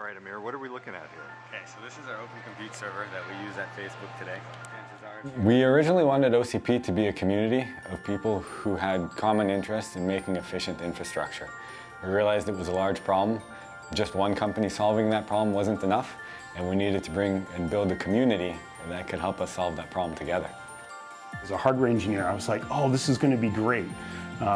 All right, Ampere, what are we looking at here? Okay, so this is our Open Compute server that we use at Facebook today. We originally wanted OCP to be a community of people who had common interests in making efficient infrastructure. We realized it was a large problem. Just one company solving that problem wasn't enough, and we needed to bring and build a community that could help us solve that problem together. As a hardware engineer, I was like, oh, this is going to be great.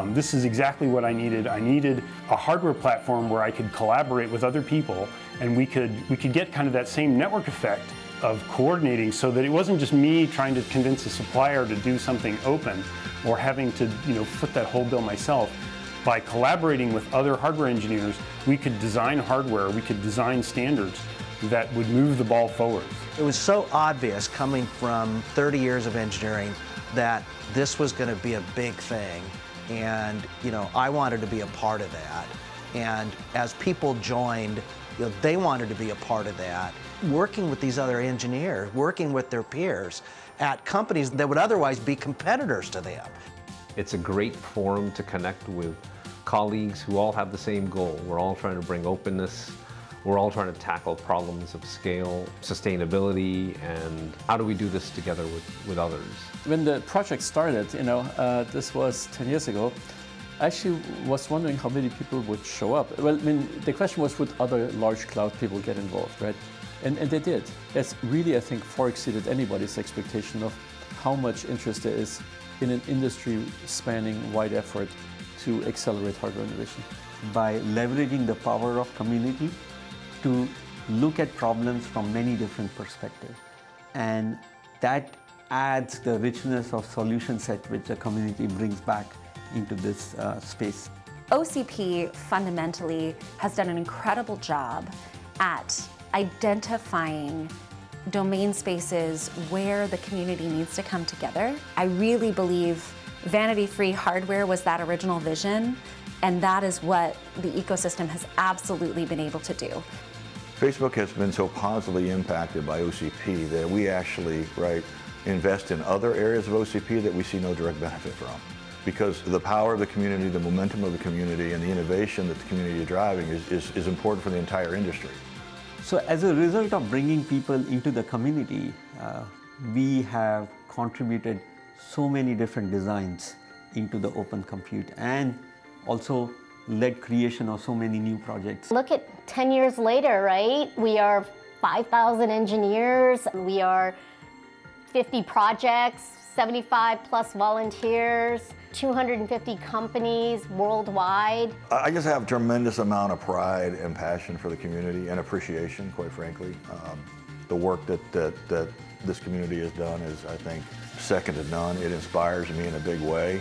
This is exactly what I needed. I needed a hardware platform where I could collaborate with other people, and we could get kind of that same network effect of coordinating, so that it wasn't just me trying to convince a supplier to do something open or having to foot that whole bill myself. By collaborating with other hardware engineers, we could design hardware, we could design standards that would move the ball forward. It was so obvious coming from 30 years of engineering that this was going to be a big thing, and I wanted to be a part of that. And as people joined, they wanted to be a part of that. Working with these other engineers, working with their peers at companies that would otherwise be competitors to them. It's a great forum to connect with colleagues who all have the same goal. We're all trying to bring openness. We're all trying to tackle problems of scale, sustainability, and how do we do this together with others. When the project started, this was 10 years ago, I actually was wondering how many people would show up. Well, the question was, would other large cloud people get involved, right? And they did. That's really, I think, far exceeded anybody's expectation of how much interest there is in an industry-spanning wide effort to accelerate hardware innovation. By leveraging the power of community to look at problems from many different perspectives. And that adds the richness of solution set which the community brings back into this space. OCP fundamentally has done an incredible job at identifying domain spaces where the community needs to come together. I really believe vanity-free hardware was that original vision, and that is what the ecosystem has absolutely been able to do. Facebook has been so positively impacted by OCP that we actually invest in other areas of OCP that we see no direct benefit from. Because the power of the community, the momentum of the community, and the innovation that the community is driving is important for the entire industry. So as a result of bringing people into the community, we have contributed so many different designs into the open compute and also led creation of so many new projects. Look at 10 years later, right? We are 5,000 engineers, we are 50 projects, 75 plus volunteers, 250 companies worldwide. I just have a tremendous amount of pride and passion for the community and appreciation, quite frankly. The work that this community has done is, I think, second to none. It inspires me in a big way.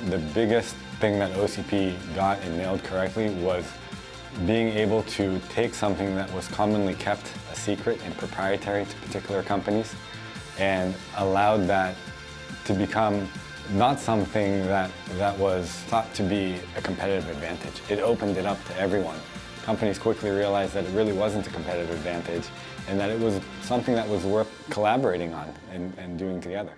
The biggest thing that OCP got and nailed correctly was being able to take something that was commonly kept a secret and proprietary to particular companies and allowed that to become not something that was thought to be a competitive advantage. It opened it up to everyone. Companies quickly realized that it really wasn't a competitive advantage and that it was something that was worth collaborating on and doing together.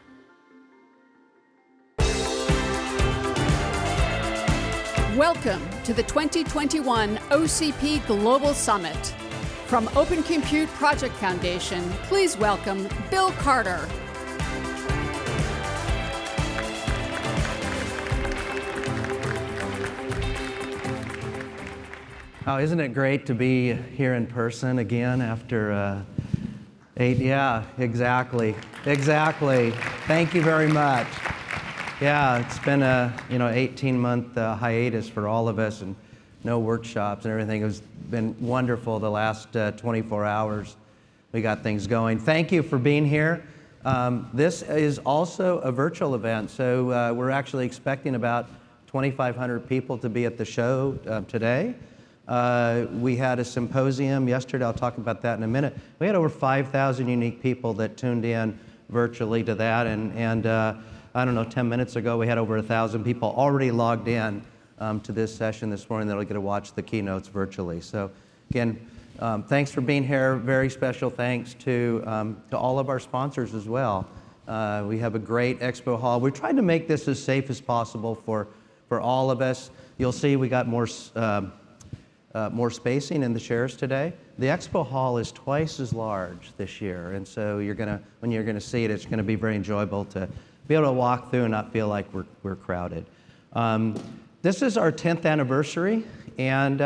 Welcome to the 2021 OCP Global Summit. From Open Compute Project Foundation, please welcome Bill Carter. Oh, isn't it great to be here in person again after 8? Yeah, exactly. Thank you very much. Yeah, it's been a 18-month hiatus for all of us, and no workshops and everything. It's been wonderful the last 24 hours. We got things going. Thank you for being here. This is also a virtual event, so we're actually expecting about 2,500 people to be at the show today. We had a symposium yesterday. I'll talk about that in a minute. We had over 5,000 unique people that tuned in virtually to that, and I don't know, 10 minutes ago, we had over 1,000 people already logged in to this session this morning that'll get to watch the keynotes virtually. So again, thanks for being here. Very special thanks to all of our sponsors as well. We have a great expo hall. We're trying to make this as safe as possible for all of us. You'll see we got more more spacing in the chairs today. The expo hall is twice as large this year, and so when you're gonna see it, it's gonna be very enjoyable to be able to walk through and not feel like we're crowded. This is our 10th anniversary, and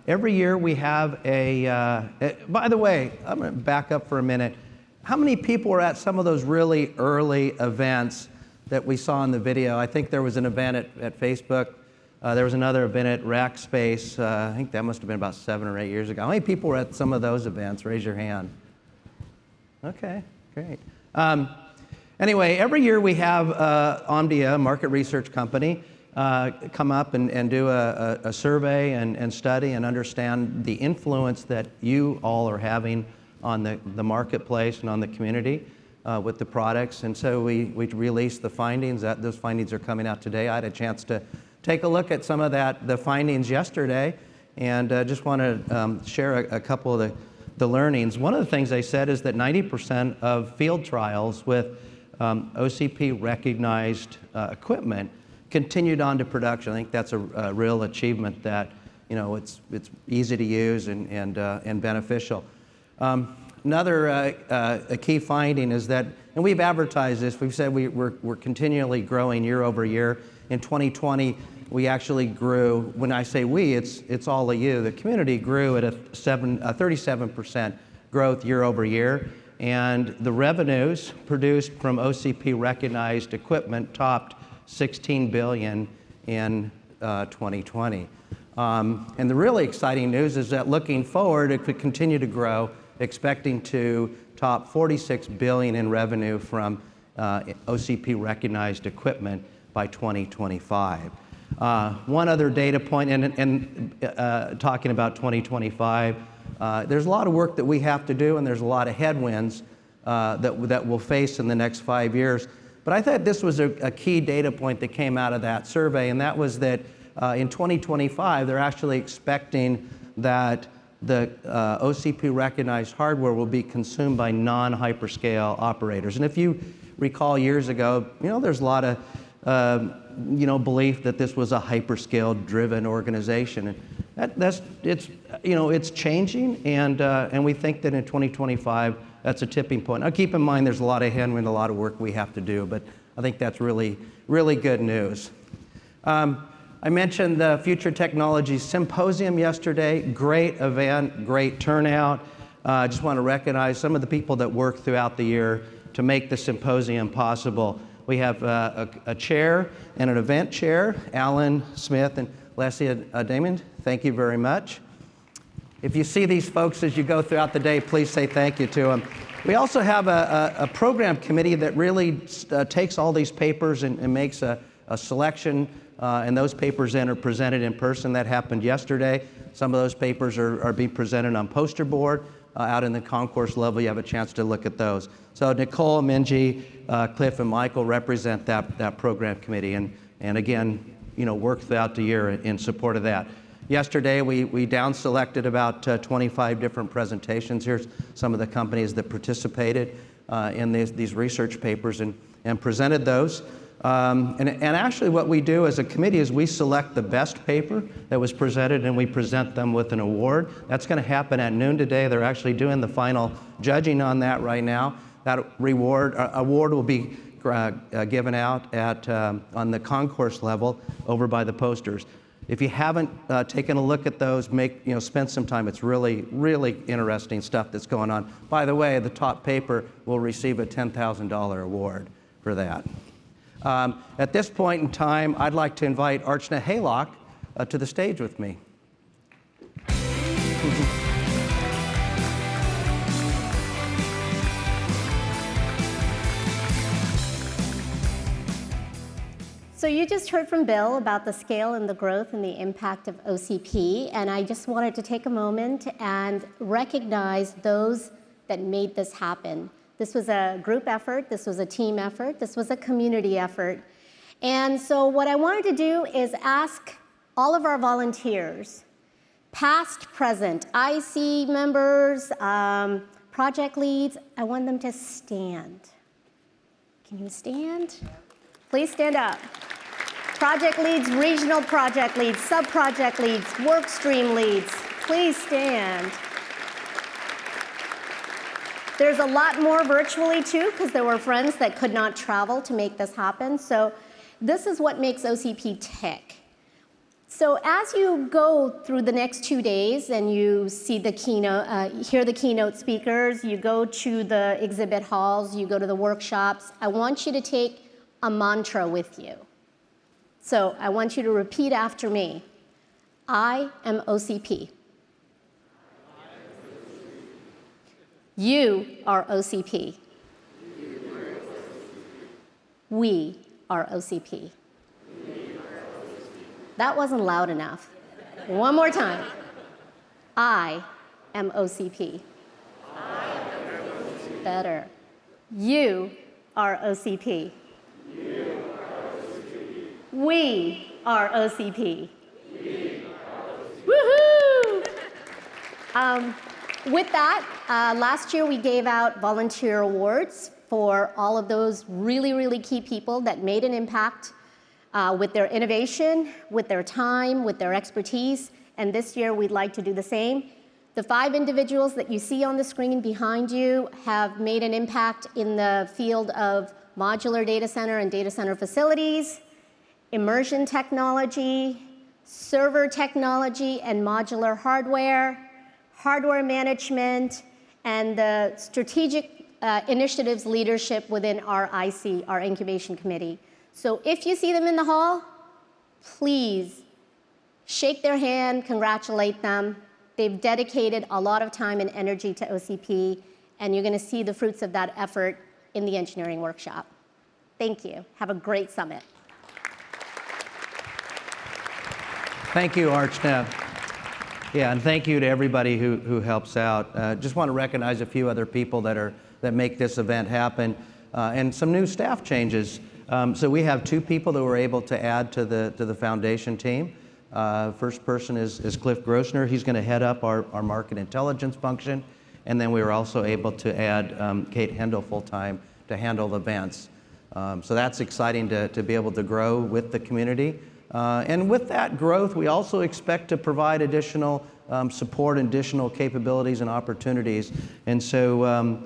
every year we have by the way, I'm gonna back up for a minute. How many people were at some of those really early events that we saw in the video? I think there was an event at Facebook. There was another event at Rackspace. I think that must have been about 7 or 8 years ago. How many people were at some of those events? Raise your hand. Okay, great. Anyway, every year we have Omdia, a market research company, come up and do a survey and study and understand the influence that you all are having on the marketplace and on the community with the products. And so we released the findings. Those findings are coming out today. I had a chance to take a look at some of the findings yesterday, and just want to share a couple of the learnings. One of the things they said is that 90% of field trials with OCP recognized equipment continued on to production. I think that's a real achievement that it's easy to use and beneficial. Another a key finding is that, and we've advertised this, we've said we're continually growing year over year. In 2020, we actually grew, when I say we, it's all of you, the community grew at a 37% growth year over year, and the revenues produced from OCP recognized equipment topped $16 billion in 2020. And the really exciting news is that looking forward, it could continue to grow, expecting to top $46 billion in revenue from OCP recognized equipment by 2025. One other data point, and talking about 2025, there's a lot of work that we have to do, and there's a lot of headwinds that we'll face in the next 5 years. But I thought this was a key data point that came out of that survey, and that was that in 2025, they're actually expecting that the OCP recognized hardware will be consumed by non-hyperscale operators. And if you recall years ago, there's a lot of belief that this was a hyperscale-driven organization, and it's changing, and we think that in 2025 that's a tipping point. Now keep in mind there's a lot of headwind, a lot of work we have to do, but I think that's really, really good news. I mentioned the Future Technologies Symposium yesterday. Great event, great turnout. I just want to recognize some of the people that worked throughout the year to make the symposium possible. We have a chair and an event chair, Alan Smith and Leslie Damon. Thank you very much. If you see these folks as you go throughout the day, please say thank you to them. We also have a program committee that really takes all these papers and makes a selection, and those papers then are presented in person. That happened yesterday. Some of those papers are being presented on poster board. Out in the concourse level, you have a chance to look at those. So Nicole, Minji, Cliff, and Michael represent that program committee, and again, work throughout the year in support of that. Yesterday, we down-selected about 25 different presentations. Here's some of the companies that participated in these research papers and presented those. And actually what we do as a committee is we select the best paper that was presented and we present them with an award. That's going to happen at noon today. They're actually doing the final judging on that right now. That award will be given out on the concourse level over by the posters. If you haven't taken a look at those, spend some time. It's really, really interesting stuff that's going on. By the way, the top paper will receive a $10,000 award for that. At this point in time, I'd like to invite Archana Haylock to the stage with me. So you just heard from Bill about the scale and the growth and the impact of OCP, and I just wanted to take a moment and recognize those that made this happen. This was a group effort, this was a team effort, this was a community effort. And so what I wanted to do is ask all of our volunteers, past, present, IC members, project leads, I want them to stand. Can you stand? Please stand up. Project leads, regional project leads, sub-project leads, work stream leads, please stand. There's a lot more virtually too, because there were friends that could not travel to make this happen. So this is what makes OCP tick. So as you go through the next 2 days and you see the keynote, hear the keynote speakers, you go to the exhibit halls, you go to the workshops, I want you to take a mantra with you. So I want you to repeat after me. I am OCP. You are OCP. We are OCP. That wasn't loud enough. One more time. I am OCP. Better. You are OCP. We are OCP. Woohoo! With that, last year we gave out volunteer awards for all of those really, really key people that made an impact with their innovation, with their time, with their expertise, and this year we'd like to do the same. The 5 individuals that you see on the screen behind you have made an impact in the field of modular data center and data center facilities, immersion technology, server technology and modular hardware, hardware management, and the strategic initiatives leadership within our IC, our incubation committee. So if you see them in the hall, please shake their hand, congratulate them. They've dedicated a lot of time and energy to OCP, and you're going to see the fruits of that effort in the engineering workshop. Thank you. Have a great summit. Thank you, Archana. Yeah, and thank you to everybody who helps out. Just want to recognize a few other people that make this event happen, and some new staff changes. So we have 2 people that we're able to add to the foundation team. First person is Cliff Grossner. He's going to head up our market intelligence function, and then we were also able to add Kate Hendel full-time to handle events. So that's exciting to be able to grow with the community. And with that growth, we also expect to provide additional support, additional capabilities and opportunities. And so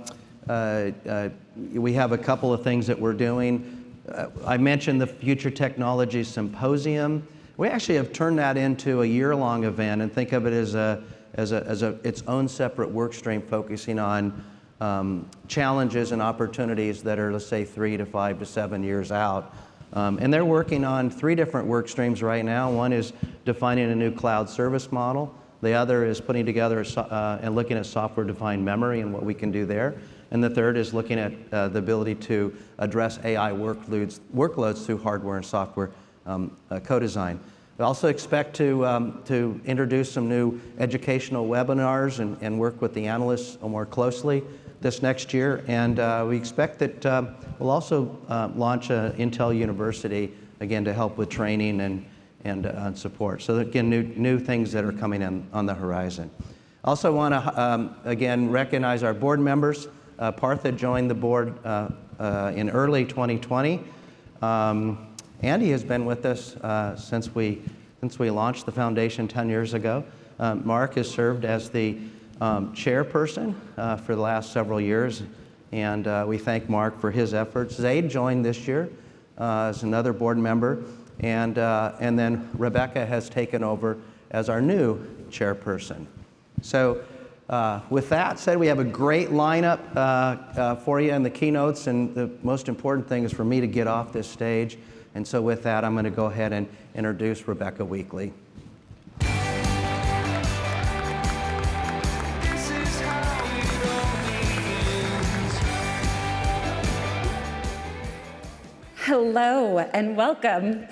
we have a couple of things that we're doing. I mentioned the Future Technology Symposium. We actually have turned that into a year-long event and think of it as its own separate work stream focusing on challenges and opportunities that are, let's say, 3 to 5 to 7 years out. And they're working on 3 different work streams right now. One is defining a new cloud service model. The other is putting together and looking at software-defined memory and what we can do there. And the third is looking at the ability to address AI workloads through hardware and software co-design. We also expect to introduce some new educational webinars and work with the analysts more closely this next year. And we expect that we'll also launch an Intel University, again, to help with training and support. So again, new things that are coming in on the horizon. Also want to, again, recognize our board members. Partha joined the board in early 2020. Andy has been with us since we launched the foundation 10 years ago. Mark has served as the chairperson for the last several years, and we thank Mark for his efforts. Zaid joined this year as another board member, and then Rebecca has taken over as our new chairperson. So with that said, we have a great lineup for you in the keynotes, and the most important thing is for me to get off this stage. And so with that, I'm going to go ahead and introduce Rebecca Weekly. Hello and welcome.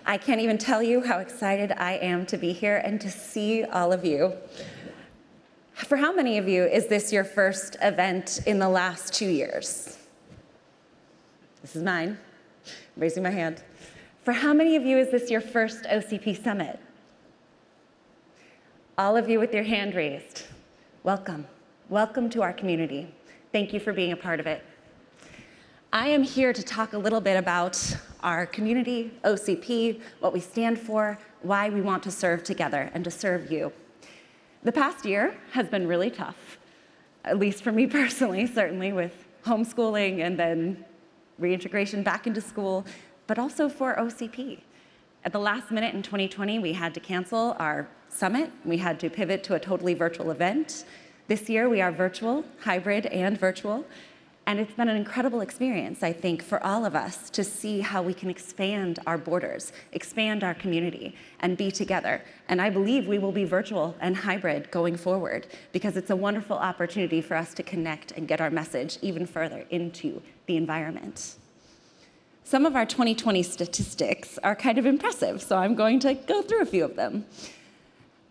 I can't even tell you how excited I am to be here and to see all of you. For how many of you is this your first event in the last 2 years? This is mine. I'm raising my hand. For how many of you is this your first OCP Summit? All of you with your hand raised. Welcome. Welcome to our community. Thank you for being a part of it. I am here to talk a little bit about our community, OCP, what we stand for, why we want to serve together and to serve you. The past year has been really tough, at least for me personally, certainly with homeschooling and then reintegration back into school, but also for OCP. At the last minute in 2020, we had to cancel our summit. We had to pivot to a totally virtual event. This year, we are virtual, hybrid and virtual. And it's been an incredible experience, I think, for all of us to see how we can expand our borders, expand our community, and be together. And I believe we will be virtual and hybrid going forward because it's a wonderful opportunity for us to connect and get our message even further into the environment. Some of our 2020 statistics are kind of impressive, so I'm going to go through a few of them.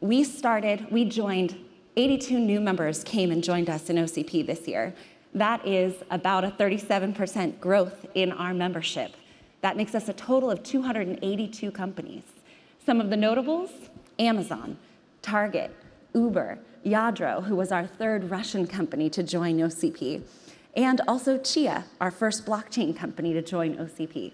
We joined, 82 new members came and joined us in OCP this year. That is about a 37% growth in our membership. That makes us a total of 282 companies. Some of the notables, Amazon, Target, Uber, Yadro, who was our third Russian company to join OCP, and also Chia, our first blockchain company to join OCP.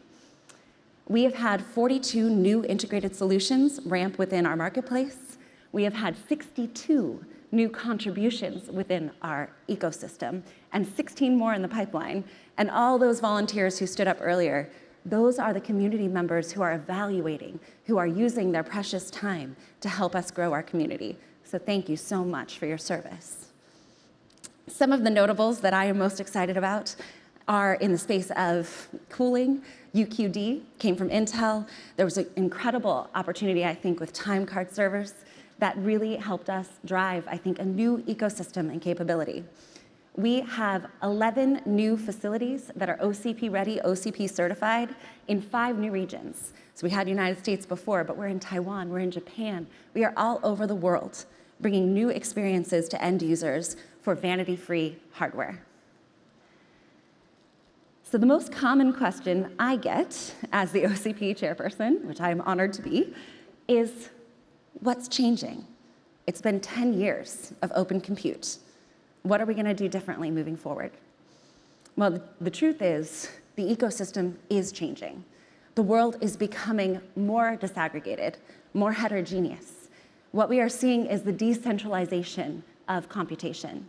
We have had 42 new integrated solutions ramp within our marketplace. We have had 62 new contributions within our ecosystem, and 16 more in the pipeline. And all those volunteers who stood up earlier, those are the community members who are evaluating, who are using their precious time to help us grow our community. So thank you so much for your service. Some of the notables that I am most excited about are in the space of cooling. UQD came from Intel. There was an incredible opportunity, I think, with time card servers that really helped us drive, I think, a new ecosystem and capability. We have 11 new facilities that are OCP ready, OCP certified in 5 new regions. So we had United States before, but we're in Taiwan, we're in Japan. We are all over the world, bringing new experiences to end users for vanity-free hardware. So the most common question I get as the OCP chairperson, which I am honored to be, is, what's changing? It's been 10 years of open compute. What are we going to do differently moving forward? Well, the truth is, the ecosystem is changing. The world is becoming more disaggregated, more heterogeneous. What we are seeing is the decentralization of computation.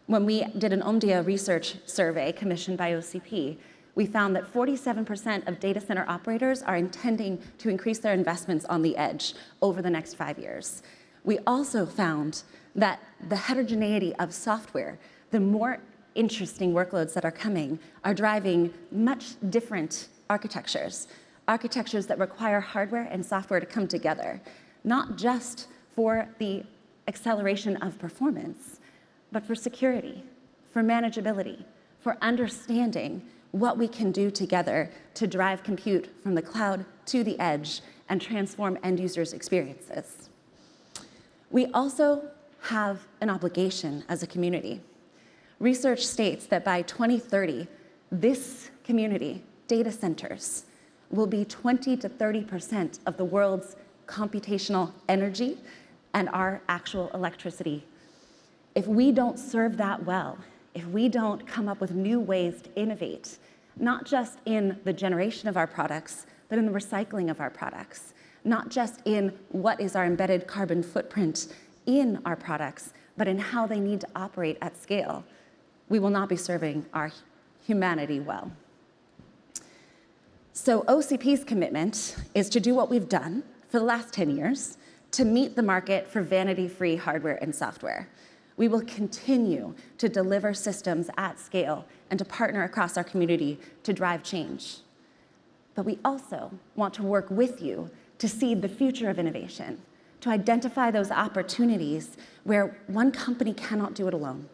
When we did an Omdia research survey commissioned by OCP, we found that 47% of data center operators are intending to increase their investments on the edge over the next 5 years. We also found that the heterogeneity of software, the more interesting workloads that are coming, are driving much different architectures that require hardware and software to come together, not just for the acceleration of performance, but for security, for manageability, for understanding what we can do together to drive compute from the cloud to the edge and transform end users' experiences. We also have an obligation as a community. Research states that by 2030, this community, data centers, will be 20 to 30% of the world's computational energy and our actual electricity. If we don't serve that well, if we don't come up with new ways to innovate, not just in the generation of our products, but in the recycling of our products, not just in what is our embedded carbon footprint in our products, but in how they need to operate at scale, we will not be serving our humanity well. So OCP's commitment is to do what we've done for the last 10 years to meet the market for vanity-free hardware and software. We will continue to deliver systems at scale and to partner across our community to drive change. But we also want to work with you to seed the future of innovation, to identify those opportunities where one company cannot do it alone,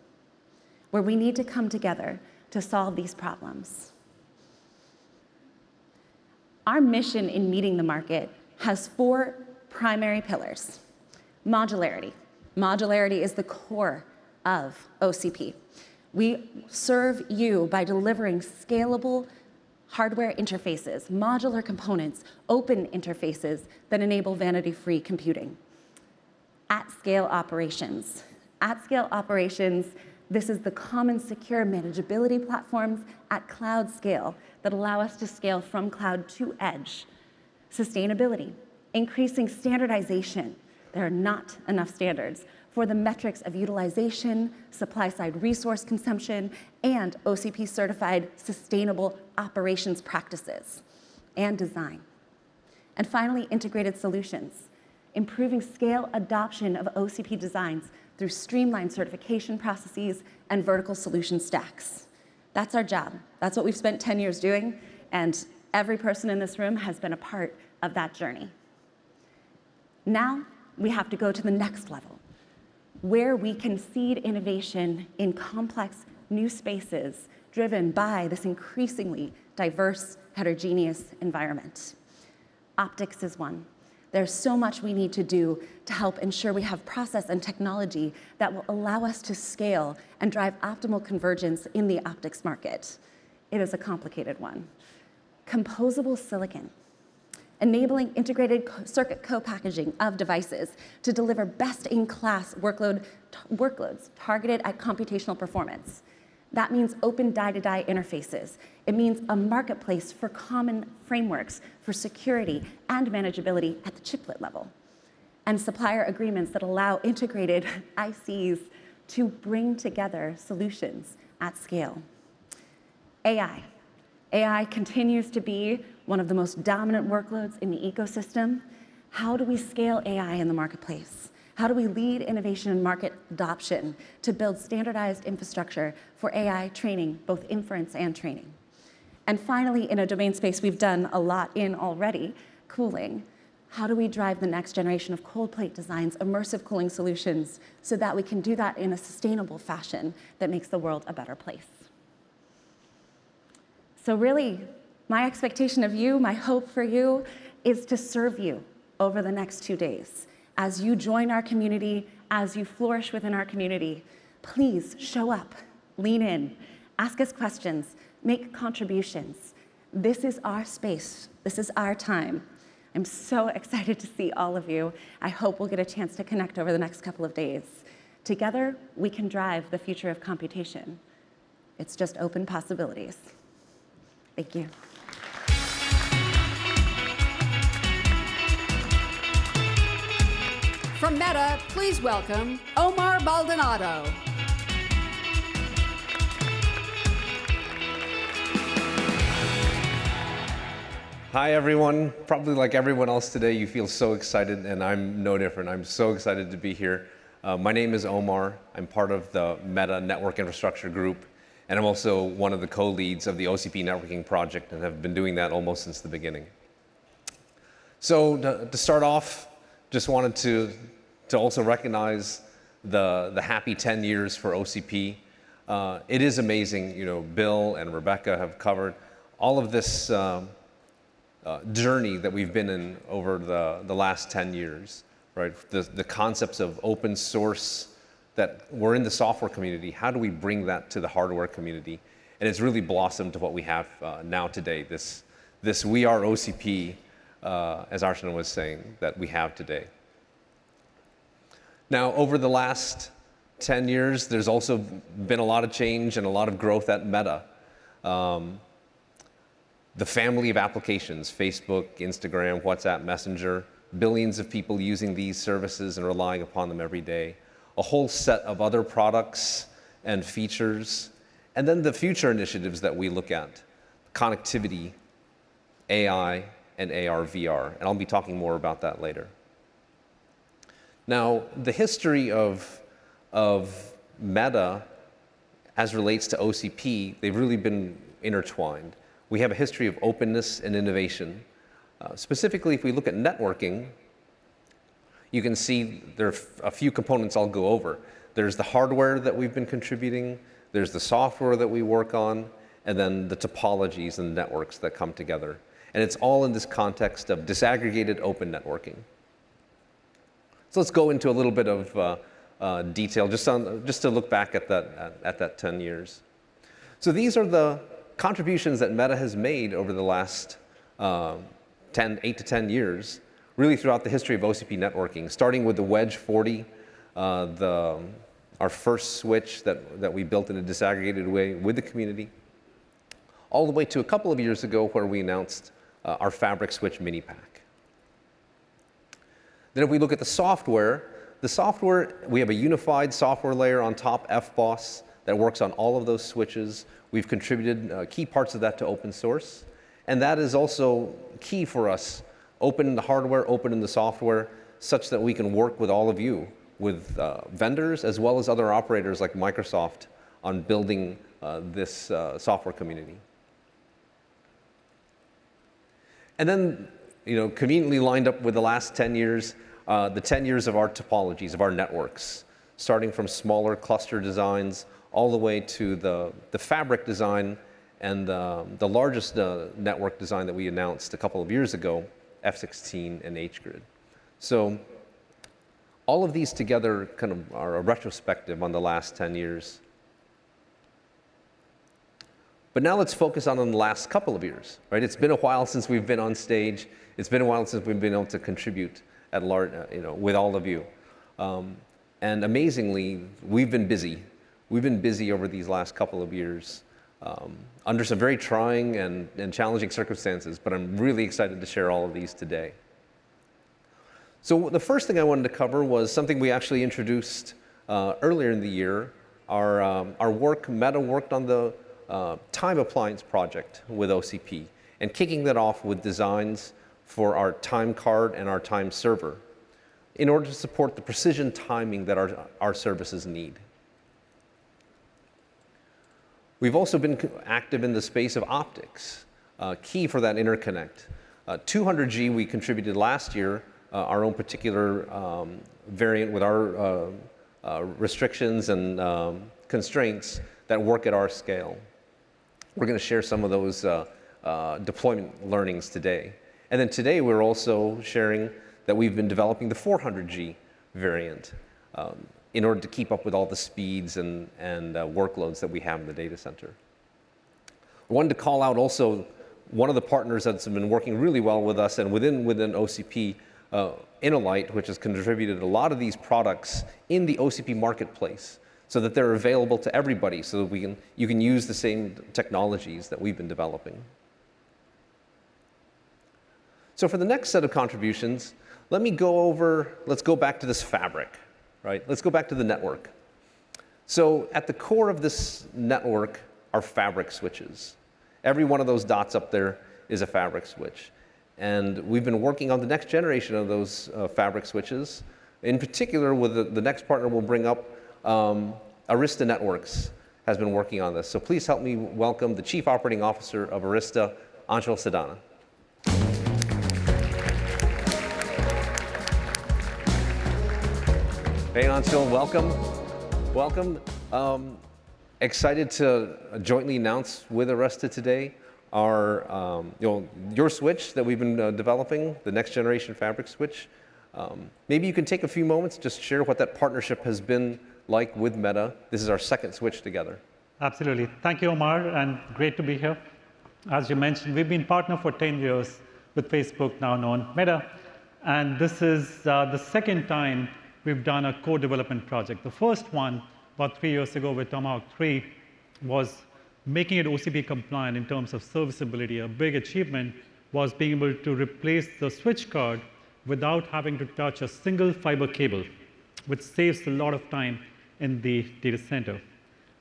where we need to come together to solve these problems. Our mission in meeting the market has 4 primary pillars. Modularity. Modularity is the core of OCP. We serve you by delivering scalable hardware interfaces, modular components, open interfaces that enable vanity-free computing. At-scale operations. At-scale operations This is the common, secure manageability platforms at cloud scale that allow us to scale from cloud to edge. Sustainability, increasing standardization. There are not enough standards for the metrics of utilization, supply-side resource consumption, and OCP-certified sustainable operations practices and design. And finally, integrated solutions, improving scale adoption of OCP designs through streamlined certification processes and vertical solution stacks. That's our job. That's what we've spent 10 years doing, and every person in this room has been a part of that journey. Now, we have to go to the next level, where we can seed innovation in complex new spaces driven by this increasingly diverse, heterogeneous environment. Optics is one. There's so much we need to do to help ensure we have process and technology that will allow us to scale and drive optimal convergence in the optics market. It is a complicated one. Composable silicon, enabling integrated circuit co-packaging of devices to deliver best-in-class workloads targeted at computational performance. That means open die-to-die interfaces. It means a marketplace for common frameworks for security and manageability at the chiplet level, and supplier agreements that allow integrated ICs to bring together solutions at scale. AI. AI continues to be one of the most dominant workloads in the ecosystem. How do we scale AI in the marketplace? How do we lead innovation and market adoption to build standardized infrastructure for AI training, both inference and training? And finally, in a domain space we've done a lot in already, cooling. How do we drive the next generation of cold plate designs, immersive cooling solutions, so that we can do that in a sustainable fashion that makes the world a better place? So really, my expectation of you, my hope for you, is to serve you over the next 2 days. As you join our community, as you flourish within our community, please show up, lean in, ask us questions, make contributions. This is our space. This is our time. I'm so excited to see all of you. I hope we'll get a chance to connect over the next couple of days. Together, we can drive the future of computation. It's just open possibilities. Thank you. From Meta, please welcome Omar Baldonado. Hi, everyone. Probably like everyone else today, you feel so excited, and I'm no different. I'm so excited to be here. My name is Omar. I'm part of the Meta Network Infrastructure Group, and I'm also one of the co-leads of the OCP networking project, and have been doing that almost since the beginning. So to start off, just wanted to also recognize the happy 10 years for OCP. It is amazing, you know, Bill and Rebecca have covered all of this journey that we've been in over the last 10 years, right? The concepts of open source that were in the software community, how do we bring that to the hardware community? And it's really blossomed to what we have now today, this We Are OCP, as Archana was saying, that we have today. Now, over the last 10 years, there's also been a lot of change and a lot of growth at Meta. The family of applications, Facebook, Instagram, WhatsApp, Messenger, billions of people using these services and relying upon them every day. A whole set of other products and features. And then the future initiatives that we look at, connectivity, AI, and AR, VR. And I'll be talking more about that later. Now, the history of Meta as relates to OCP, they've really been intertwined. We have a history of openness and innovation. Specifically, if we look at networking, you can see there are a few components I'll go over. There's the hardware that we've been contributing, there's the software that we work on, and then the topologies and networks that come together. And it's all in this context of disaggregated open networking. So let's go into a little bit of detail, just to look back at that 10 years. So these are the contributions that Meta has made over the last 8 to 10 years, really throughout the history of OCP networking, starting with the Wedge 40, our our first switch that we built in a disaggregated way with the community, all the way to a couple of years ago where we announced our Fabric Switch Mini Pack. Then if we look at the software, we have a unified software layer on top, FBOSS, that works on all of those switches. We've contributed key parts of that to open source. And that is also key for us, open in the hardware, open in the software, such that we can work with all of you, with vendors as well as other operators like Microsoft on building this software community. And then, conveniently lined up with the last 10 years, the 10 years of our topologies, of our networks, starting from smaller cluster designs all the way to the fabric design and the largest network design that we announced a couple of years ago, F16 and H-Grid. So all of these together kind of are a retrospective on the last 10 years. But now let's focus on the last couple of years, right? It's been a while since we've been on stage. It's been a while since we've been able to contribute at large, with all of you. And amazingly, we've been busy. We've been busy over these last couple of years under some very trying and challenging circumstances, but I'm really excited to share all of these today. So the first thing I wanted to cover was something we actually introduced earlier in the year. Meta worked on the time appliance project with OCP and kicking that off with designs for our time card and our time server in order to support the precision timing that our services need. We've also been active in the space of optics, key for that interconnect. 200G we contributed last year, our own particular variant with our restrictions and constraints that work at our scale. We're going to share some of those deployment learnings today. And then today we're also sharing that we've been developing the 400G variant in order to keep up with all the speeds and workloads that we have in the data center. I wanted to call out also one of the partners that's been working really well with us and within OCP, Innolight, which has contributed a lot of these products in the OCP marketplace so that they're available to everybody so that you can use the same technologies that we've been developing. So for the next set of contributions, let's go back to this fabric, right? Let's go back to the network. So at the core of this network are fabric switches. Every one of those dots up there is a fabric switch. And we've been working on the next generation of those fabric switches. In particular, with the next partner we'll bring up, Arista Networks has been working on this. So please help me welcome the Chief Operating Officer of Arista, Anshul Sadana. Hey, Anshul, welcome. Welcome. Excited to jointly announce with Arista today our, your switch that we've been developing, the next generation fabric switch. Maybe you can take a few moments, just share what that partnership has been like with Meta. This is our second switch together. Absolutely. Thank you, Omar, and great to be here. As you mentioned, we've been partnered for 10 years with Facebook, now known Meta, and this is the second time we've done a co-development project. The first one, about 3 years ago with Tomahawk 3, was making it OCP compliant in terms of serviceability. A big achievement was being able to replace the switch card without having to touch a single fiber cable, which saves a lot of time in the data center.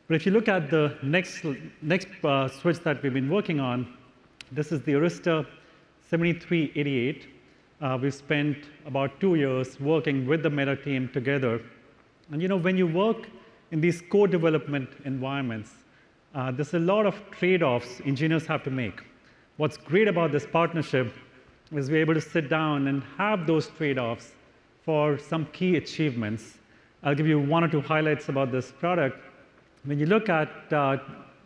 But if you look at the next switch that we've been working on, this is the Arista 7388. We've spent about 2 years working with the Meta team together. And when you work in these co-development environments, there's a lot of trade-offs engineers have to make. What's great about this partnership is we're able to sit down and have those trade-offs for some key achievements. I'll give you one or two highlights about this product. When you look at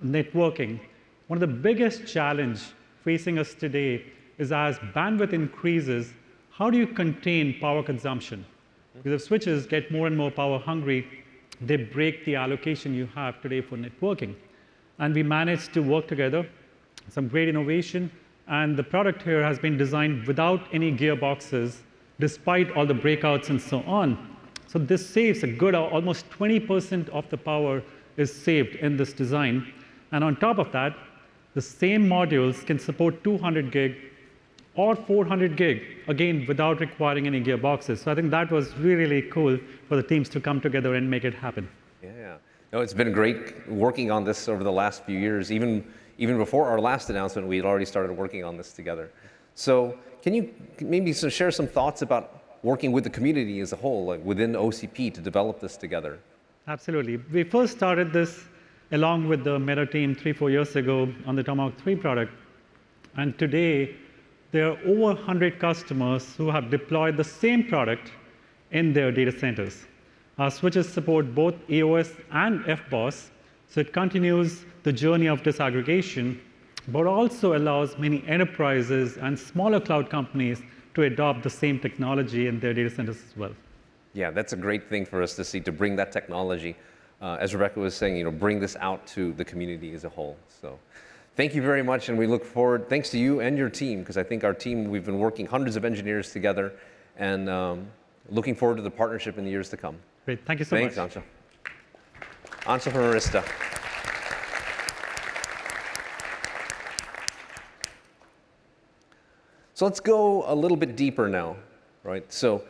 networking, one of the biggest challenges facing us today is as bandwidth increases, how do you contain power consumption? Because if switches get more and more power hungry, they break the allocation you have today for networking. And we managed to work together, some great innovation, and the product here has been designed without any gearboxes, despite all the breakouts and so on. So this saves a good, almost 20% of the power is saved in this design. And on top of that, the same modules can support 200 gig or 400 gig, again, without requiring any gearboxes. So I think that was really cool for the teams to come together and make it happen. Yeah. No, it's been great working on this over the last few years. Even before our last announcement, we had already started working on this together. So can you maybe share some thoughts about working with the community as a whole, like within OCP, to develop this together? Absolutely. We first started this along with the Meta team 3-4 years ago on the Tomahawk 3 product. And today, there are over 100 customers who have deployed the same product in their data centers. Our switches support both EOS and FBOSS, so it continues the journey of disaggregation, but also allows many enterprises and smaller cloud companies to adopt the same technology in their data centers as well. Yeah, that's a great thing for us to see, to bring that technology, as Rebecca was saying, bring this out to the community as a whole. So thank you very much, and we look forward, thanks to you and your team, because I think our team, we've been working hundreds of engineers together, and looking forward to the partnership in the years to come. Great, thank you so much. Thanks, Ansha. Ansha from Arista. So let's go a little bit deeper now, right? So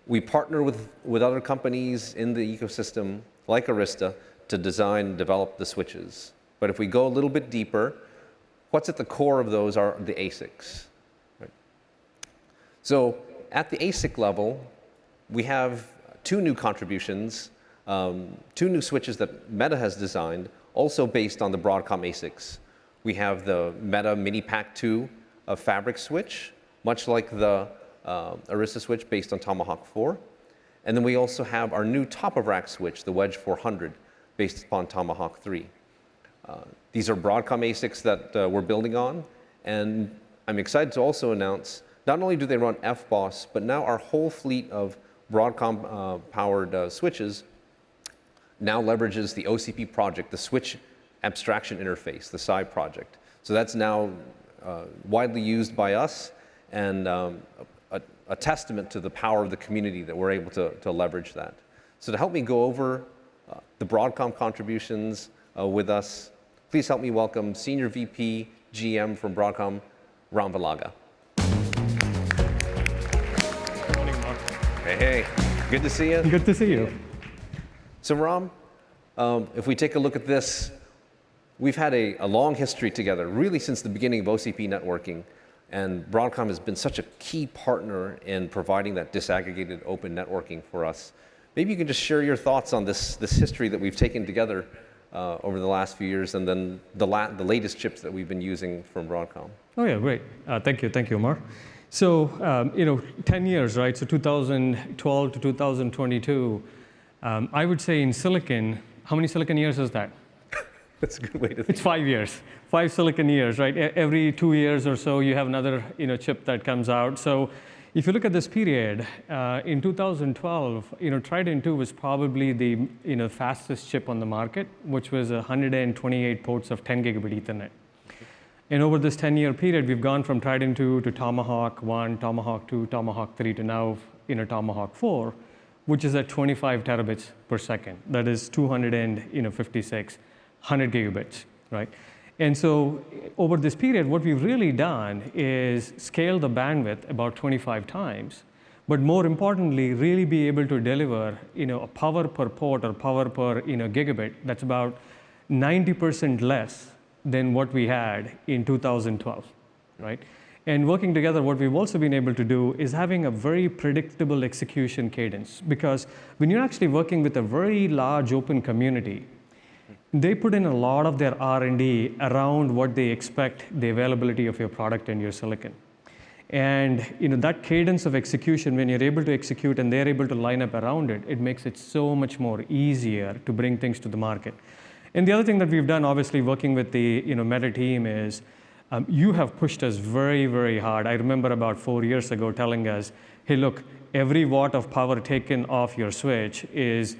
we partner with other companies in the ecosystem, like Arista, to design and develop the switches. But if we go a little bit deeper, what's at the core of those are the ASICs. Right? So at the ASIC level, we have two new contributions, two new switches that Meta has designed, also based on the Broadcom ASICs. We have the Meta Mini Pack 2 fabric switch, much like the Arista switch based on Tomahawk 4. And then we also have our new top-of-rack switch, the Wedge 400, based upon Tomahawk 3. These are Broadcom ASICs that we're building on, and I'm excited to also announce, not only do they run FBOSS, but now our whole fleet of Broadcom-powered switches now leverages the OCP project, the Switch Abstraction Interface, the SI project. So that's now widely used by us, and a testament to the power of the community that we're able to leverage that. So to help me go over the Broadcom contributions with us, please help me welcome Senior VP GM from Broadcom, Ram Valaga. Good morning, Mark. Hey, good to see you. Good to see you. So Ram, if we take a look at this, we've had a long history together, really since the beginning of OCP networking. And Broadcom has been such a key partner in providing that disaggregated open networking for us. Maybe you can just share your thoughts on this history that we've taken together over the last few years, and then the latest chips that we've been using from Broadcom. Oh yeah, great. Thank you, Omar. So 10 years, right? So 2012 to 2022. I would say in silicon, how many silicon years is that? That's a good way to think. It's 5 years, 5 silicon years, right? Every 2 years or so, you have another chip that comes out. So if you look at this period, in 2012, Trident 2 was probably the fastest chip on the market, which was 128 ports of 10 gigabit Ethernet. And over this 10-year period, we've gone from Trident 2 to Tomahawk 1, Tomahawk 2, Tomahawk 3 to now Tomahawk 4, which is at 25 terabits per second. That is 256, 100 gigabits, right? And so over this period, what we've really done is scale the bandwidth about 25 times, but more importantly, really be able to deliver a power per port or power per gigabit that's about 90% less than what we had in 2012, right? And working together, what we've also been able to do is having a very predictable execution cadence, because when you're actually working with a very large open community, they put in a lot of their R&D around what they expect the availability of your product and your silicon. And that cadence of execution, when you're able to execute and they're able to line up around it, it makes it so much more easier to bring things to the market. And the other thing that we've done, obviously working with the Meta team, is you have pushed us very, very hard. I remember about 4 years ago telling us, hey, look, every watt of power taken off your switch is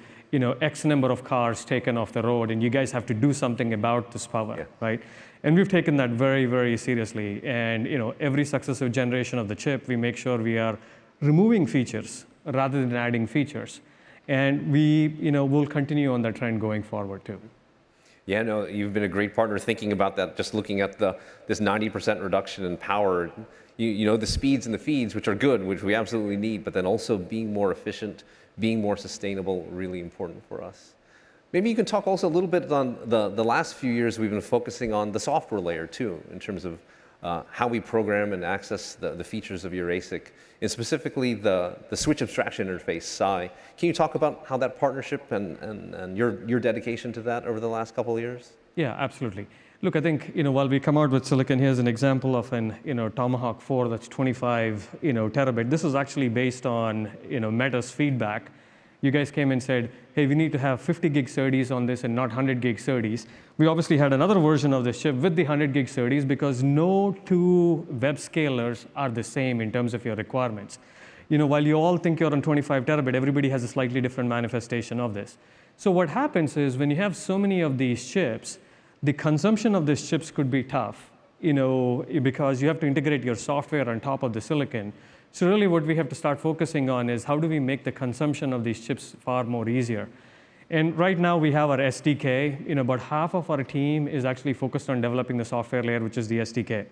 X number of cars taken off the road, and you guys have to do something about this power, right? And we've taken that very, very seriously. And every successive generation of the chip, we make sure we are removing features rather than adding features. And we'll continue on that trend going forward too. Yeah, no, you've been a great partner thinking about that, just looking at this 90% reduction in power. You know, the speeds and the feeds, which are good, which we absolutely need, but then also being more efficient, being more sustainable, really important for us. Maybe you can talk also a little bit on the last few years we've been focusing on the software layer too, in terms of how we program and access the features of your ASIC, and specifically the switch abstraction interface, SI. Can you talk about how that partnership and your dedication to that over the last couple of years? Yeah, absolutely. Look, I think while we come out with silicon, here's an example of an Tomahawk 4 that's 25 terabyte. This is actually based on Meta's feedback. You guys came and said, hey, we need to have 50 gig SerDes on this and not 100 gig SerDes. We obviously had another version of this chip with the 100 gig SerDes because no two web scalers are the same in terms of your requirements. While you all think you're on 25 terabyte, everybody has a slightly different manifestation of this. So what happens is when you have so many of these chips, the consumption of these chips could be tough, because you have to integrate your software on top of the silicon. So really what we have to start focusing on is how do we make the consumption of these chips far more easier. And right now we have our SDK. About half of our team is actually focused on developing the software layer, which is the SDK.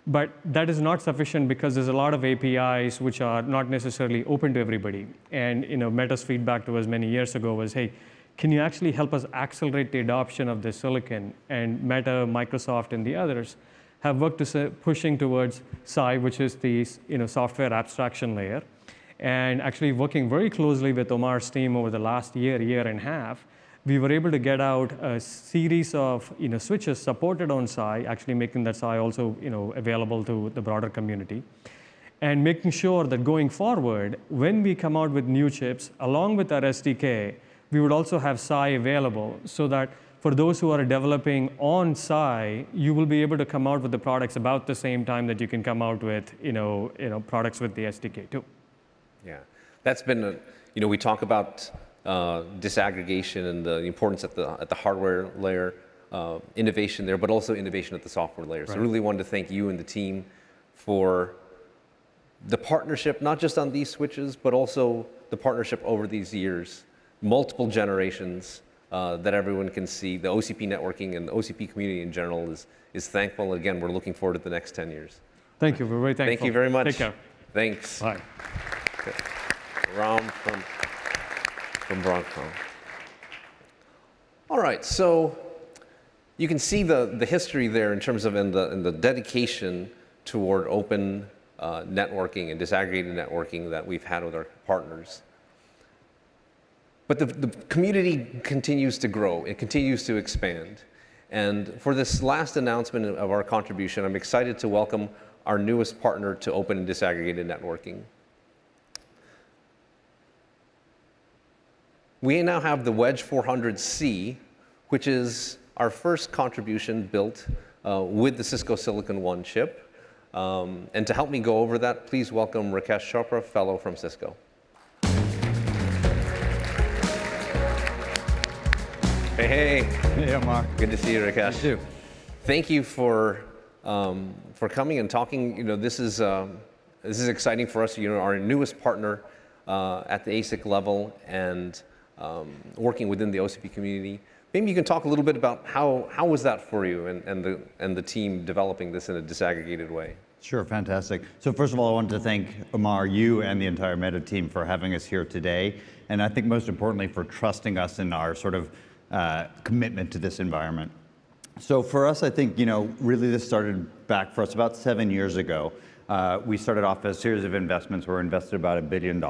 But that is not sufficient because there's a lot of APIs which are not necessarily open to everybody. And Meta's feedback to us many years ago was, hey, can you actually help us accelerate the adoption of this silicon? And Meta, Microsoft, and the others have worked to pushing towards SI, which is the software abstraction layer. And actually working very closely with Omar's team over the last year and a half, we were able to get out a series of switches supported on SI, actually making that SI also available to the broader community. And making sure that going forward, when we come out with new chips, along with our SDK, we would also have SI available so that for those who are developing on SI, you will be able to come out with the products about the same time that you can come out with products with the SDK too. Yeah, that's been we talk about disaggregation and the importance at the hardware layer, innovation there, but also innovation at the software layer. Right. So I really wanted to thank you and the team for the partnership, not just on these switches, but also the partnership over these years, multiple generations. That everyone can see. The OCP networking and the OCP community in general is thankful. Again, we're looking forward to the next 10 years. Thank you. We're very thankful. Thank you very much. Take care. Thanks. Bye. Okay. Ram from Broadcom. All right, so you can see the history there in terms of in the dedication toward open networking and disaggregated networking that we've had with our partners. But the community continues to grow, it continues to expand. And for this last announcement of our contribution, I'm excited to welcome our newest partner to open and disaggregated networking. We now have the Wedge 400C, which is our first contribution built with the Cisco Silicon One chip. And to help me go over that, please welcome Rakesh Chopra, fellow from Cisco. Hey. Hey, Omar. Good to see you, Rakesh. You too. Thank you for coming and talking. This is exciting for us. Our newest partner at the ASIC level and working within the OCP community. Maybe you can talk a little bit about how was that for you and the team developing this in a disaggregated way. Sure, fantastic. So first of all, I wanted to thank Omar, you and the entire Meta team for having us here today, and I think most importantly for trusting us in our sort of commitment to this environment. So for us, I think, really this started back for us about 7 years ago. We started off a series of investments where we invested about $1 billion,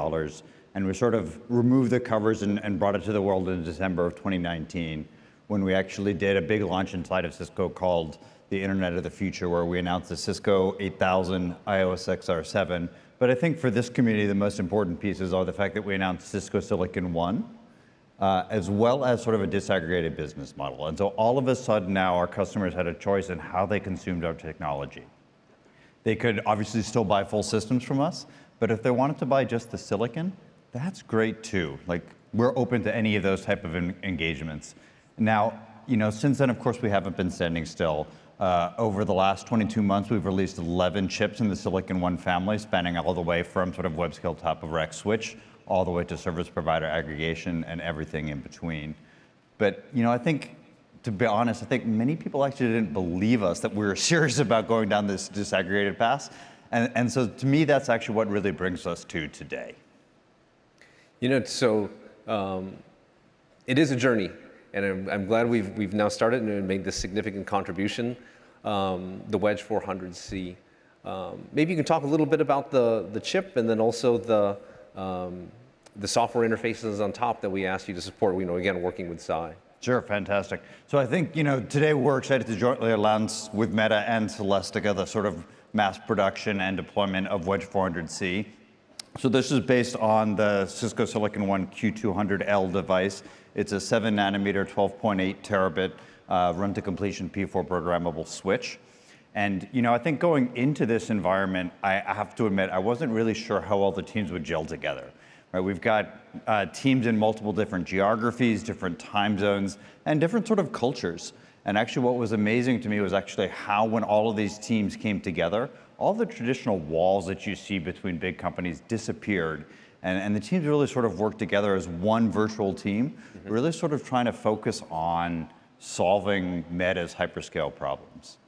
and we sort of removed the covers and brought it to the world in December of 2019, when we actually did a big launch inside of Cisco called the Internet of the Future, where we announced the Cisco 8000 iOS XR7. But I think for this community, the most important pieces are the fact that we announced Cisco Silicon One, as well as sort of a disaggregated business model. And so all of a sudden now our customers had a choice in how they consumed our technology. They could obviously still buy full systems from us, but if they wanted to buy just the silicon, that's great too. Like, we're open to any of those type of engagements. Now, since then, of course, we haven't been standing still. Over the last 22 months, we've released 11 chips in the Silicon One family, spanning all the way from sort of web scale top of rack switch, all the way to service provider aggregation and everything in between. But I think, to be honest, I think many people actually didn't believe us that we were serious about going down this disaggregated path. And so to me, that's actually what really brings us to today. So it is a journey, and I'm glad we've now started and made this significant contribution, the Wedge 400C. Maybe you can talk a little bit about the chip and then also the software interfaces on top that we asked you to support, again, working with Xi. Sure, fantastic. So I think, today we're excited to jointly announce with Meta and Celestica the sort of mass production and deployment of Wedge 400C. So this is based on the Cisco Silicon One Q200L device. It's a 7 nanometer, 12.8 terabit run to completion P4 programmable switch. And I think going into this environment, I have to admit, I wasn't really sure how all the teams would gel together. Right, we've got teams in multiple different geographies, different time zones, and different sort of cultures. And actually what was amazing to me was actually how when all of these teams came together, all the traditional walls that you see between big companies disappeared. And the teams really sort of worked together as one virtual team, really sort of trying to focus on solving Meta's hyperscale problems.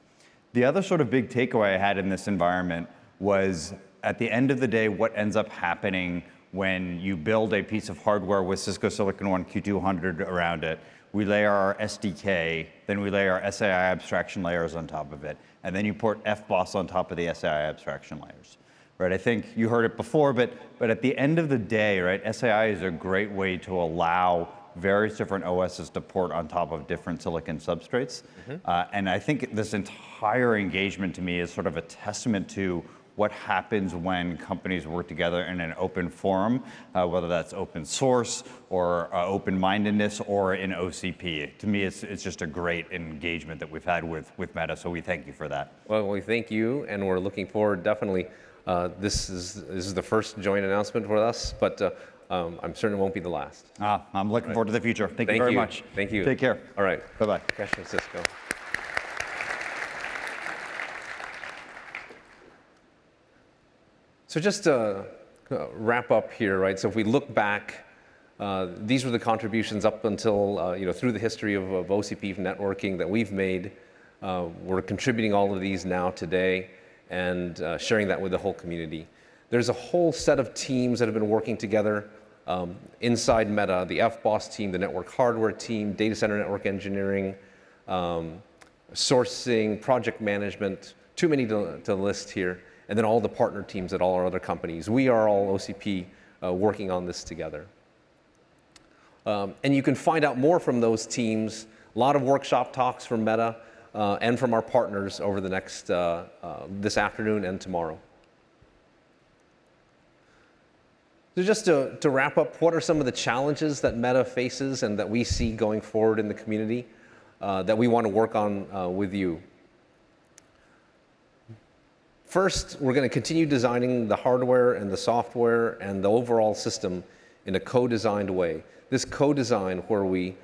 The other sort of big takeaway I had in this environment was, at the end of the day, what ends up happening when you build a piece of hardware with Cisco Silicon One Q200 around it. We layer our SDK, then we layer our SAI abstraction layers on top of it, and then you port FBOSS on top of the SAI abstraction layers. Right, I think you heard it before, but at the end of the day, right, SAI is a great way to allow various different OSs to port on top of different silicon substrates. And I think this entire engagement to me is sort of a testament to what happens when companies work together in an open forum, whether that's open source or open-mindedness or in OCP. To me, it's just a great engagement that we've had with Meta, so we thank you for that. Well, we thank you, and we're looking forward, definitely. This is the first joint announcement with us, but I'm certain it won't be the last. I'm looking forward to the future. Thank you very much. Thank you. Take care. All right. Bye-bye. Question, Cisco. So just to wrap up here, right? So if we look back, these were the contributions up until, through the history of OCP networking that we've made. We're contributing all of these now today and sharing that with the whole community. There's a whole set of teams that have been working together inside Meta, the FBOSS team, the network hardware team, data center network engineering, sourcing, project management, too many to list here, and then all the partner teams at all our other companies. We are all OCP working on this together. And you can find out more from those teams, a lot of workshop talks from Meta and from our partners over the next, this afternoon and tomorrow. So just to wrap up, what are some of the challenges that Meta faces and that we see going forward in the community that we want to work on with you? First, we're going to continue designing the hardware and the software and the overall system in a co-designed way. This co-design where we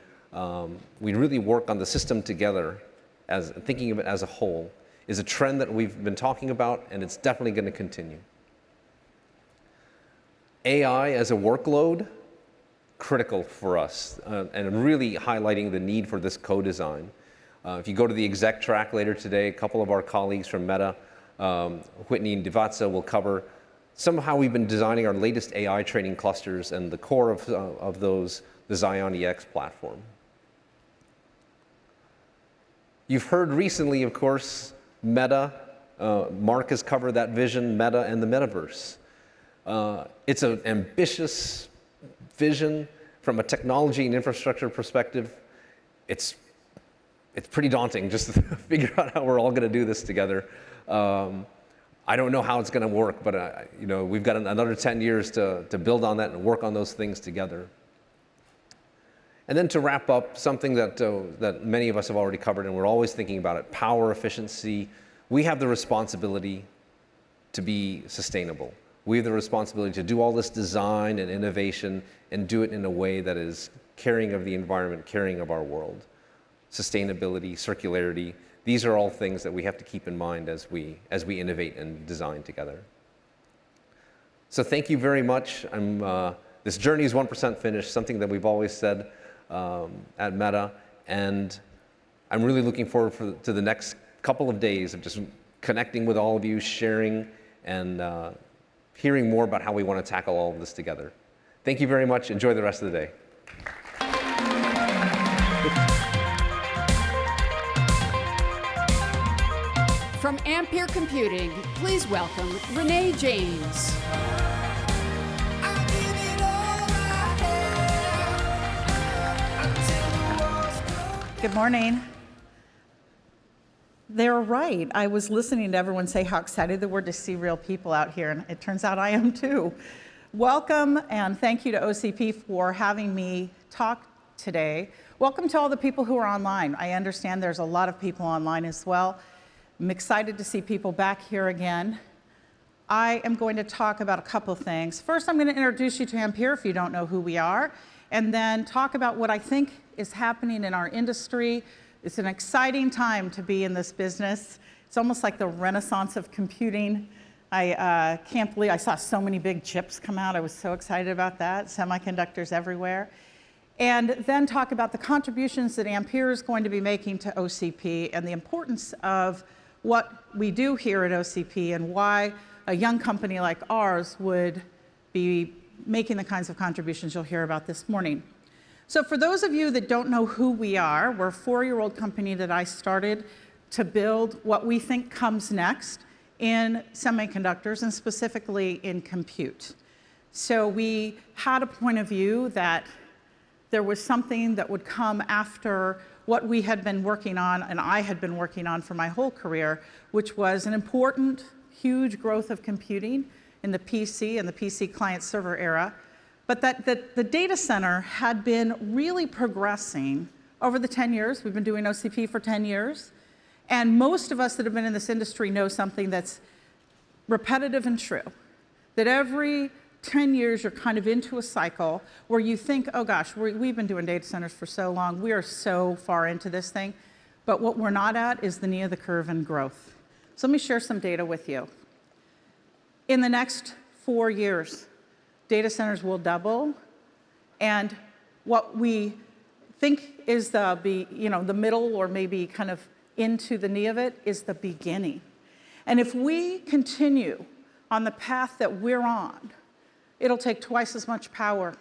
really work on the system together, as thinking of it as a whole, is a trend that we've been talking about, and it's definitely going to continue. AI as a workload, critical for us, and really highlighting the need for this co-design. If you go to the exec track later today, a couple of our colleagues from Meta, Whitney and Divatsa, will cover somehow we've been designing our latest AI training clusters, and the core of those, the Xeon EX platform. You've heard recently, of course, Meta. Mark has covered that vision, Meta and the metaverse. It's an ambitious vision from a technology and infrastructure perspective. It's pretty daunting just to figure out how we're all going to do this together. I don't know how it's going to work, but we've got another 10 years to build on that and work on those things together. And then to wrap up, something that many of us have already covered, and we're always thinking about it, power efficiency. We have the responsibility to be sustainable. We have the responsibility to do all this design and innovation and do it in a way that is caring of the environment, caring of our world. Sustainability, circularity, these are all things that we have to keep in mind as we innovate and design together. So thank you very much. This journey is 1% finished, something that we've always said at Meta, and I'm really looking forward to the next couple of days of just connecting with all of you, sharing, and hearing more about how we want to tackle all of this together. Thank you very much. Enjoy the rest of the day. From Ampere Computing, please welcome Renee James. Good morning. They're right. I was listening to everyone say how excited they were to see real people out here, and it turns out I am too. Welcome, and thank you to OCP for having me talk today. Welcome to all the people who are online. I understand there's a lot of people online as well. I'm excited to see people back here again. I am going to talk about a couple of things. First, I'm going to introduce you to Ampere if you don't know who we are, and then talk about what I think is happening in our industry. It's an exciting time to be in this business. It's almost like the renaissance of computing. I can't believe I saw so many big chips come out. I was so excited about that, semiconductors everywhere. And then talk about the contributions that Ampere is going to be making to OCP and the importance of what we do here at OCP and why a young company like ours would be making the kinds of contributions you'll hear about this morning. So for those of you that don't know who we are, we're a 4-year-old company that I started to build what we think comes next in semiconductors and specifically in compute. So we had a point of view that there was something that would come after what we had been working on and I had been working on for my whole career, which was an important, huge growth of computing in the PC and the PC client server era, but that the data center had been really progressing over the 10 years. We've been doing OCP for 10 years. And most of us that have been in this industry know something that's repetitive and true, that every 10 years you're kind of into a cycle where you think, oh gosh, we've been doing data centers for so long, we are so far into this thing, but what we're not at is the knee of the curve in growth. So let me share some data with you. In the next 4 years, data centers will double, and what we think is the middle or maybe kind of into the knee of it is the beginning. And if we continue on the path that we're on, it'll take twice as much power.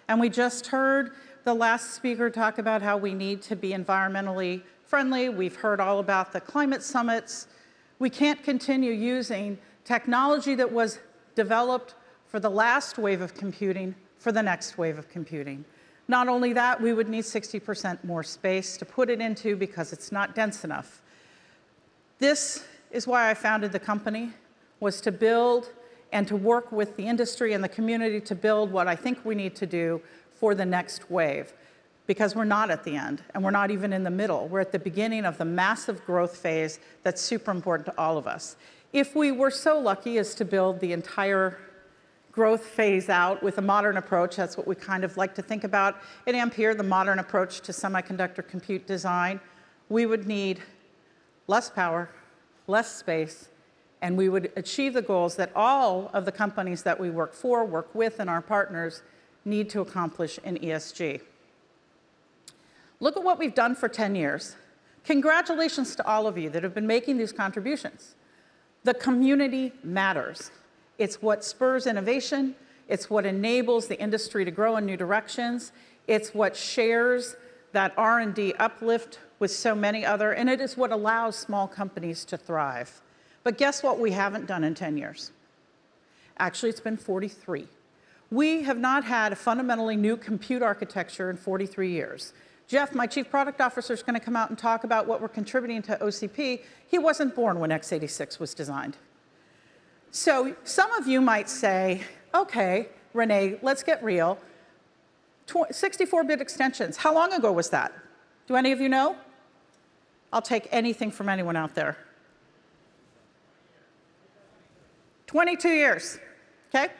And we just heard the last speaker talk about how we need to be environmentally friendly. We've heard all about the climate summits. We can't continue using technology that was developed for the last wave of computing for the next wave of computing. Not only that, we would need 60% more space to put it into because it's not dense enough. This is why I founded the company, was to build and to work with the industry and the community to build what I think we need to do for the next wave. Because we're not at the end, and we're not even in the middle. We're at the beginning of the massive growth phase that's super important to all of us. If we were so lucky as to build the entire growth phase out with a modern approach, that's what we kind of like to think about at Ampere, the modern approach to semiconductor compute design, we would need less power, less space, and we would achieve the goals that all of the companies that we work for, work with, and our partners need to accomplish in ESG. Look at what we've done for 10 years. Congratulations to all of you that have been making these contributions. The community matters. It's what spurs innovation. It's what enables the industry to grow in new directions. It's what shares that R&D uplift with so many other, and it is what allows small companies to thrive. But guess what we haven't done in 10 years? Actually, it's been 43. We have not had a fundamentally new compute architecture in 43 years. Jeff, my chief product officer, is going to come out and talk about what we're contributing to OCP. He wasn't born when x86 was designed. So some of you might say, okay, Renee, let's get real. 64-bit extensions, how long ago was that? Do any of you know? I'll take anything from anyone out there. 22 years, okay?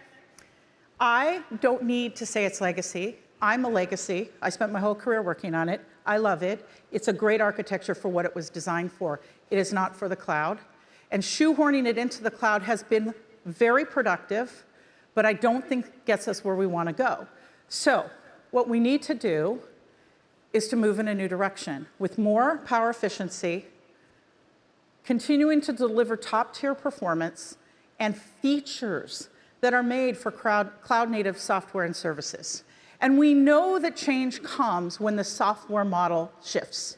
I don't need to say it's legacy. I'm a legacy. I spent my whole career working on it. I love it. It's a great architecture for what it was designed for. It is not for the cloud. And shoehorning it into the cloud has been very productive, but I don't think gets us where we want to go. So what we need to do is to move in a new direction with more power efficiency, continuing to deliver top-tier performance, and features that are made for cloud-native software and services. And we know that change comes when the software model shifts,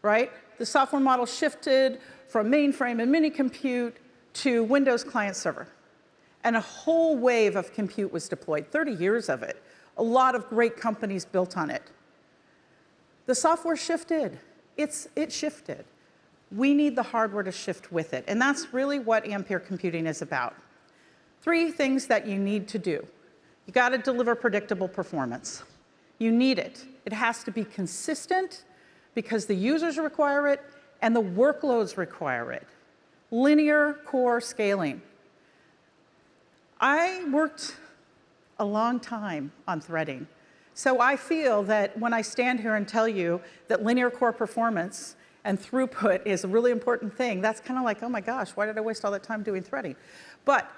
right? The software model shifted from mainframe and mini compute to Windows client server. And a whole wave of compute was deployed, 30 years of it. A lot of great companies built on it. The software shifted. It shifted. We need the hardware to shift with it. And that's really what Ampere Computing is about. 3 things that you need to do. You got to deliver predictable performance. You need it. It has to be consistent because the users require it and the workloads require it. Linear core scaling. I worked a long time on threading. So I feel that when I stand here and tell you that linear core performance and throughput is a really important thing, that's kind of like, oh my gosh, why did I waste all that time doing threading? But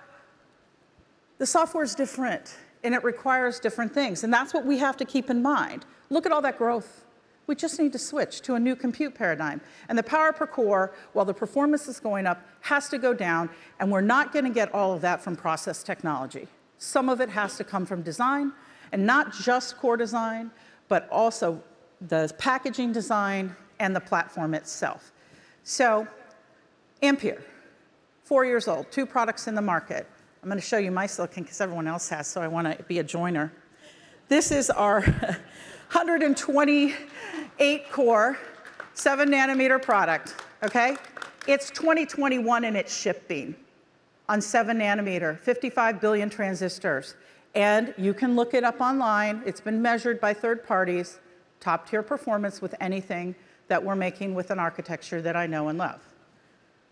the software is different, and it requires different things, and that's what we have to keep in mind. Look at all that growth. We just need to switch to a new compute paradigm. And the power per core, while the performance is going up, has to go down, and we're not going to get all of that from process technology. Some of it has to come from design, and not just core design, but also the packaging design and the platform itself. So Ampere, 4 years old, 2 products in the market. I'm going to show you my silicon because everyone else has, so I want to be a joiner. This is our 128-core, 7-nanometer product, okay? It's 2021 and it's shipping on 7 nanometer, 55 billion transistors. And you can look it up online. It's been measured by third parties, top-tier performance with anything that we're making with an architecture that I know and love.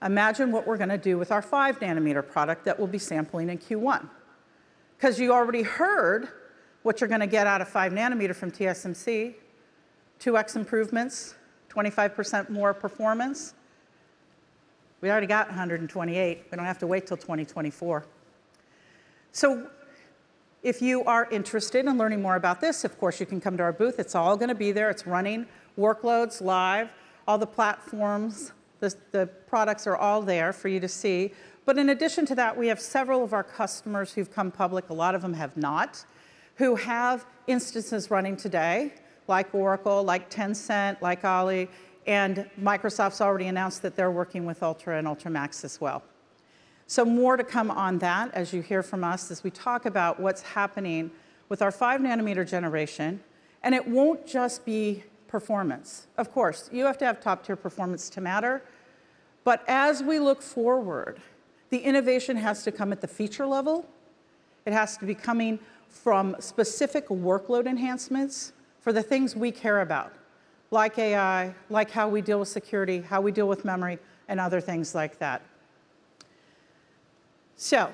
Imagine what we're going to do with our 5-nanometer product that we'll be sampling in Q1. Because you already heard what you're going to get out of 5 nanometer from TSMC, 2x improvements, 25% more performance. We already got 128. We don't have to wait till 2024. So if you are interested in learning more about this, of course, you can come to our booth. It's all going to be there. It's running workloads live. All the platforms, the products are all there for you to see. But in addition to that, we have several of our customers who've come public. A lot of them have not, who have instances running today, like Oracle, like Tencent, like Ali, and Microsoft's already announced that they're working with Ultra and Ultramax as well. So more to come on that as you hear from us as we talk about what's happening with our 5-nanometer generation. And it won't just be performance. Of course, you have to have top-tier performance to matter. But as we look forward, the innovation has to come at the feature level. It has to be coming from specific workload enhancements for the things we care about, like AI, like how we deal with security, how we deal with memory, and other things like that. So,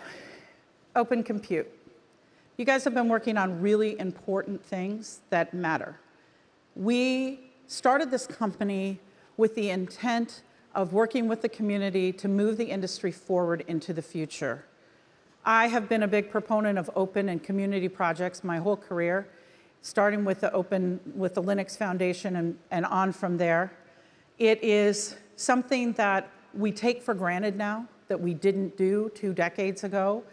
open compute. You guys have been working on really important things that matter. We started this company with the intent of working with the community to move the industry forward into the future. I have been a big proponent of open and community projects my whole career, starting with the Linux Foundation and on from there. It is something that we take for granted now that we didn't do 2 decades ago.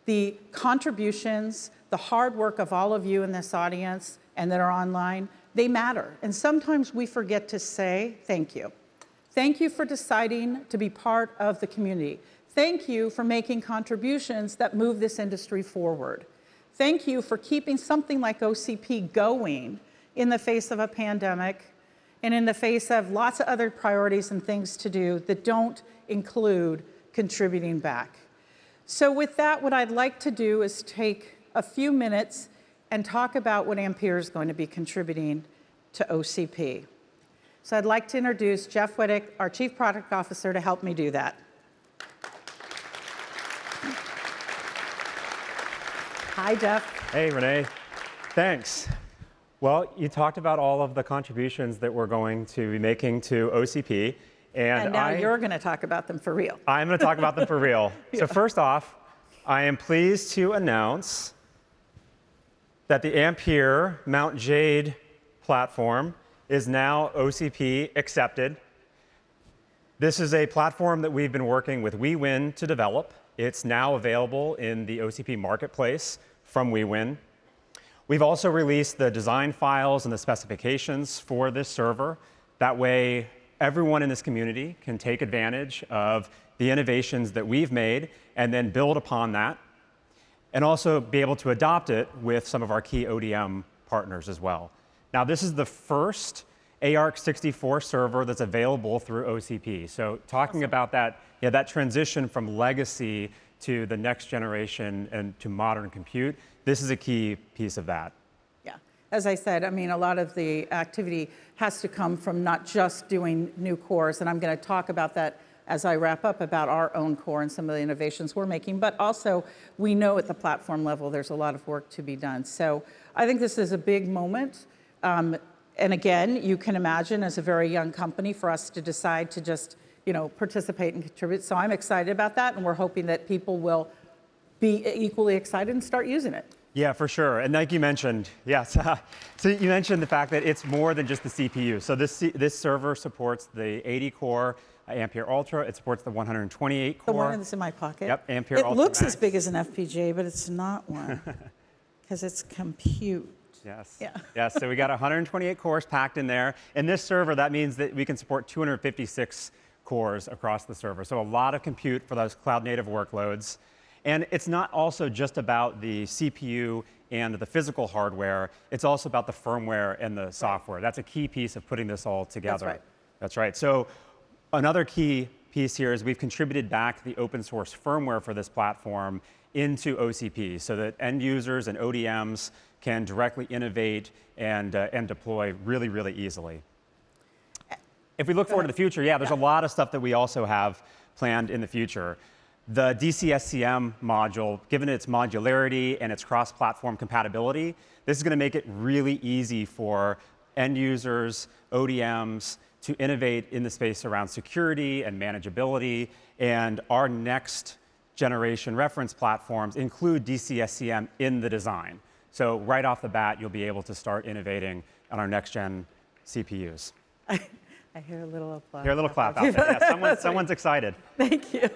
The contributions, the hard work of all of you in this audience and that are online, they matter. And sometimes we forget to say thank you. Thank you for deciding to be part of the community. Thank you for making contributions that move this industry forward. Thank you for keeping something like OCP going in the face of a pandemic and in the face of lots of other priorities and things to do that don't include contributing back. So with that, what I'd like to do is take a few minutes and talk about what Ampere is going to be contributing to OCP. So I'd like to introduce Jeff Wittick, our Chief Product Officer, to help me do that. Hi, Jeff. Hey, Renee. Thanks. Well, you talked about all of the contributions that we're going to be making to OCP. And now you're going to talk about them for real. I'm going to talk about them for real. So first off, I am pleased to announce that the Ampere Mount Jade platform is now OCP accepted. This is a platform that we've been working with WeWin to develop. It's now available in the OCP marketplace from WeWin. We've also released the design files and the specifications for this server. That way, everyone in this community can take advantage of the innovations that we've made and then build upon that, and also be able to adopt it with some of our key ODM partners as well. Now, this is the first ARC64 server that's available through OCP. So talking about that, that transition from legacy to the next generation and to modern compute, this is a key piece of that. Yeah, as I said, I mean, a lot of the activity has to come from not just doing new cores, and I'm going to talk about that as I wrap up about our own core and some of the innovations we're making, but also we know at the platform level there's a lot of work to be done. So I think this is a big moment. And again, you can imagine as a very young company for us to decide to just participate and contribute. So I'm excited about that, and we're hoping that people will be equally excited and start using it. Yeah, for sure. And like you mentioned, yes. So you mentioned the fact that it's more than just the CPU. So this server supports the 80-core Ampere Ultra. It supports the 128-core. The one that's in my pocket. Yep, Ampere Ultra. It looks Max. as big as an FPGA, but it's not one because it's compute. Yes. Yeah. Yes. So we got 128 cores packed in there. In this server, that means that we can support 256 cores across the server. So a lot of compute for those cloud-native workloads. And it's not also just about the CPU and the physical hardware. It's also about the firmware and the software. That's a key piece of putting this all together. That's right. That's right. So another key piece here is we've contributed back the open source firmware for this platform into OCP so that end users and ODMs can directly innovate and deploy really, really easily. If we look forward to the future, there's a lot of stuff that we also have planned in the future. The DCSCM module, given its modularity and its cross-platform compatibility, this is going to make it really easy for end users, ODMs, to innovate in the space around security and manageability. And our next generation reference platforms include DCSCM in the design. So right off the bat, you'll be able to start innovating on our next gen CPUs. I hear a little applause. Hear a little clap out there. Yeah, someone's excited. Thank you.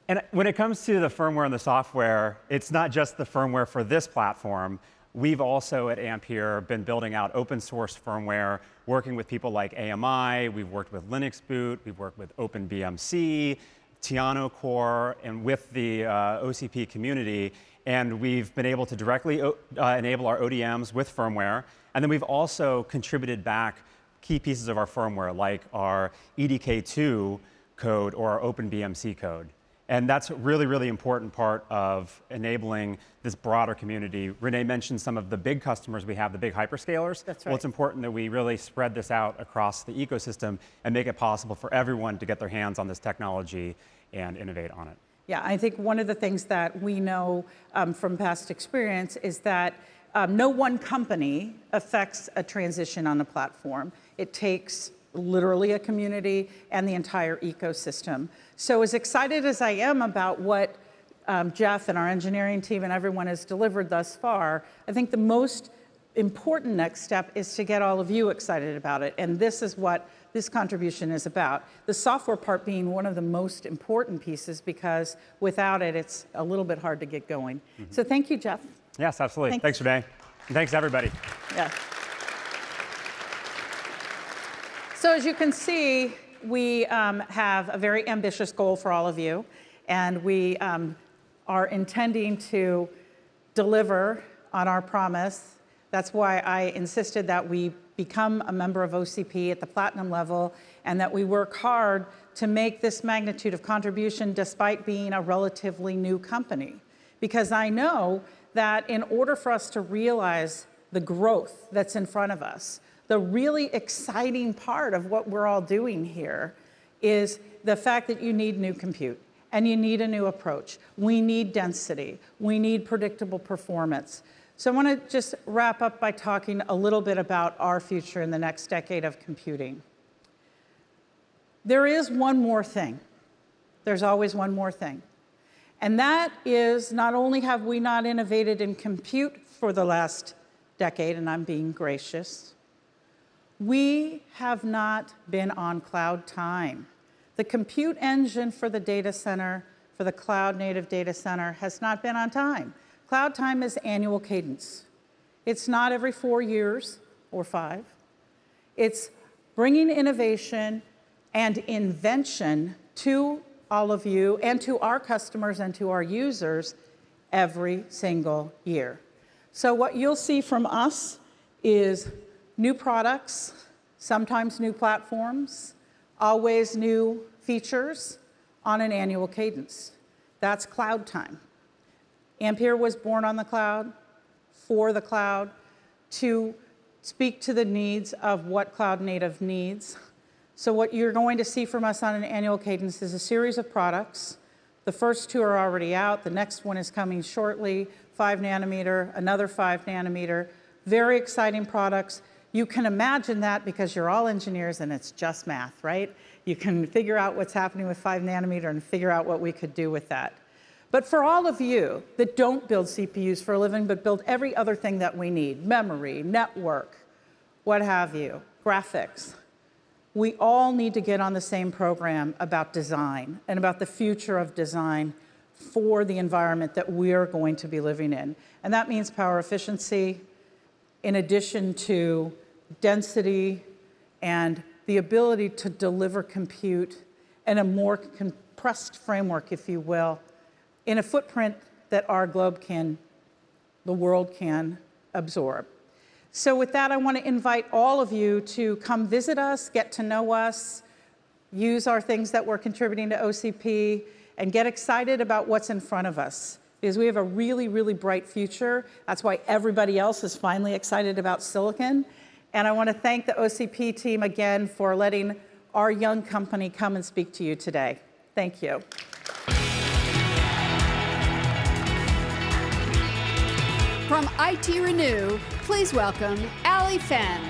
And when it comes to the firmware and the software, it's not just the firmware for this platform. We've also at Ampere been building out open source firmware, working with people like AMI. We've worked with Linux Boot. We've worked with OpenBMC, Tiano Core, and with the OCP community. And we've been able to directly enable our ODMs with firmware. And then we've also contributed back key pieces of our firmware, like our EDK2 code or our OpenBMC code. And that's a really, really important part of enabling this broader community. Renee mentioned some of the big customers we have, the big hyperscalers. That's right. Well, it's important that we really spread this out across the ecosystem and make it possible for everyone to get their hands on this technology and innovate on it. Yeah, I think one of the things that we know from past experience is that no one company affects a transition on a platform. It takes literally a community and the entire ecosystem. So as excited as I am about what Jeff and our engineering team and everyone has delivered thus far, I think the most important next step is to get all of you excited about it. And this is what this contribution is about. The software part being one of the most important pieces because without it, it's a little bit hard to get going. Mm-hmm. So thank you, Jeff. Yes, absolutely. Thanks, Renee. And thanks, everybody. Yeah. So as you can see, we have a very ambitious goal for all of you, and we are intending to deliver on our promise. That's why I insisted that we become a member of OCP at the platinum level and that we work hard to make this magnitude of contribution despite being a relatively new company. Because I know that in order for us to realize the growth that's in front of us, the really exciting part of what we're all doing here is the fact that you need new compute and you need a new approach. We need density. We need predictable performance. So I want to just wrap up by talking a little bit about our future in the next decade of computing. There is one more thing. There's always one more thing. And that is, not only have we not innovated in compute for the last decade, and I'm being gracious, we have not been on cloud time. The compute engine for the data center, for the cloud-native data center, has not been on time. Cloud time is annual cadence. It's not every 4 years or 5. It's bringing innovation and invention to all of you and to our customers and to our users every single year. So what you'll see from us is new products, sometimes new platforms, always new features on an annual cadence. That's cloud time. Ampere was born on the cloud, for the cloud, to speak to the needs of what cloud native needs. So what you're going to see from us on an annual cadence is a series of products. The first 2 are already out. The next one is coming shortly, 5 nanometer, another 5 nanometer. Very exciting products. You can imagine that because you're all engineers and it's just math, right? You can figure out what's happening with 5 nanometer and figure out what we could do with that. But for all of you that don't build CPUs for a living, but build every other thing that we need, memory, network, what have you, graphics, we all need to get on the same program about design and about the future of design for the environment that we're going to be living in. And that means power efficiency, in addition to density and the ability to deliver compute in a more compressed framework, if you will, in a footprint that our globe can, the world can absorb. So with that, I want to invite all of you to come visit us, get to know us, use our things that we're contributing to OCP, and get excited about what's in front of us. Because we have a really, really bright future. That's why everybody else is finally excited about silicon. And I want to thank the OCP team again for letting our young company come and speak to you today. Thank you. From IT Renew, please welcome Ali Fenn.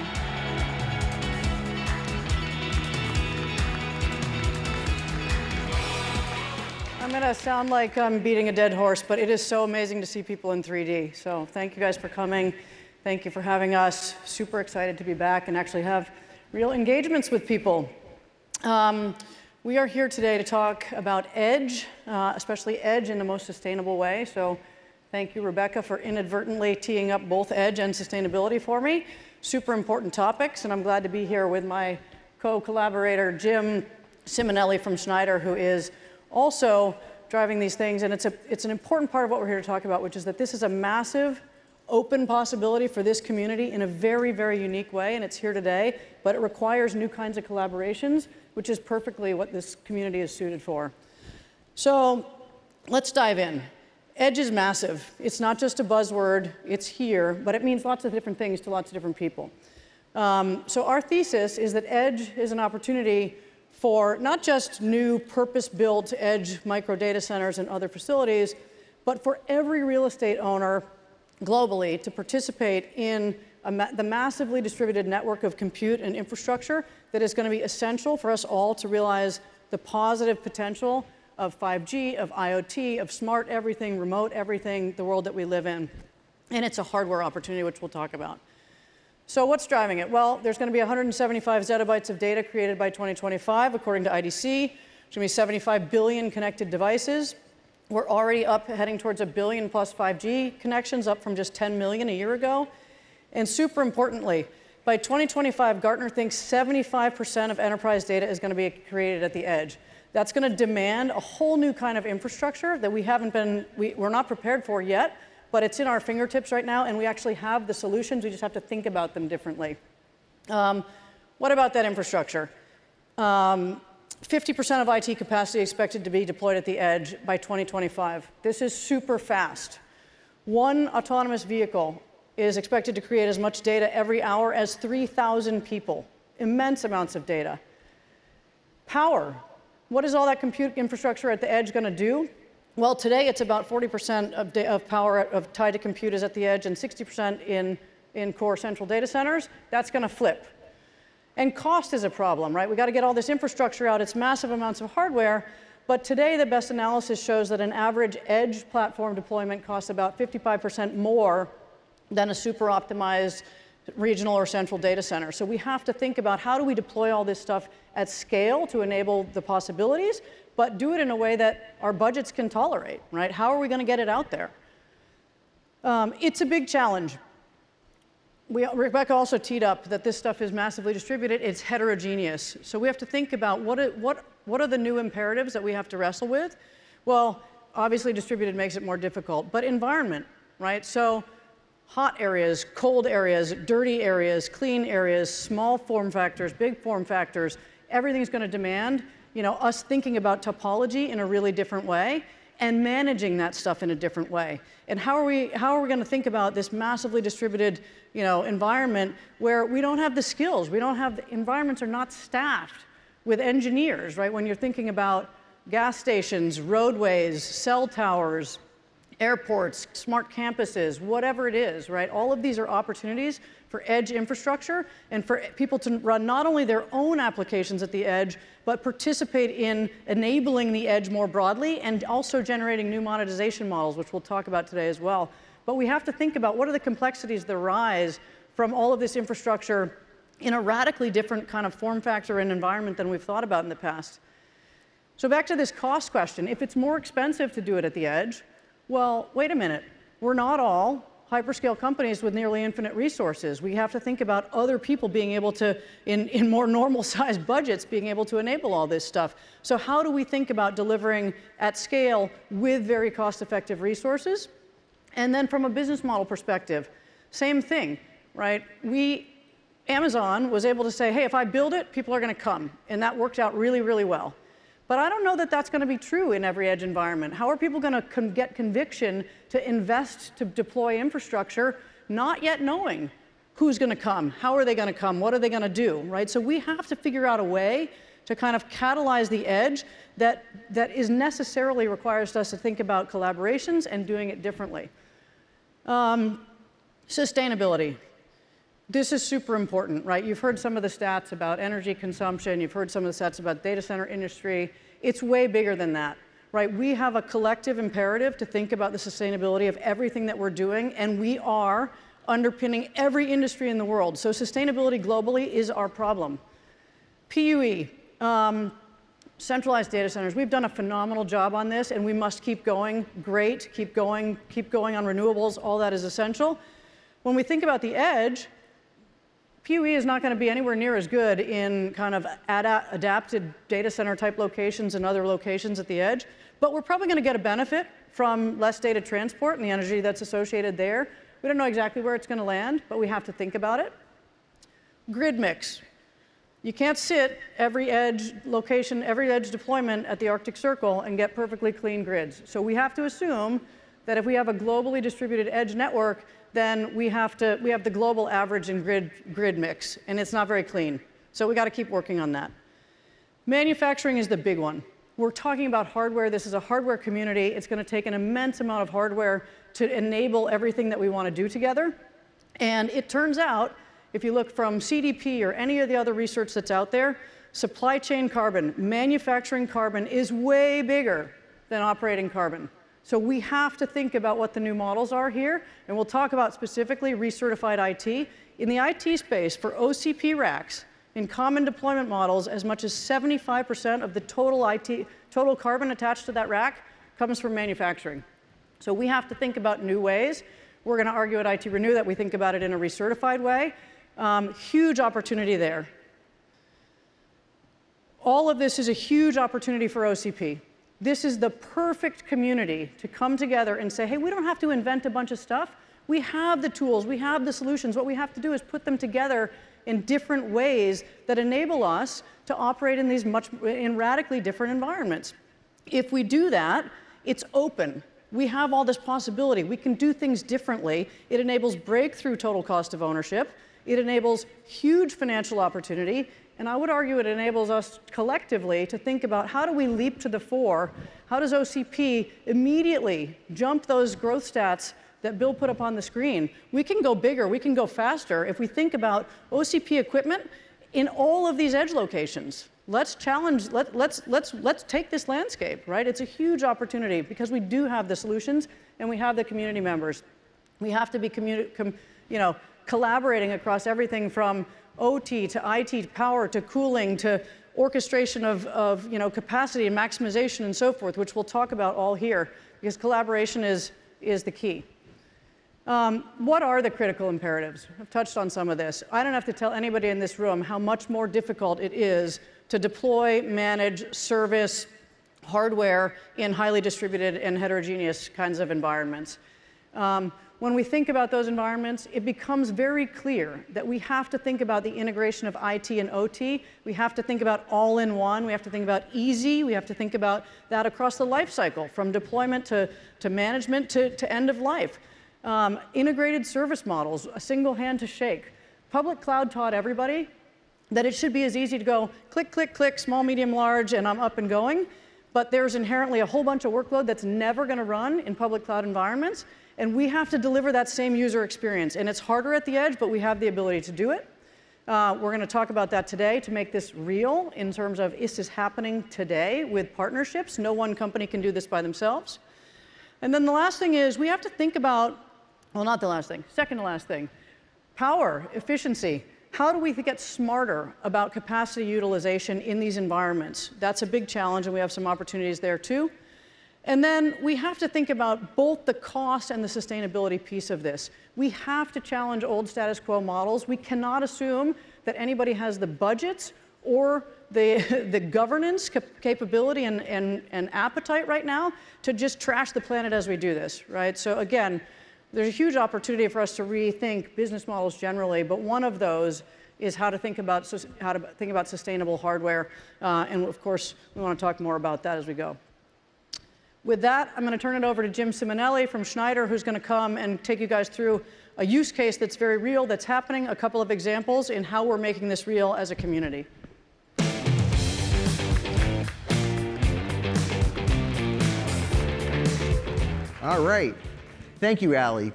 I'm going to sound like I'm beating a dead horse, but it is so amazing to see people in 3D. So thank you guys for coming. Thank you for having us. Super excited to be back and actually have real engagements with people. We are here today to talk about Edge, especially Edge in the most sustainable way. So thank you, Rebecca, for inadvertently teeing up both Edge and sustainability for me. Super important topics, and I'm glad to be here with my co-collaborator, Jim Simonelli from Schneider, who is also driving these things. And it's an important part of what we're here to talk about, which is that this is a massive, open possibility for this community in a very, very unique way, and it's here today, but it requires new kinds of collaborations, which is perfectly what this community is suited for. So let's dive in. Edge is massive. It's not just a buzzword, it's here, but it means lots of different things to lots of different people. So our thesis is that Edge is an opportunity for not just new purpose-built Edge micro data centers and other facilities, but for every real estate owner globally to participate in the massively distributed network of compute and infrastructure that is going to be essential for us all to realize the positive potential of 5G, of IoT, of smart everything, remote everything, the world that we live in. And it's a hardware opportunity, which we'll talk about. So what's driving it? Well, there's going to be 175 zettabytes of data created by 2025, according to IDC. There's going to be 75 billion connected devices. We're already up, heading towards 1 billion plus 5G connections, up from just 10 million a year ago. And super importantly, by 2025, Gartner thinks 75% of enterprise data is going to be created at the edge. That's going to demand a whole new kind of infrastructure that we're not prepared for yet, but it's in our fingertips right now, and we actually have the solutions. We just have to think about them differently. What about that infrastructure? 50% of IT capacity expected to be deployed at the edge by 2025. This is super fast. One autonomous vehicle is expected to create as much data every hour as 3,000 people. Immense amounts of data. Power. What is all that compute infrastructure at the edge going to do? Well, today it's about 40% of power tied to compute is at the edge and 60% in core central data centers. That's going to flip. And cost is a problem, right? We got to get all this infrastructure out. It's massive amounts of hardware, But today, the best analysis shows that an average edge platform deployment costs about 55% more than a super optimized regional or central data center. So we have to think about how do we deploy all this stuff at scale to enable the possibilities, but do it in a way that our budgets can tolerate, right? How are we going to get it out there? It's a big challenge. Rebecca also teed up that this stuff is massively distributed. It's heterogeneous. So we have to think about what are the new imperatives that we have to wrestle with? Well, obviously distributed makes it more difficult, but environment, right? So hot areas, cold areas, dirty areas, clean areas, small form factors, big form factors, everything's going to demand, us thinking about topology in a really different way and managing that stuff in a different way. And how are we going to think about this massively distributed, environment where we don't have the skills, environments are not staffed with engineers, right? When you're thinking about gas stations, roadways, cell towers, airports, smart campuses, whatever it is, right? All of these are opportunities for edge infrastructure and for people to run not only their own applications at the edge, but participate in enabling the edge more broadly and also generating new monetization models, which we'll talk about today as well. But we have to think about what are the complexities that arise from all of this infrastructure in a radically different kind of form factor and environment than we've thought about in the past. So back to this cost question. If it's more expensive to do it at the edge, well, wait a minute. We're not all hyperscale companies with nearly infinite resources. We have to think about other people being able to, in more normal sized budgets, being able to enable all this stuff. So how do we think about delivering at scale with very cost-effective resources? And then from a business model perspective, same thing, right? Amazon was able to say, hey, if I build it, people are going to come. And that worked out really, really well. But I don't know that that's going to be true in every edge environment. How are people going to get conviction to invest, to deploy infrastructure, not yet knowing who's going to come, how are they going to come, what are they going to do, right? So we have to figure out a way to kind of catalyze the edge that is necessarily requires us to think about collaborations and doing it differently. Sustainability. This is super important, right? You've heard some of the stats about energy consumption. You've heard some of the stats about data center industry. It's way bigger than that, right? We have a collective imperative to think about the sustainability of everything that we're doing, and we are underpinning every industry in the world. So sustainability globally is our problem. PUE, centralized data centers. We've done a phenomenal job on this, and we must keep going. Great, keep going on renewables. All that is essential. When we think about the edge, PUE is not going to be anywhere near as good in kind of adapted data center type locations and other locations at the edge, but we're probably going to get a benefit from less data transport and the energy that's associated there. We don't know exactly where it's going to land, but we have to think about it. Grid mix. You can't sit every edge location, every edge deployment at the Arctic Circle and get perfectly clean grids. So we have to assume that if we have a globally distributed edge network, then we have the global average in grid mix, and it's not very clean. So we got to keep working on that. Manufacturing is the big one. We're talking about hardware. This is a hardware community. It's going to take an immense amount of hardware to enable everything that we want to do together. And it turns out, if you look from CDP or any of the other research that's out there, supply chain carbon, manufacturing carbon is way bigger than operating carbon. So we have to think about what the new models are here, and we'll talk about specifically recertified IT. In the IT space, for OCP racks, in common deployment models, as much as 75% of the total carbon attached to that rack comes from manufacturing. So we have to think about new ways. We're going to argue at IT Renew that we think about it in a recertified way. Huge opportunity there. All of this is a huge opportunity for OCP. This is the perfect community to come together and say, hey, we don't have to invent a bunch of stuff. We have the tools, we have the solutions. What we have to do is put them together in different ways that enable us to operate in these in radically different environments. If we do that, it's open. We have all this possibility. We can do things differently. It enables breakthrough total cost of ownership. It enables huge financial opportunity. And I would argue it enables us collectively to think about how do we leap to the fore? How does OCP immediately jump those growth stats that Bill put up on the screen? We can go bigger, we can go faster if we think about OCP equipment in all of these edge locations. Let's challenge, let's take this landscape, right? It's a huge opportunity because we do have the solutions and we have the community members. We have to be collaborating across everything from OT to IT to power to cooling to orchestration of capacity and maximization and so forth, which we'll talk about all here, because collaboration is the key. What are the critical imperatives? I've touched on some of this. I don't have to tell anybody in this room how much more difficult it is to deploy, manage, service hardware in highly distributed and heterogeneous kinds of environments. When we think about those environments, it becomes very clear that we have to think about the integration of IT and OT. We have to think about all-in-one. We have to think about easy. We have to think about that across the life cycle, from deployment to management to end of life. Integrated service models, a single hand to shake. Public cloud taught everybody that it should be as easy to go click, click, click, small, medium, large, and I'm up and going. But there's inherently a whole bunch of workload that's never going to run in public cloud environments. And we have to deliver that same user experience. And it's harder at the edge, but we have the ability to do it. We're going to talk about that today to make this real in terms of is this happening today with partnerships. No one company can do this by themselves. And then the last thing is we have to think about, well, not the last thing, second to last thing, power, efficiency. How do we get smarter about capacity utilization in these environments? That's a big challenge, and we have some opportunities there too. And then we have to think about both the cost and the sustainability piece of this. We have to challenge old status quo models. We cannot assume that anybody has the budgets or the governance capability and appetite right now to just trash the planet as we do this, right? So again, there's a huge opportunity for us to rethink business models generally, but one of those is how to think about sustainable hardware, and of course, we want to talk more about that as we go. With that, I'm going to turn it over to Jim Simonelli from Schneider, who's going to come and take you guys through a use case that's very real, that's happening, a couple of examples in how we're making this real as a community. All right. Thank you, Allie.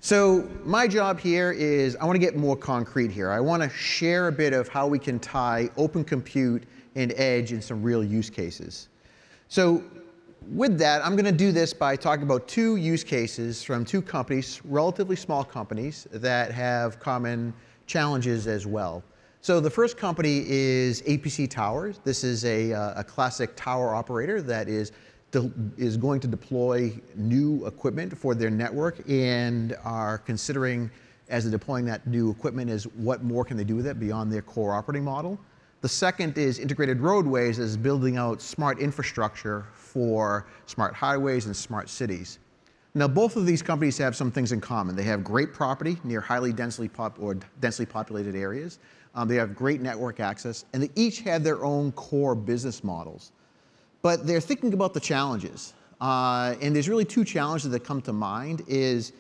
So my job here is I want to get more concrete here. I want to share a bit of how we can tie open compute and edge in some real use cases. So with that, I'm going to do this by talking about two use cases from two companies, relatively small companies, that have common challenges as well. So the first company is APC Towers. This is a classic tower operator that is going to deploy new equipment for their network and are considering, as they're deploying that new equipment, is what more can they do with it beyond their core operating model. The second is Integrated Roadways, is building out smart infrastructure for smart highways and smart cities. Now, both of these companies have some things in common. They have great property near highly densely populated areas. They have great network access, and they each have their own core business models. But they're thinking about the challenges. And there's really two challenges that come to mind is,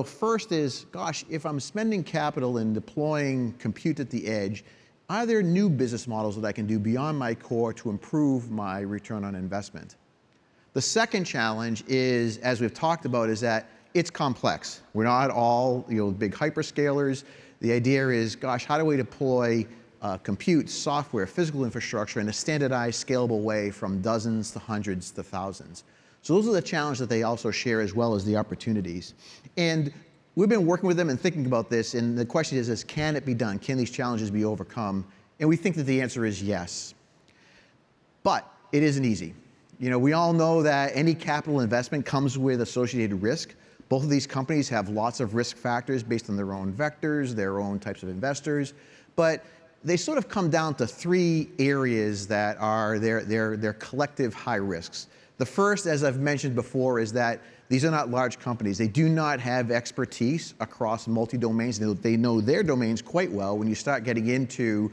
first is, gosh, if I'm spending capital in deploying compute at the edge, are there new business models that I can do beyond my core to improve my return on investment? The second challenge is, as we've talked about, is that it's complex. We're not all big hyperscalers. The idea is, gosh, how do we deploy compute, software, physical infrastructure in a standardized, scalable way from dozens to hundreds to thousands? So those are the challenges that they also share, as well as the opportunities. And we've been working with them and thinking about this, and the question is can it be done? Can these challenges be overcome? And we think that the answer is yes. But it isn't easy. We all know that any capital investment comes with associated risk. Both of these companies have lots of risk factors based on their own vectors, their own types of investors. But they sort of come down to three areas that are their collective high risks. The first, as I've mentioned before, is that these are not large companies. They do not have expertise across multi-domains. They know their domains quite well. When you start getting into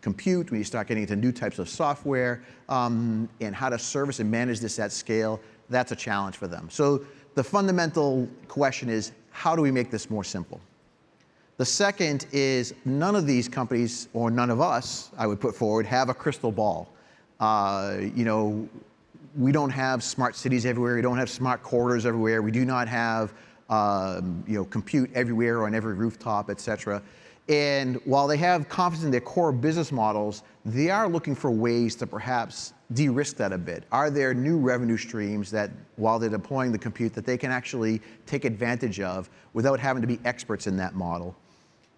compute, when you start getting into new types of software, and how to service and manage this at scale, that's a challenge for them. So the fundamental question is, how do we make this more simple? The second is, none of these companies, or none of us, I would put forward, have a crystal ball. We don't have smart cities everywhere. We don't have smart corridors everywhere. We do not have compute everywhere on every rooftop, et cetera. And while they have confidence in their core business models, they are looking for ways to perhaps de-risk that a bit. Are there new revenue streams that, while they're deploying the compute, that they can actually take advantage of without having to be experts in that model?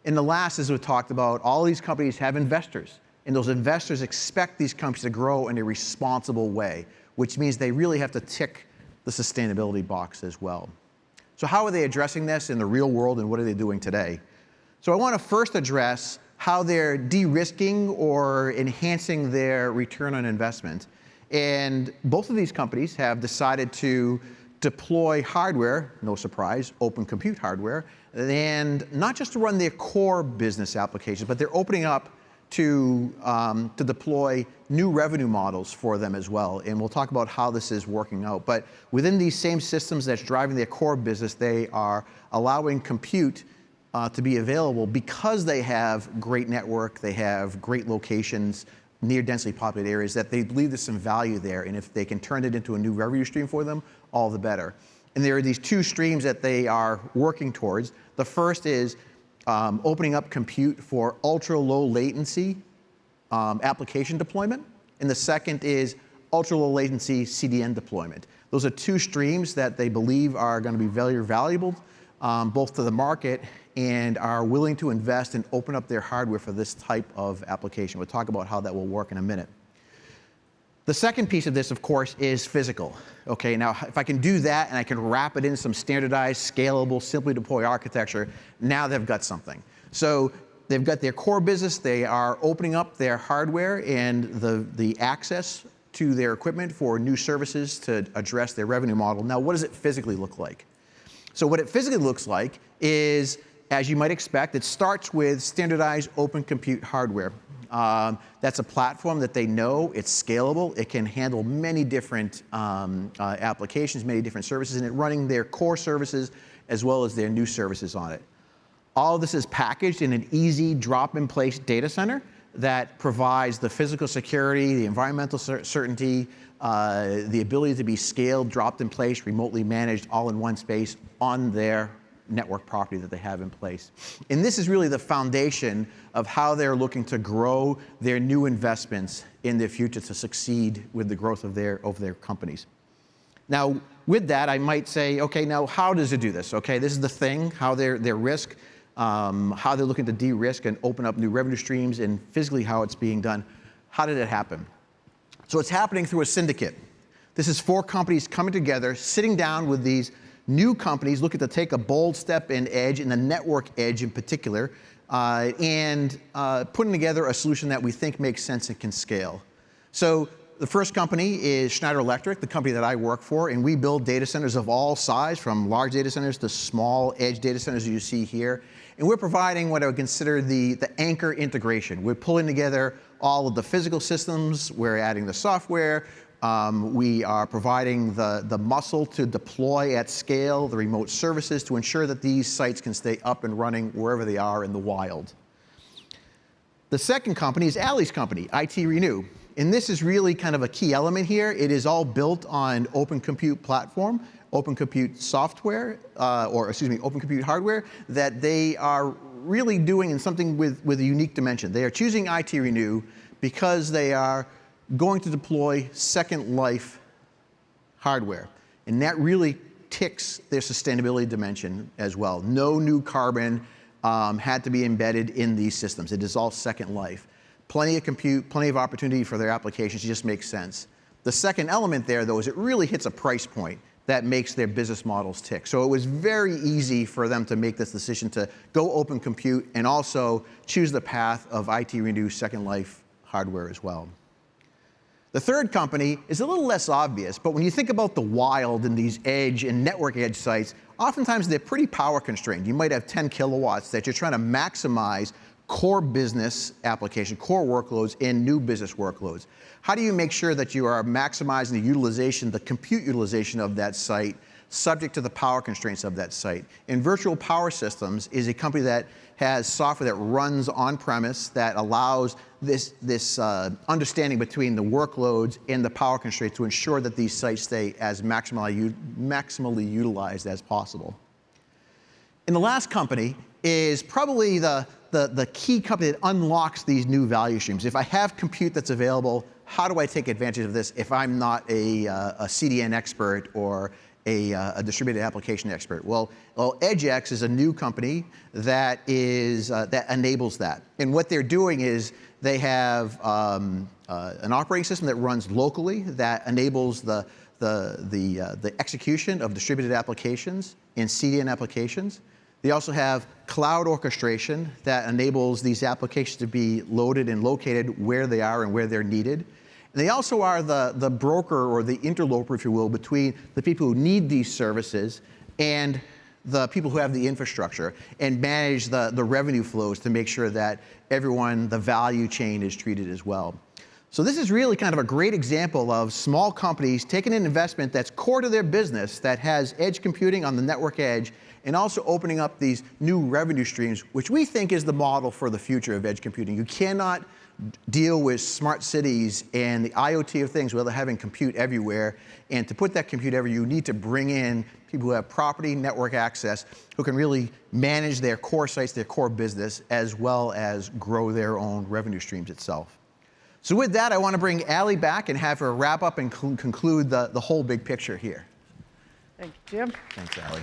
And the last, as we talked about, all these companies have investors, and those investors expect these companies to grow in a responsible way, which means they really have to tick the sustainability box as well. So how are they addressing this in the real world, and what are they doing today? So I want to first address how they're de-risking or enhancing their return on investment. And both of these companies have decided to deploy hardware, no surprise, open compute hardware, and not just to run their core business applications, but they're opening up to deploy new revenue models for them as well. And we'll talk about how this is working out. But within these same systems that's driving their core business, they are allowing compute to be available because they have great network, they have great locations, near densely populated areas, that they believe there's some value there. And if they can turn it into a new revenue stream for them, all the better. And there are these two streams that they are working towards. The first is opening up compute for ultra low latency application deployment. And the second is ultra low latency CDN deployment. Those are two streams that they believe are going to be very valuable both to the market and are willing to invest and open up their hardware for this type of application. We'll talk about how that will work in a minute. The second piece of this, of course, is physical. Okay, now if I can do that and I can wrap it in some standardized, scalable, simply deploy architecture, now they've got something. So they've got their core business, they are opening up their hardware and the access to their equipment for new services to address their revenue model. Now, what does it physically look like? So what it physically looks like is, as you might expect, it starts with standardized open compute hardware. That's a platform that they know, it's scalable, it can handle many different applications, many different services, and it's running their core services as well as their new services on it. All of this is packaged in an easy drop-in-place data center that provides the physical security, the environmental certainty, the ability to be scaled, dropped in place, remotely managed, all in one space on their network property that they have in place. And this is really the foundation of how they're looking to grow their new investments in the future to succeed with the growth of their companies. Now, with that, I might say, okay, now how does it do this? Okay, this is the thing, how their risk, how they're looking to de-risk and open up new revenue streams, and physically how it's being done. How did it happen? So it's happening through a syndicate. This is 4 companies coming together, sitting down with these new companies looking to take a bold step in edge, in the network edge in particular, and putting together a solution that we think makes sense and can scale. So the first company is Schneider Electric, the company that I work for, and we build data centers of all size, from large data centers to small edge data centers you see here. And we're providing what I would consider the anchor integration. We're pulling together all of the physical systems, we're adding the software, we are providing the muscle to deploy at scale, the remote services to ensure that these sites can stay up and running wherever they are in the wild. The second company is Ali's company, IT Renew. And this is really kind of a key element here. It is all built on open compute platform, open compute software, open compute hardware that they are really doing in something with a unique dimension. They are choosing IT Renew because they are going to deploy second life hardware. And that really ticks their sustainability dimension as well. No new carbon had to be embedded in these systems. It is all second life. Plenty of compute, plenty of opportunity for their applications. It just makes sense. The second element there, though, is it really hits a price point that makes their business models tick. So it was very easy for them to make this decision to go open compute and also choose the path of IT Renew second life hardware as well. The third company is a little less obvious, but when you think about the wild and these edge and network edge sites, oftentimes they're pretty power constrained. You might have 10 kilowatts that you're trying to maximize core business application, core workloads, and new business workloads. How do you make sure that you are maximizing the utilization, the compute utilization of that site, subject to the power constraints of that site? And Virtual Power Systems is a company that has software that runs on-premise that allows this understanding between the workloads and the power constraints to ensure that these sites stay as maximally utilized as possible. And the last company is probably the key company that unlocks these new value streams. If I have compute that's available, how do I take advantage of this if I'm not a CDN expert or a distributed application expert? Well, EdgeX is a new company that enables that. And what they're doing is they have an operating system that runs locally that enables the execution of distributed applications and CDN applications. They also have cloud orchestration that enables these applications to be loaded and located where they are and where they're needed. And they also are the broker or the interloper, if you will, between the people who need these services and the people who have the infrastructure and manage the revenue flows to make sure that everyone, the value chain is treated as well. So this is really kind of a great example of small companies taking an investment that's core to their business, that has edge computing on the network edge, and also opening up these new revenue streams, which we think is the model for the future of edge computing. You cannot deal with smart cities and the IoT of things without having compute everywhere. And to put that compute everywhere, you need to bring in people who have property network access, who can really manage their core sites, their core business, as well as grow their own revenue streams itself. So with that, I want to bring Ali back and have her wrap up and conclude the whole big picture here. Thank you, Jim. Thanks, Ali.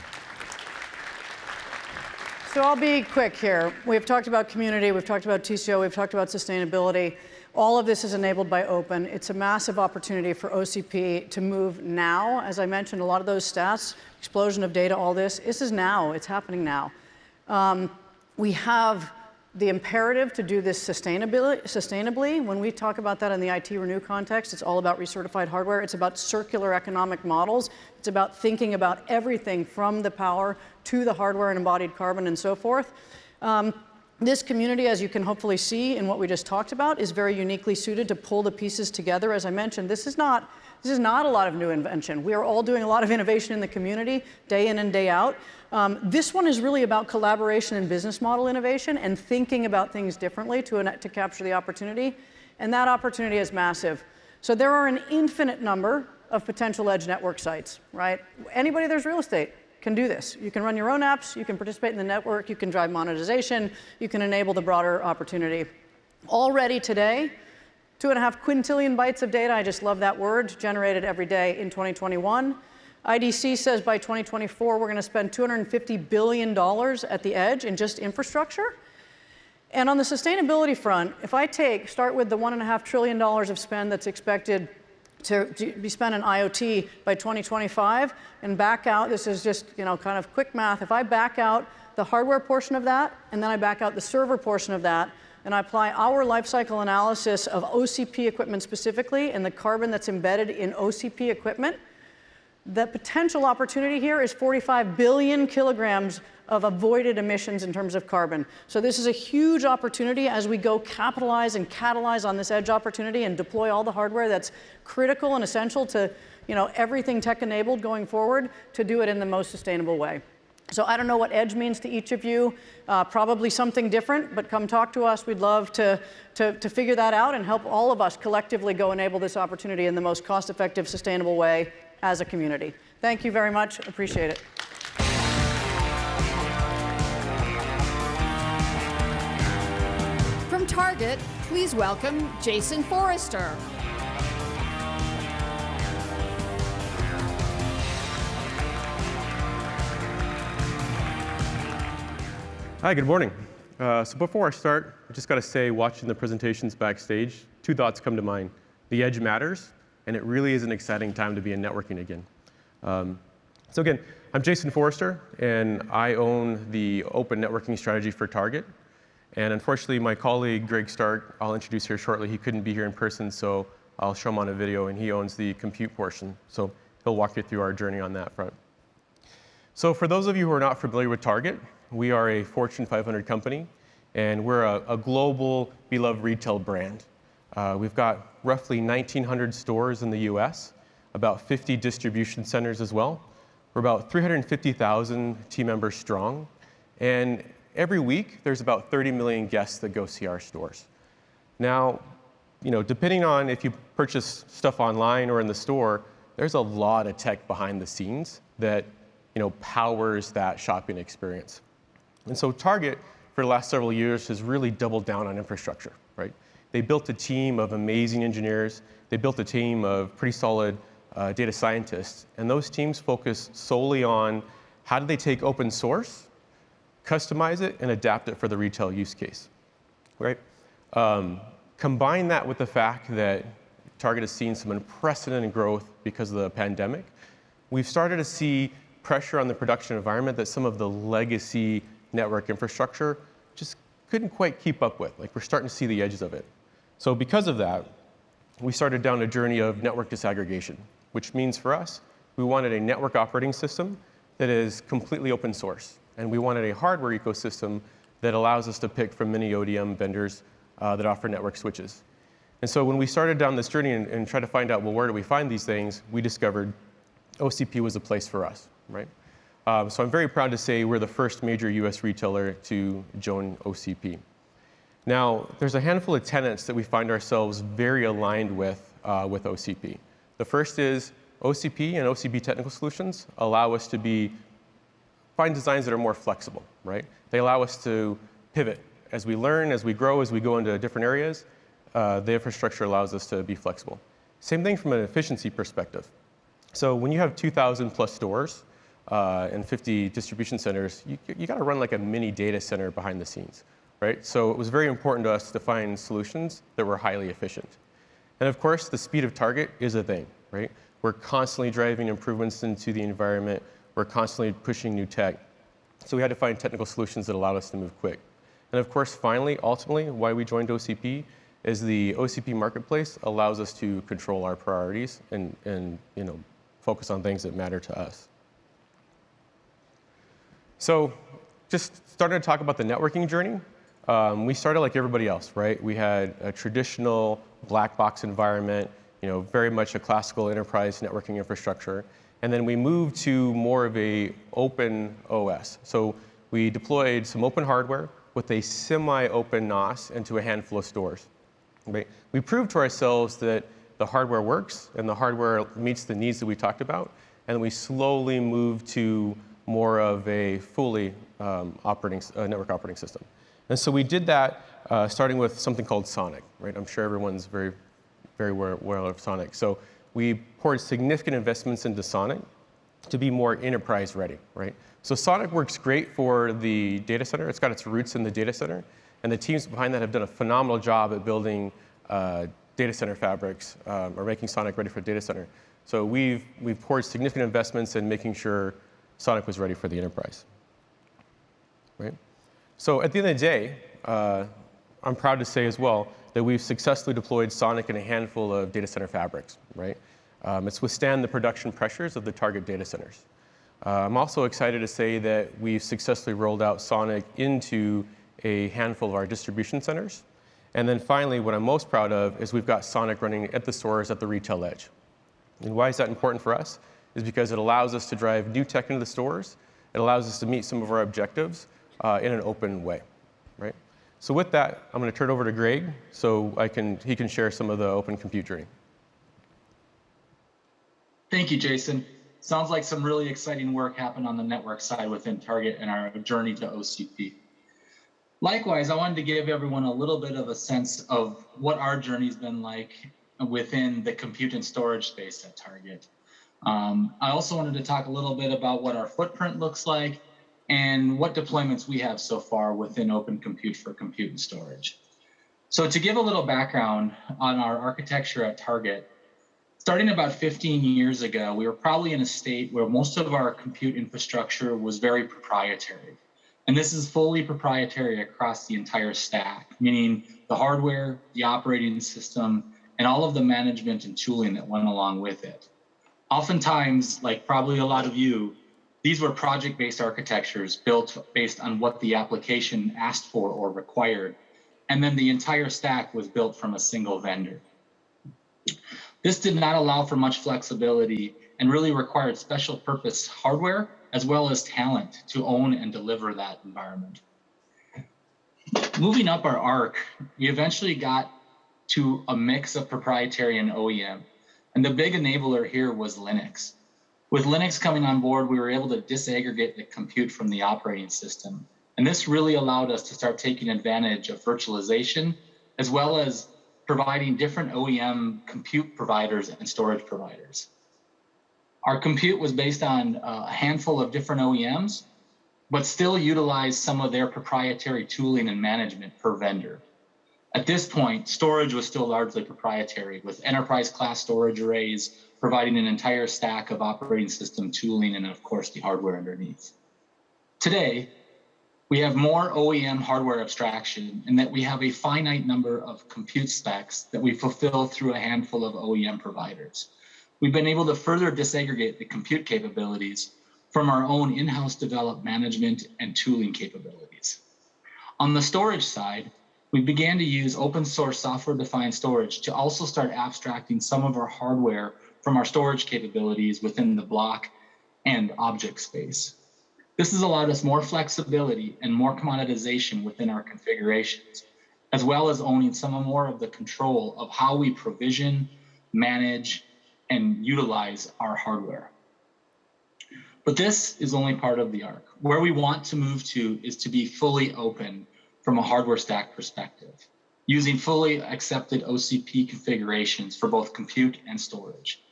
So I'll be quick here. We've talked about community, we've talked about TCO, we've talked about sustainability. All of this is enabled by open. It's a massive opportunity for OCP to move now. As I mentioned, a lot of those stats, explosion of data, all this is now. It's happening now. We have the imperative to do this sustainably. When we talk about that in the IT Renew context, it's all about recertified hardware. It's about circular economic models. It's about thinking about everything from the power to the hardware and embodied carbon and so forth. This community, as you can hopefully see in what we just talked about, is very uniquely suited to pull the pieces together. As I mentioned, this is not a lot of new invention. We are all doing a lot of innovation in the community, day in and day out. This one is really about collaboration and business model innovation and thinking about things differently to capture the opportunity. And that opportunity is massive. So there are an infinite number of potential edge network sites, right? Anybody there's real estate can do this. You can run your own apps, you can participate in the network, you can drive monetization, you can enable the broader opportunity. Already today, 2.5 quintillion bytes of data, I just love that word, generated every day in 2021. IDC says by 2024, we're going to spend $250 billion at the edge in just infrastructure. And on the sustainability front, if I start with the $1.5 trillion of spend that's expected to be spent on IoT by 2025 and back out, this is just kind of quick math, if I back out the hardware portion of that and then I back out the server portion of that and I apply our lifecycle analysis of OCP equipment specifically and the carbon that's embedded in OCP equipment, the potential opportunity here is 45 billion kilograms of avoided emissions in terms of carbon. So this is a huge opportunity as we go capitalize and catalyze on this edge opportunity and deploy all the hardware that's critical and essential to everything tech-enabled going forward to do it in the most sustainable way. So I don't know what edge means to each of you, probably something different, but come talk to us. We'd love to figure that out and help all of us collectively go enable this opportunity in the most cost-effective, sustainable way as a community. Thank you very much. Appreciate it. From Target, please welcome Jason Forrester. Hi, good morning. So before I start, I just got to say, watching the presentations backstage, two thoughts come to mind. The edge matters, and it really is an exciting time to be in networking again. So again, I'm Jason Forrester, and I own the open networking strategy for Target. And unfortunately, my colleague, Greg Stark, I'll introduce here shortly, he couldn't be here in person, so I'll show him on a video, and he owns the compute portion. So he'll walk you through our journey on that front. So for those of you who are not familiar with Target, we are a Fortune 500 company, and we're a global, beloved retail brand. We've got roughly 1,900 stores in the US, about 50 distribution centers as well. We're about 350,000 team members strong, and every week there's about 30 million guests that go see our stores. Now, depending on if you purchase stuff online or in the store, there's a lot of tech behind the scenes that powers that shopping experience. And so Target, for the last several years, has really doubled down on infrastructure, right? They built a team of amazing engineers. They built a team of pretty solid data scientists. And those teams focus solely on how do they take open source, customize it, and adapt it for the retail use case, right? Combine that with the fact that Target has seen some unprecedented growth because of the pandemic. We've started to see pressure on the production environment that some of the legacy network infrastructure just couldn't quite keep up with. Like, we're starting to see the edges of it. So because of that, we started down a journey of network disaggregation, which means for us, we wanted a network operating system that is completely open source. And we wanted a hardware ecosystem that allows us to pick from many ODM vendors that offer network switches. And so when we started down this journey and tried to find out, well, where do we find these things, we discovered OCP was a place for us, right? So I'm very proud to say we're the first major US retailer to join OCP. Now, there's a handful of tenets that we find ourselves very aligned with OCP. The first is OCP and OCP technical solutions allow us to find designs that are more flexible, right? They allow us to pivot. As we learn, as we grow, as we go into different areas, the infrastructure allows us to be flexible. Same thing from an efficiency perspective. So when you have 2,000 plus stores and 50 distribution centers, you got to run like a mini data center behind the scenes, right? So it was very important to us to find solutions that were highly efficient. And of course, the speed of target is a thing, right? We're constantly driving improvements into the environment. We're constantly pushing new tech. So we had to find technical solutions that allowed us to move quick. And of course, finally, ultimately, why we joined OCP is the OCP marketplace allows us to control our priorities and focus on things that matter to us. So just starting to talk about the networking journey, we started like everybody else, right? We had a traditional black box environment, very much a classical enterprise networking infrastructure. And then we moved to more of a open OS. So we deployed some open hardware with a semi-open NOS into a handful of stores. Right? We proved to ourselves that the hardware works and the hardware meets the needs that we talked about, and we slowly moved to more of a fully network operating system. And so we did that starting with something called Sonic. Right? I'm sure everyone's very, very aware of Sonic. So we poured significant investments into Sonic to be more enterprise ready. Right? So Sonic works great for the data center. It's got its roots in the data center. And the teams behind that have done a phenomenal job at building data center fabrics or making Sonic ready for data center. So we've poured significant investments in making sure Sonic was ready for the enterprise. Right? So at the end of the day, I'm proud to say as well that we've successfully deployed Sonic in a handful of data center fabrics. Right? It's withstand the production pressures of the target data centers. I'm also excited to say that we've successfully rolled out Sonic into a handful of our distribution centers. And then finally, what I'm most proud of is we've got Sonic running at the stores at the retail edge. And why is that important for us? Is because it allows us to drive new tech into the stores. It allows us to meet some of our objectives in an open way, right? So with that, I'm going to turn it over to Greg so he can share some of the open compute journey. Thank you, Jason. Sounds like some really exciting work happened on the network side within Target and our journey to OCP. Likewise, I wanted to give everyone a little bit of a sense of what our journey's been like within the compute and storage space at Target. I also wanted to talk a little bit about what our footprint looks like and what deployments we have so far within Open Compute for compute and storage. So to give a little background on our architecture at Target, starting about 15 years ago, we were probably in a state where most of our compute infrastructure was very proprietary. And this is fully proprietary across the entire stack, meaning the hardware, the operating system, and all of the management and tooling that went along with it. Oftentimes, like probably a lot of you, these were project-based architectures built based on what the application asked for or required. And then the entire stack was built from a single vendor. This did not allow for much flexibility and really required special purpose hardware as well as talent to own and deliver that environment. Moving up our arc, we eventually got to a mix of proprietary and OEM. And the big enabler here was Linux. With Linux coming on board, we were able to disaggregate the compute from the operating system. And And this really allowed us to start taking advantage of virtualization, as well as providing different OEM compute providers and storage providers. Our compute was based on a handful of different OEMs, but still utilized some of their proprietary tooling and management per vendor. At this point, storage was still largely proprietary, with enterprise class storage arrays providing an entire stack of operating system tooling and, of course, the hardware underneath. Today, we have more OEM hardware abstraction in that we have a finite number of compute specs that we fulfill through a handful of OEM providers. We've been able to further disaggregate the compute capabilities from our own in-house developed management and tooling capabilities. On the storage side, we began to use open source software-defined storage to also start abstracting some of our hardware from our storage capabilities within the block and object space. This has allowed us more flexibility and more commoditization within our configurations, as well as owning some more of the control of how we provision, manage, and utilize our hardware. But this is only part of the arc. Where we want to move to is to be fully open from a hardware stack perspective, using fully accepted OCP configurations for both compute and storage.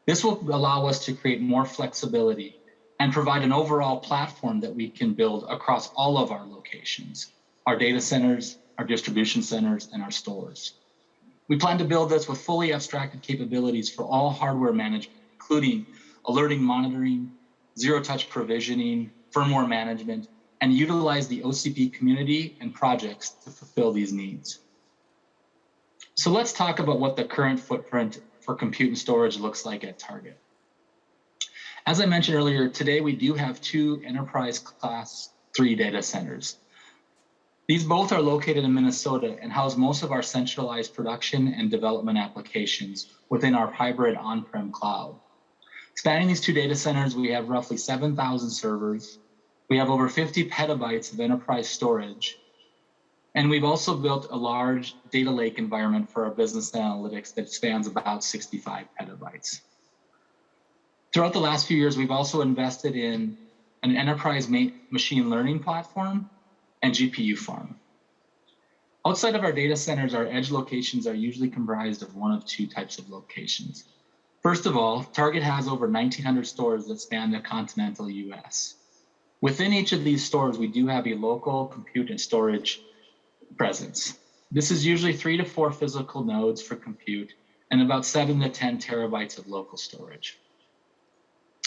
This will allow us to create more flexibility and provide an overall platform that we can build across all of our locations, our data centers, our distribution centers, and our stores. We plan to build this with fully abstracted capabilities for all hardware management, including alerting monitoring, zero-touch provisioning, firmware management, and utilize the OCP community and projects to fulfill these needs. So let's talk about what the current footprint for compute and storage looks like at Target. As I mentioned earlier, today we do have 2 enterprise class 3 data centers. These both are located in Minnesota and house most of our centralized production and development applications within our hybrid on-prem cloud. Spanning these 2 data centers, we have roughly 7,000 servers. We have over 50 petabytes of enterprise storage. And we've also built a large data lake environment for our business analytics that spans about 65 petabytes. Throughout the last few years, we've also invested in an enterprise machine learning platform and GPU farm. Outside of our data centers, our edge locations are usually comprised of one of 2 types of locations. First of all, Target has over 1,900 stores that span the continental US. Within each of these stores, we do have a local compute and storage presence. This is usually 3 to 4 physical nodes for compute and about 7 to 10 terabytes of local storage.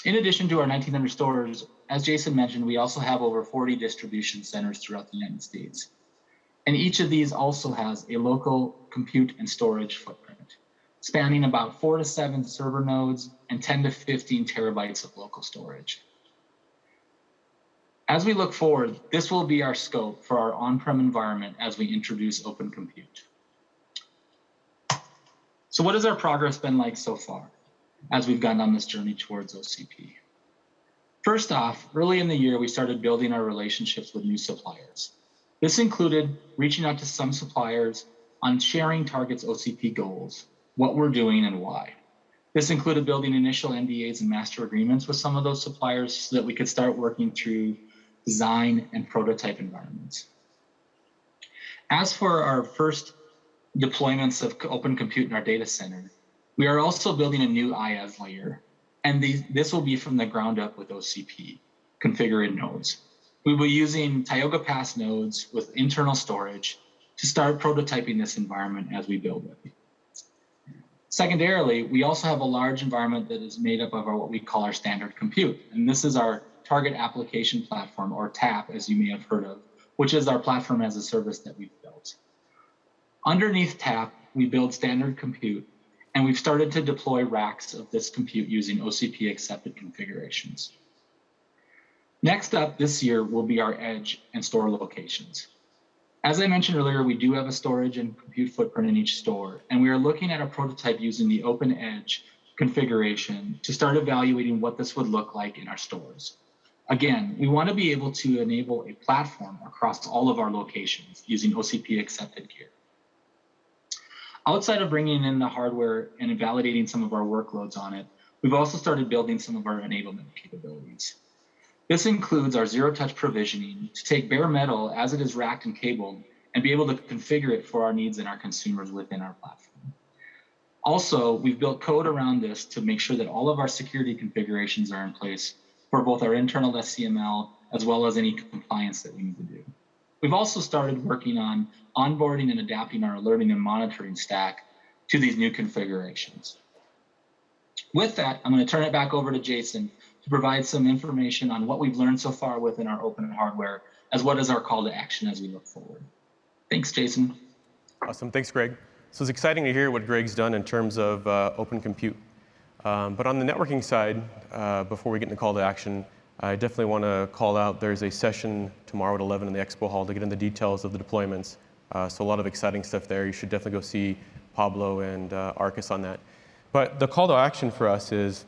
In addition to our 1,900 stores, as Jason mentioned, we also have over 40 distribution centers throughout the United States. And each of these also has a local compute and storage footprint, spanning about 4 to 7 server nodes and 10 to 15 terabytes of local storage. As we look forward, this will be our scope for our on-prem environment as we introduce open compute. So what has our progress been like so far as we've gone on this journey towards OCP? First off, early in the year, we started building our relationships with new suppliers. This included reaching out to some suppliers on sharing Target's OCP goals, what we're doing and why. This included building initial NDAs and master agreements with some of those suppliers so that we could start working through design and prototype environments. As for our first deployments of open compute in our data center, we are also building a new IaaS layer, and this will be from the ground up with OCP, configured nodes. We will be using Tioga Pass nodes with internal storage to start prototyping this environment as we build it. Secondarily, we also have a large environment that is made up of what we call our standard compute, and this is our Target Application Platform, or TAP, as you may have heard of, which is our platform as a service that we've built. Underneath TAP, we build standard compute, and we've started to deploy racks of this compute using OCP accepted configurations. Next up this year will be our edge and store locations. As I mentioned earlier, we do have a storage and compute footprint in each store, and we are looking at a prototype using the open edge configuration to start evaluating what this would look like in our stores. Again, we want to be able to enable a platform across all of our locations using OCP accepted gear. Outside of bringing in the hardware and validating some of our workloads on it, we've also started building some of our enablement capabilities. This includes our zero-touch provisioning to take bare metal as it is racked and cabled and be able to configure it for our needs and our consumers within our platform. Also, we've built code around this to make sure that all of our security configurations are in place for both our internal SCML as well as any compliance that we need to do. We've also started working on onboarding and adapting our alerting and monitoring stack to these new configurations. With that, I'm going to turn it back over to Jason to provide some information on what we've learned so far within our open hardware, as well as our call to action as we look forward. Thanks, Jason. Awesome, thanks, Greg. So it's exciting to hear what Greg's done in terms of open compute. But on the networking side, before we get into call to action, I definitely want to call out there's a session tomorrow at 11 in the Expo Hall to get into the details of the deployments. So a lot of exciting stuff there. You should definitely go see Pablo and Arcus on that. But the call to action for us is,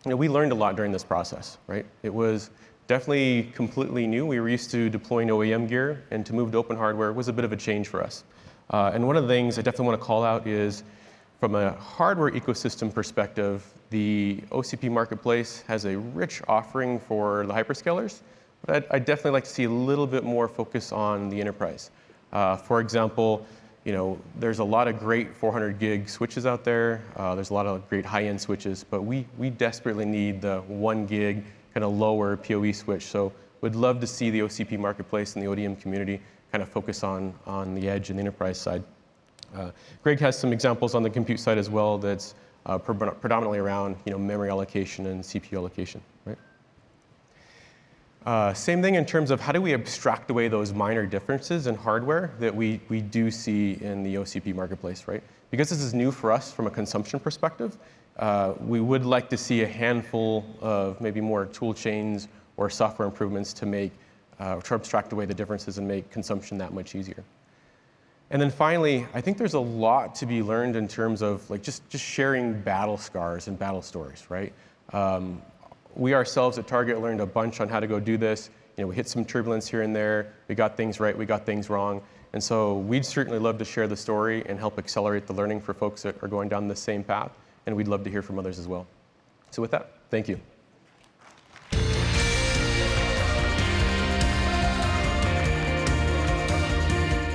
we learned a lot during this process, right? It was definitely completely new. We were used to deploying OEM gear, and to move to open hardware was a bit of a change for us. And one of the things I definitely want to call out is, from a hardware ecosystem perspective, the OCP marketplace has a rich offering for the hyperscalers, but I'd definitely like to see a little bit more focus on the enterprise. For example, there's a lot of great 400 gig switches out there. There's a lot of great high-end switches, but we desperately need the 1 gig kind of lower PoE switch. So we'd love to see the OCP marketplace and the ODM community kind of focus on the edge and the enterprise side. Greg has some examples on the compute side as well that's predominantly around memory allocation and CPU allocation, right? Same thing in terms of how do we abstract away those minor differences in hardware that we do see in the OCP marketplace, right? Because this is new for us from a consumption perspective, we would like to see a handful of maybe more tool chains or software improvements to make, to abstract away the differences and make consumption that much easier. And then finally, I think there's a lot to be learned in terms of just sharing battle scars and battle stories, right? We ourselves at Target learned a bunch on how to go do this. We hit some turbulence here and there. We got things right, we got things wrong. And so we'd certainly love to share the story and help accelerate the learning for folks that are going down the same path. And we'd love to hear from others as well. So with that, thank you.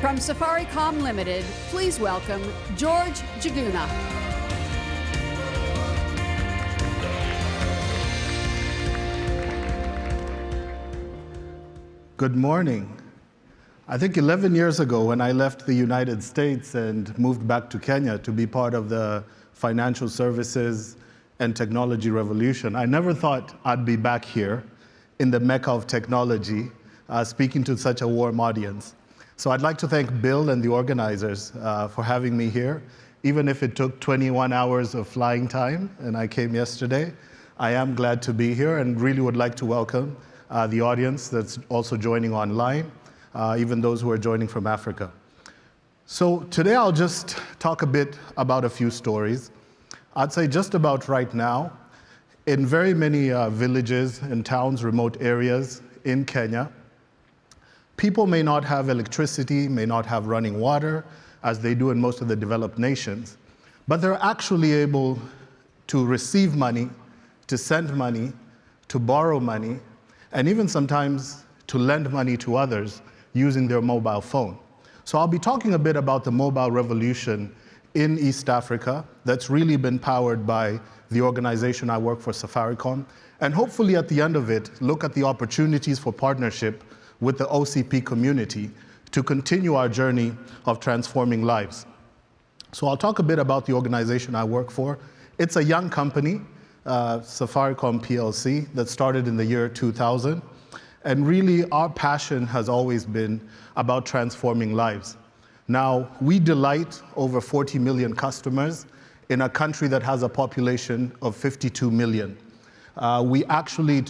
From Safaricom Limited, please welcome George Jaguna. Good morning. I think 11 years ago when I left the United States and moved back to Kenya to be part of the financial services and technology revolution, I never thought I'd be back here in the Mecca of technology, speaking to such a warm audience. So I'd like to thank Bill and the organizers for having me here. Even if it took 21 hours of flying time and I came yesterday, I am glad to be here and really would like to welcome the audience that's also joining online, even those who are joining from Africa. So today I'll just talk a bit about a few stories. I'd say just about right now, in very many villages and towns, remote areas in Kenya, people may not have electricity, may not have running water, as they do in most of the developed nations, but they're actually able to receive money, to send money, to borrow money, and even sometimes to lend money to others using their mobile phone. So I'll be talking a bit about the mobile revolution in East Africa that's really been powered by the organization I work for, Safaricom, and hopefully at the end of it, look at the opportunities for partnership with the OCP community to continue our journey of transforming lives. So I'll talk a bit about the organization I work for. It's a young company, Safaricom PLC, that started in the year 2000. And really, our passion has always been about transforming lives. Now, we delight over 40 million customers in a country that has a population of 52 million. We actually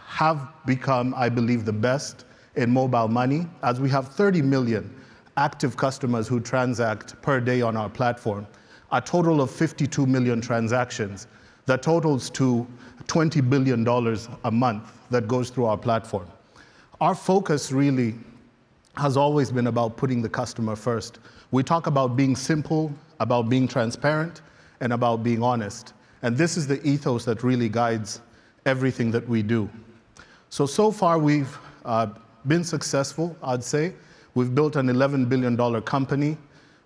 have become, I believe, the best in mobile money, as we have 30 million active customers who transact per day on our platform, a total of 52 million transactions that totals to $20 billion a month that goes through our platform. Our focus really has always been about putting the customer first. We talk about being simple, about being transparent, and about being honest. And this is the ethos that really guides everything that we do. So far we've been successful, I'd say. We've built an $11 billion company.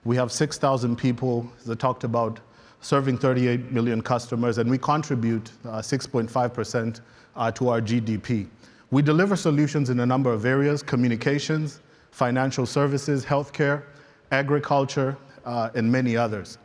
We have 6,000 people, as I talked about, serving 38 million customers, and we contribute 6.5% to our GDP. We deliver solutions in a number of areas: communications, financial services, healthcare, agriculture, and many others.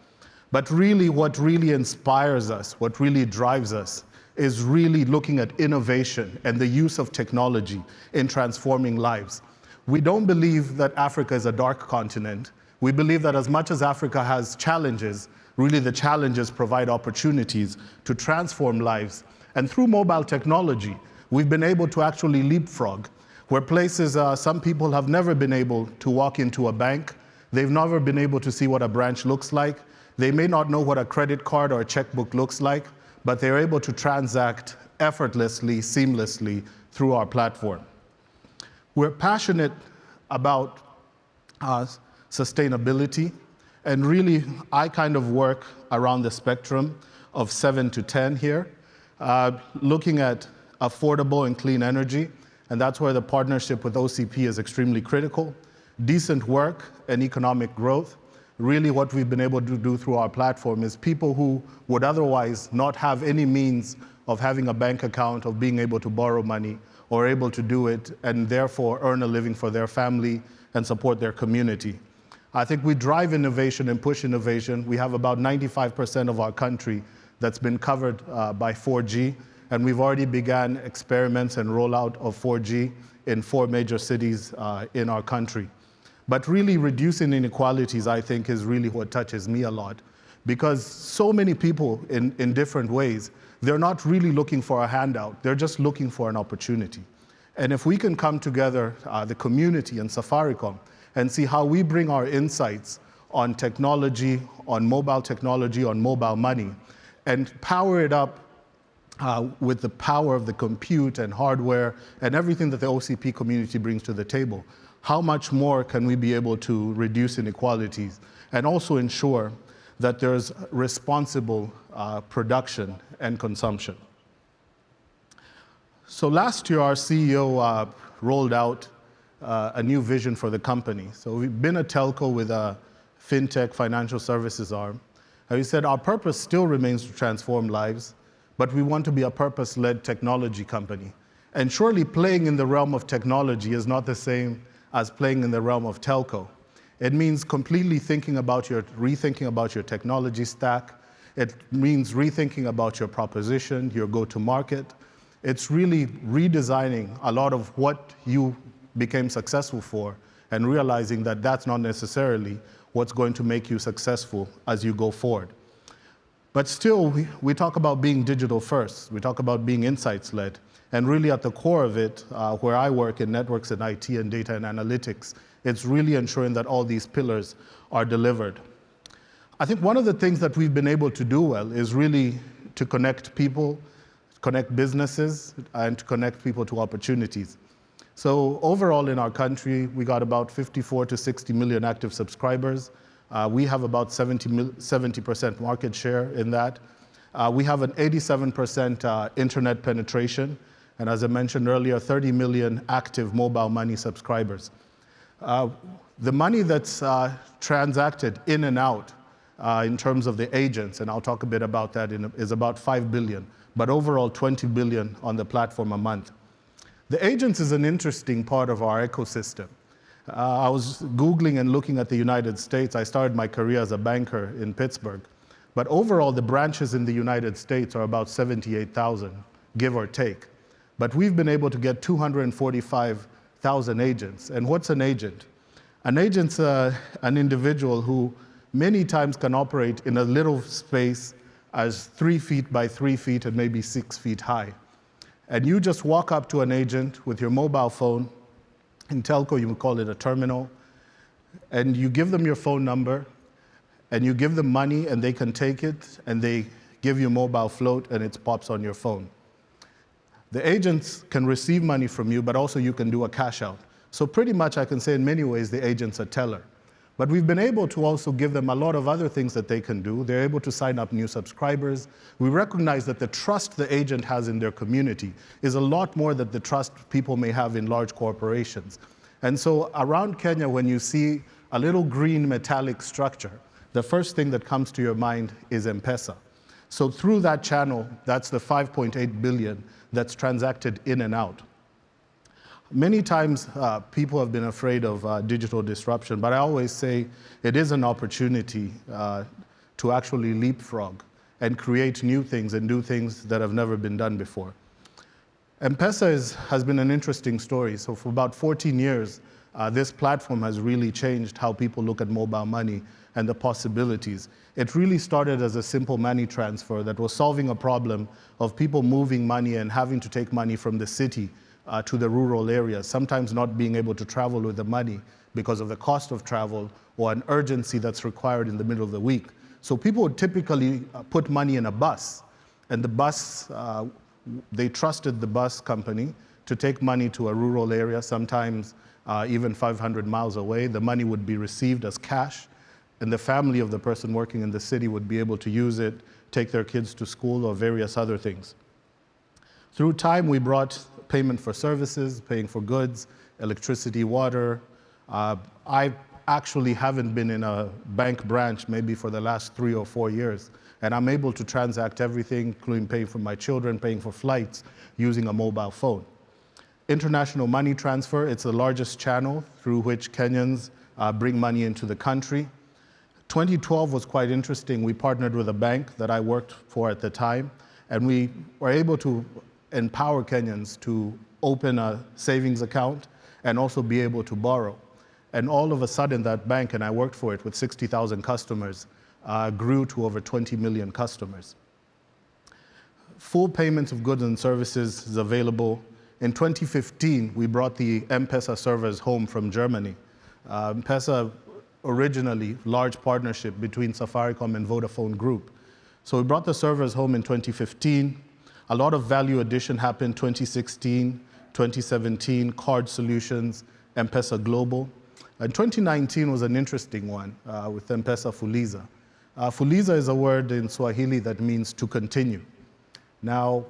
But really, what really inspires us, what really drives us, is really looking at innovation and the use of technology in transforming lives. We don't believe that Africa is a dark continent. We believe that as much as Africa has challenges, really the challenges provide opportunities to transform lives. And through mobile technology, we've been able to actually leapfrog, where places some people have never been able to walk into a bank. They've never been able to see what a branch looks like. They may not know what a credit card or a checkbook looks like, but they're able to transact effortlessly, seamlessly through our platform. We're passionate about sustainability, and really I kind of work around the spectrum of 7 to 10 here, looking at affordable and clean energy, and that's where the partnership with OCP is extremely critical. Decent work and economic growth. Really what we've been able to do through our platform is people who would otherwise not have any means of having a bank account, of being able to borrow money, or able to do it, and therefore earn a living for their family and support their community. I think we drive innovation and push innovation. We have about 95% of our country that's been covered by 4G, and we've already begun experiments and rollout of 4G in 4 major cities in our country. But really reducing inequalities, I think, is really what touches me a lot, because so many people in different ways, they're not really looking for a handout, they're just looking for an opportunity. And if we can come together, the community and Safaricom, and see how we bring our insights on technology, on mobile money, and power it up with the power of the compute and hardware and everything that the OCP community brings to the table, how much more can we be able to reduce inequalities and also ensure that there's responsible production and consumption. So last year, our CEO rolled out a new vision for the company. So we've been a telco with a fintech financial services arm. And we said our purpose still remains to transform lives, but we want to be a purpose-led technology company. And surely playing in the realm of technology is not the same as playing in the realm of telco. It means completely rethinking about your technology stack. It means rethinking about your proposition, your go-to-market. It's really redesigning a lot of what you became successful for and realizing that that's not necessarily what's going to make you successful as you go forward. But still, we talk about being digital first. We talk about being insights-led. And really at the core of it, where I work in networks and IT and data and analytics, it's really ensuring that all these pillars are delivered. I think one of the things that we've been able to do well is really to connect people, connect businesses, and to connect people to opportunities. So overall in our country, we got about 54 to 60 million active subscribers. We have about 70% market share in that. We have an 87% internet penetration. And as I mentioned earlier, 30 million active mobile money subscribers. The money that's transacted in and out in terms of the agents, and I'll talk a bit about that, is about 5 billion, but overall 20 billion on the platform a month. The agents is an interesting part of our ecosystem. I was Googling and looking at the United States. I started my career as a banker in Pittsburgh. But overall, the branches in the United States are about 78,000, give or take. But we've been able to get 245,000 agents. And what's an agent? An agent's an individual who many times can operate in a little space as 3 feet by 3 feet and maybe 6 feet high. And you just walk up to an agent with your mobile phone. In telco, you would call it a terminal. And you give them your phone number, and you give them money, and they can take it, and they give you mobile float, and it pops on your phone. The agents can receive money from you, but also you can do a cash out. So pretty much I can say in many ways the agent's a teller. But we've been able to also give them a lot of other things that they can do. They're able to sign up new subscribers. We recognize that the trust the agent has in their community is a lot more than the trust people may have in large corporations. And so around Kenya, when you see a little green metallic structure, the first thing that comes to your mind is M-Pesa. So through that channel, that's the 5.8 billion that's transacted in and out. Many times people have been afraid of digital disruption, but I always say it is an opportunity to actually leapfrog and create new things and do things that have never been done before. M-Pesa has been an interesting story. So for about 14 years, this platform has really changed how people look at mobile money and the possibilities. It really started as a simple money transfer that was solving a problem of people moving money and having to take money from the city to the rural areas, sometimes not being able to travel with the money because of the cost of travel or an urgency that's required in the middle of the week. So people would typically put money in a bus, and the bus, they trusted the bus company to take money to a rural area, sometimes even 500 miles away. The money would be received as cash, and the family of the person working in the city would be able to use it, take their kids to school or various other things. Through time, we brought payment for services, paying for goods, electricity, water. I actually haven't been in a bank branch maybe for the last 3 or 4 years, and I'm able to transact everything, including paying for my children, paying for flights, using a mobile phone. International money transfer, it's the largest channel through which Kenyans bring money into the country. 2012 was quite interesting. We partnered with a bank that I worked for at the time, and we were able to empower Kenyans to open a savings account and also be able to borrow. And all of a sudden, that bank, and I worked for it with 60,000 customers, grew to over 20 million customers. Full payments of goods and services is available. In 2015, we brought the M-Pesa servers home from Germany. M-Pesa, originally, large partnership between Safaricom and Vodafone Group. So we brought the servers home in 2015. A lot of value addition happened 2016, 2017, card solutions, M-Pesa Global. And 2019 was an interesting one with M-Pesa Fuliza. Fuliza is a word in Swahili that means to continue. Now,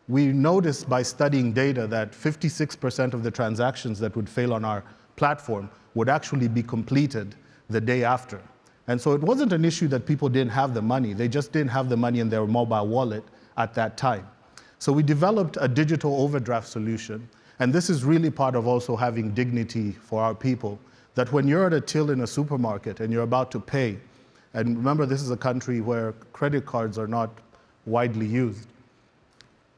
we noticed by studying data that 56% of the transactions that would fail on our platform would actually be completed the day after. And so it wasn't an issue that people didn't have the money, they just didn't have the money in their mobile wallet at that time. So we developed a digital overdraft solution, and this is really part of also having dignity for our people, that when you're at a till in a supermarket and you're about to pay, and remember this is a country where credit cards are not widely used,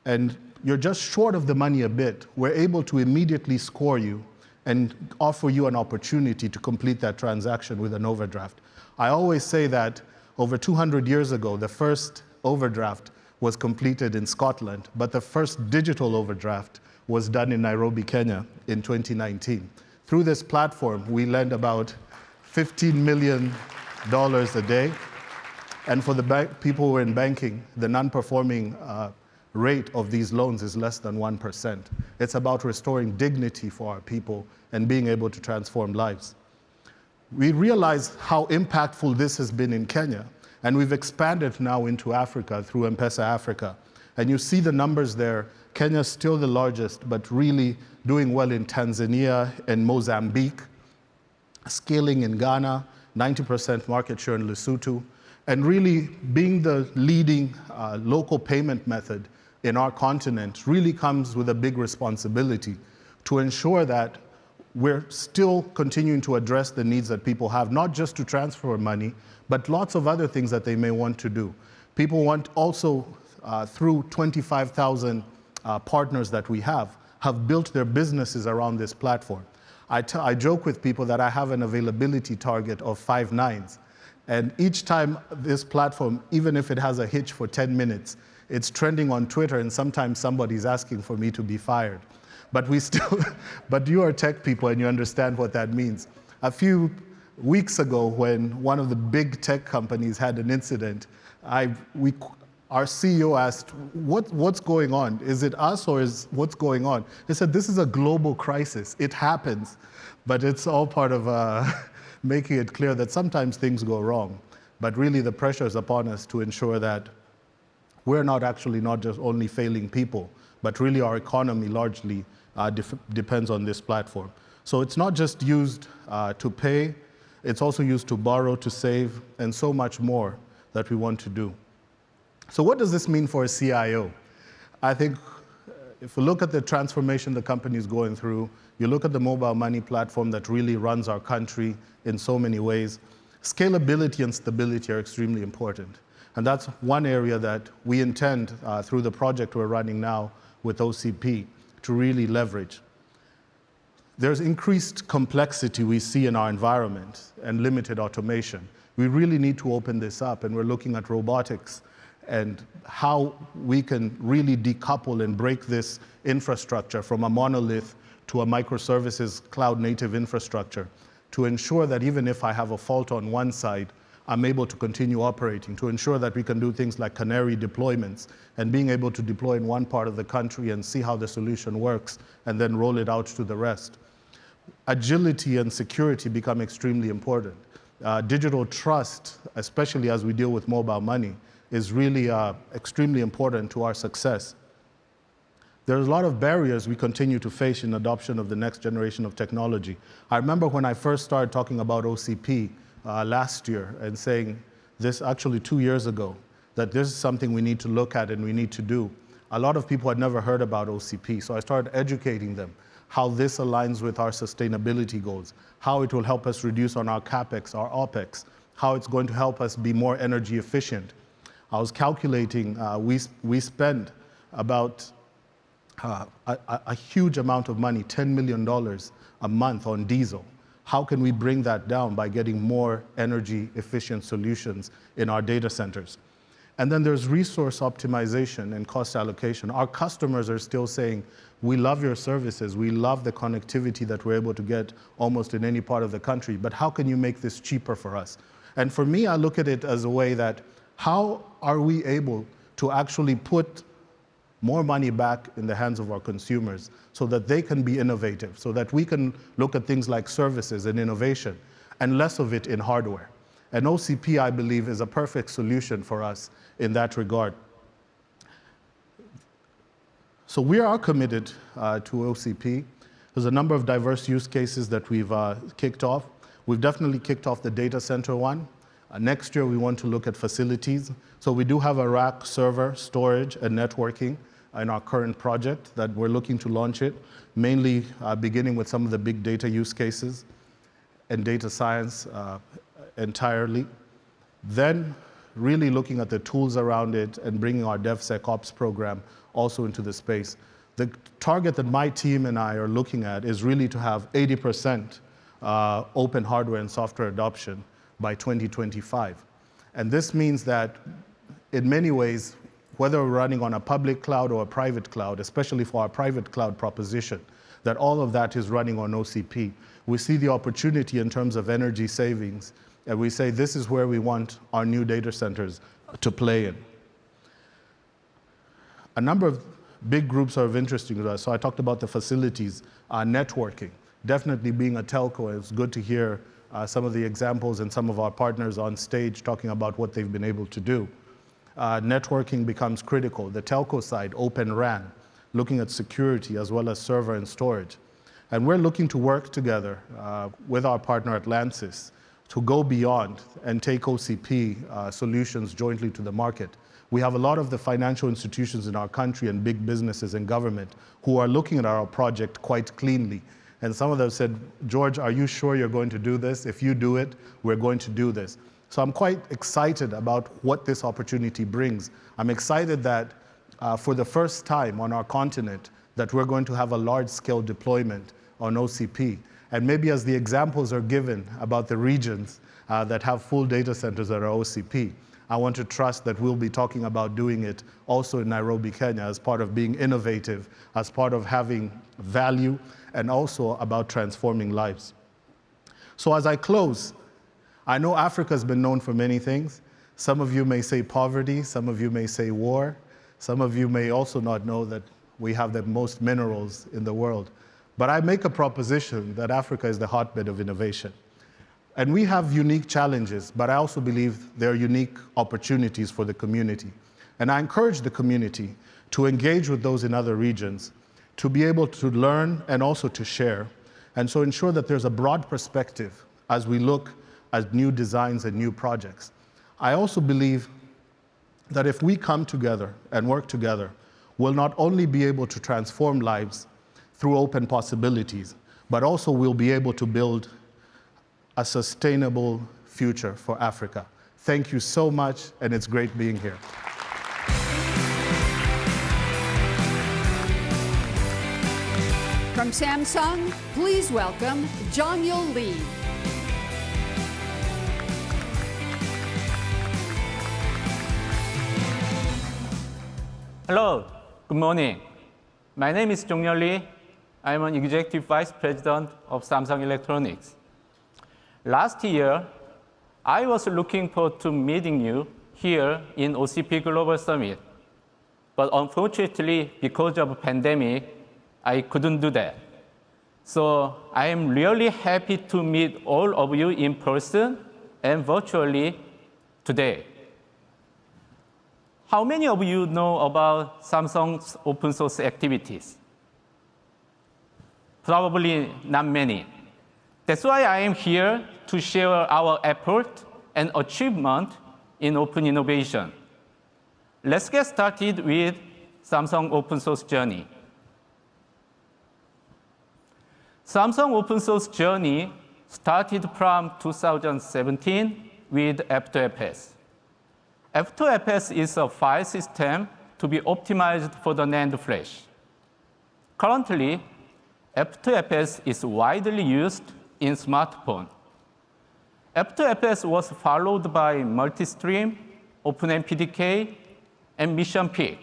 and you're just short of the money a bit, we're able to immediately score you and offer you an opportunity to complete that transaction with an overdraft. I always say that over 200 years ago, the first overdraft was completed in Scotland, but the first digital overdraft was done in Nairobi, Kenya in 2019. Through this platform, we lend about $15 million a day. And for the people who are in banking, the non-performing rate of these loans is less than 1%. It's about restoring dignity for our people and being able to transform lives. We realize how impactful this has been in Kenya, and we've expanded now into Africa through M-Pesa Africa. And you see the numbers there. Kenya is still the largest, but really doing well in Tanzania and Mozambique, scaling in Ghana, 90% market share in Lesotho, and really being the leading local payment method in our continent really comes with a big responsibility to ensure that we're still continuing to address the needs that people have, not just to transfer money, but lots of other things that they may want to do. People want also, through 25,000 partners that we have built their businesses around this platform. I joke with people that I have an availability target of 5 nines. And each time this platform, even if it has a hitch for 10 minutes, it's trending on Twitter, and sometimes somebody's asking for me to be fired. But but you are tech people and you understand what that means. A few weeks ago, when one of the big tech companies had an incident, our CEO asked, what's going on? Is it us or what's going on? He said, this is a global crisis. It happens, but it's all part of making it clear that sometimes things go wrong, but really the pressure is upon us to ensure that we're not just only failing people, but really our economy largely depends on this platform. So it's not just used to pay, it's also used to borrow, to save, and so much more that we want to do. So what does this mean for a CIO? I think if we look at the transformation the company is going through, you look at the mobile money platform that really runs our country in so many ways, scalability and stability are extremely important. And that's one area that we intend, through the project we're running now with OCP, to really leverage. There's increased complexity we see in our environment and limited automation. We really need to open this up, and we're looking at robotics and how we can really decouple and break this infrastructure from a monolith to a microservices cloud-native infrastructure to ensure that even if I have a fault on one side, I'm able to continue operating, to ensure that we can do things like canary deployments and being able to deploy in one part of the country and see how the solution works and then roll it out to the rest. Agility and security become extremely important. Digital trust, especially as we deal with mobile money, is really extremely important to our success. There's a lot of barriers we continue to face in adoption of the next generation of technology. I remember when I first started talking about OCP last year and saying this actually 2 years ago, that this is something we need to look at and we need to do. A lot of people had never heard about OCP, so I started educating them how this aligns with our sustainability goals, how it will help us reduce on our CapEx, our OpEx, how it's going to help us be more energy efficient. I was calculating, we spend about a huge amount of money, $10 million a month on diesel. How can we bring that down by getting more energy efficient solutions in our data centers? And then there's resource optimization and cost allocation. Our customers are still saying, we love your services, we love the connectivity that we're able to get almost in any part of the country, but how can you make this cheaper for us? And for me, I look at it as a way that, how are we able to actually put more money back in the hands of our consumers so that they can be innovative, so that we can look at things like services and innovation and less of it in hardware. And OCP, I believe, is a perfect solution for us in that regard. So we are committed to OCP. There's a number of diverse use cases that we've kicked off. We've definitely kicked off the data center one. Next year, we want to look at facilities. So we do have a rack, server, storage, and networking in our current project that we're looking to launch it, mainly beginning with some of the big data use cases and data science entirely. Then really looking at the tools around it and bringing our DevSecOps program also into the space. The target that my team and I are looking at is really to have 80% open hardware and software adoption by 2025. And this means that in many ways, whether we're running on a public cloud or a private cloud, especially for our private cloud proposition, that all of that is running on OCP. We see the opportunity in terms of energy savings, and we say this is where we want our new data centers to play in. A number of big groups are of interest to us. So I talked about the facilities, networking. Definitely being a telco, it's good to hear some of the examples and some of our partners on stage talking about what they've been able to do. Networking becomes critical. The telco side, Open RAN, looking at security as well as server and storage. And we're looking to work together with our partner Atlantis to go beyond and take OCP solutions jointly to the market. We have a lot of the financial institutions in our country and big businesses and government who are looking at our project quite cleanly. And some of them said, George, are you sure you're going to do this? If you do it, we're going to do this. So I'm quite excited about what this opportunity brings. I'm excited that for the first time on our continent, that we're going to have a large-scale deployment on OCP. And maybe as the examples are given about the regions that have full data centers that are OCP, I want to trust that we'll be talking about doing it also in Nairobi, Kenya, as part of being innovative, as part of having value, and also about transforming lives. So as I close, I know Africa's been known for many things. Some of you may say poverty, some of you may say war, some of you may also not know that we have the most minerals in the world. But I make a proposition that Africa is the hotbed of innovation. And we have unique challenges, but I also believe there are unique opportunities for the community. And I encourage the community to engage with those in other regions, to be able to learn and also to share, and so ensure that there's a broad perspective as we look at new designs and new projects. I also believe that if we come together and work together, we'll not only be able to transform lives through open possibilities, but also we'll be able to build a sustainable future for Africa. Thank you so much, and it's great being here. From Samsung, please welcome Jong-Yul Lee. Hello, good morning. My name is Jong-Yul Lee. I'm an Executive Vice President of Samsung Electronics. Last year, I was looking forward to meeting you here in OCP Global Summit. But unfortunately, because of the pandemic, I couldn't do that. So I am really happy to meet all of you in person and virtually today. How many of you know about Samsung's open source activities? Probably not many. That's why I am here to share our effort and achievement in open innovation. Let's get started with Samsung open source journey. Samsung open source journey started from 2017 with F2FS. F2FS is a file system to be optimized for the NAND flash. Currently, F2FS is widely used in smartphone. F2FS was followed by Multistream, OpenMPDK, and Mission Peak.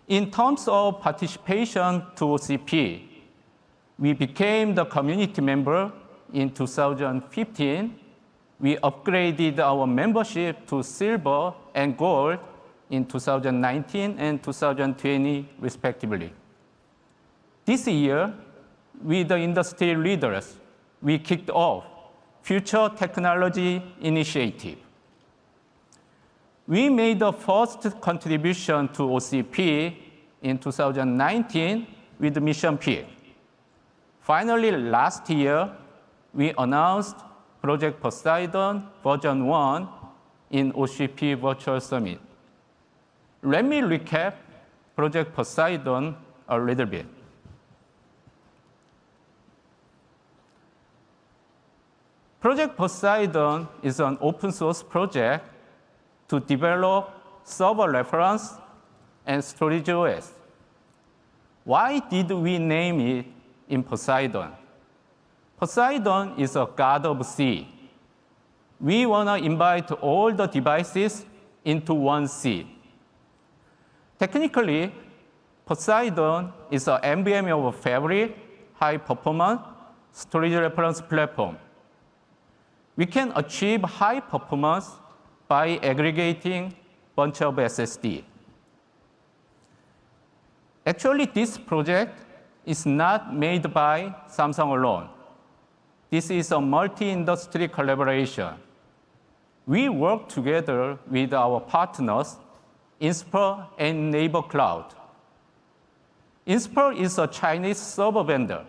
In terms of participation to OCP, we became the community member in 2015. We upgraded our membership to silver and gold in 2019 and 2020, respectively. This year, with the industry leaders, we kicked off Future Technology Initiative. We made the first contribution to OCP in 2019 with Mission Peak. Finally, last year, we announced Project Poseidon version 1 in OCP Virtual Summit. Let me recap Project Poseidon a little bit. Project Poseidon is an open source project to develop server reference and storage OS. Why did we name it in Poseidon? Poseidon is a god of sea. We want to invite all the devices into one sea. Technically, Poseidon is an MVM of a Fabric, high-performance storage reference platform. We can achieve high performance by aggregating a bunch of SSD. Actually, this project is not made by Samsung alone. This is a multi-industry collaboration. We work together with our partners, Inspur and Naver Cloud. Inspur is a Chinese server vendor.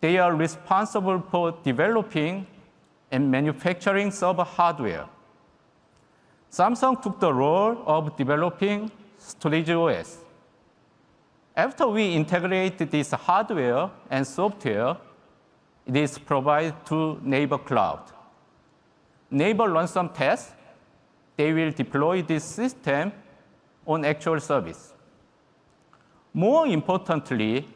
They are responsible for developing and manufacturing server hardware. Samsung took the role of developing storage OS. After we integrate this hardware and software, it is provided to Naver Cloud. Naver runs some tests. They will deploy this system on actual service. More importantly,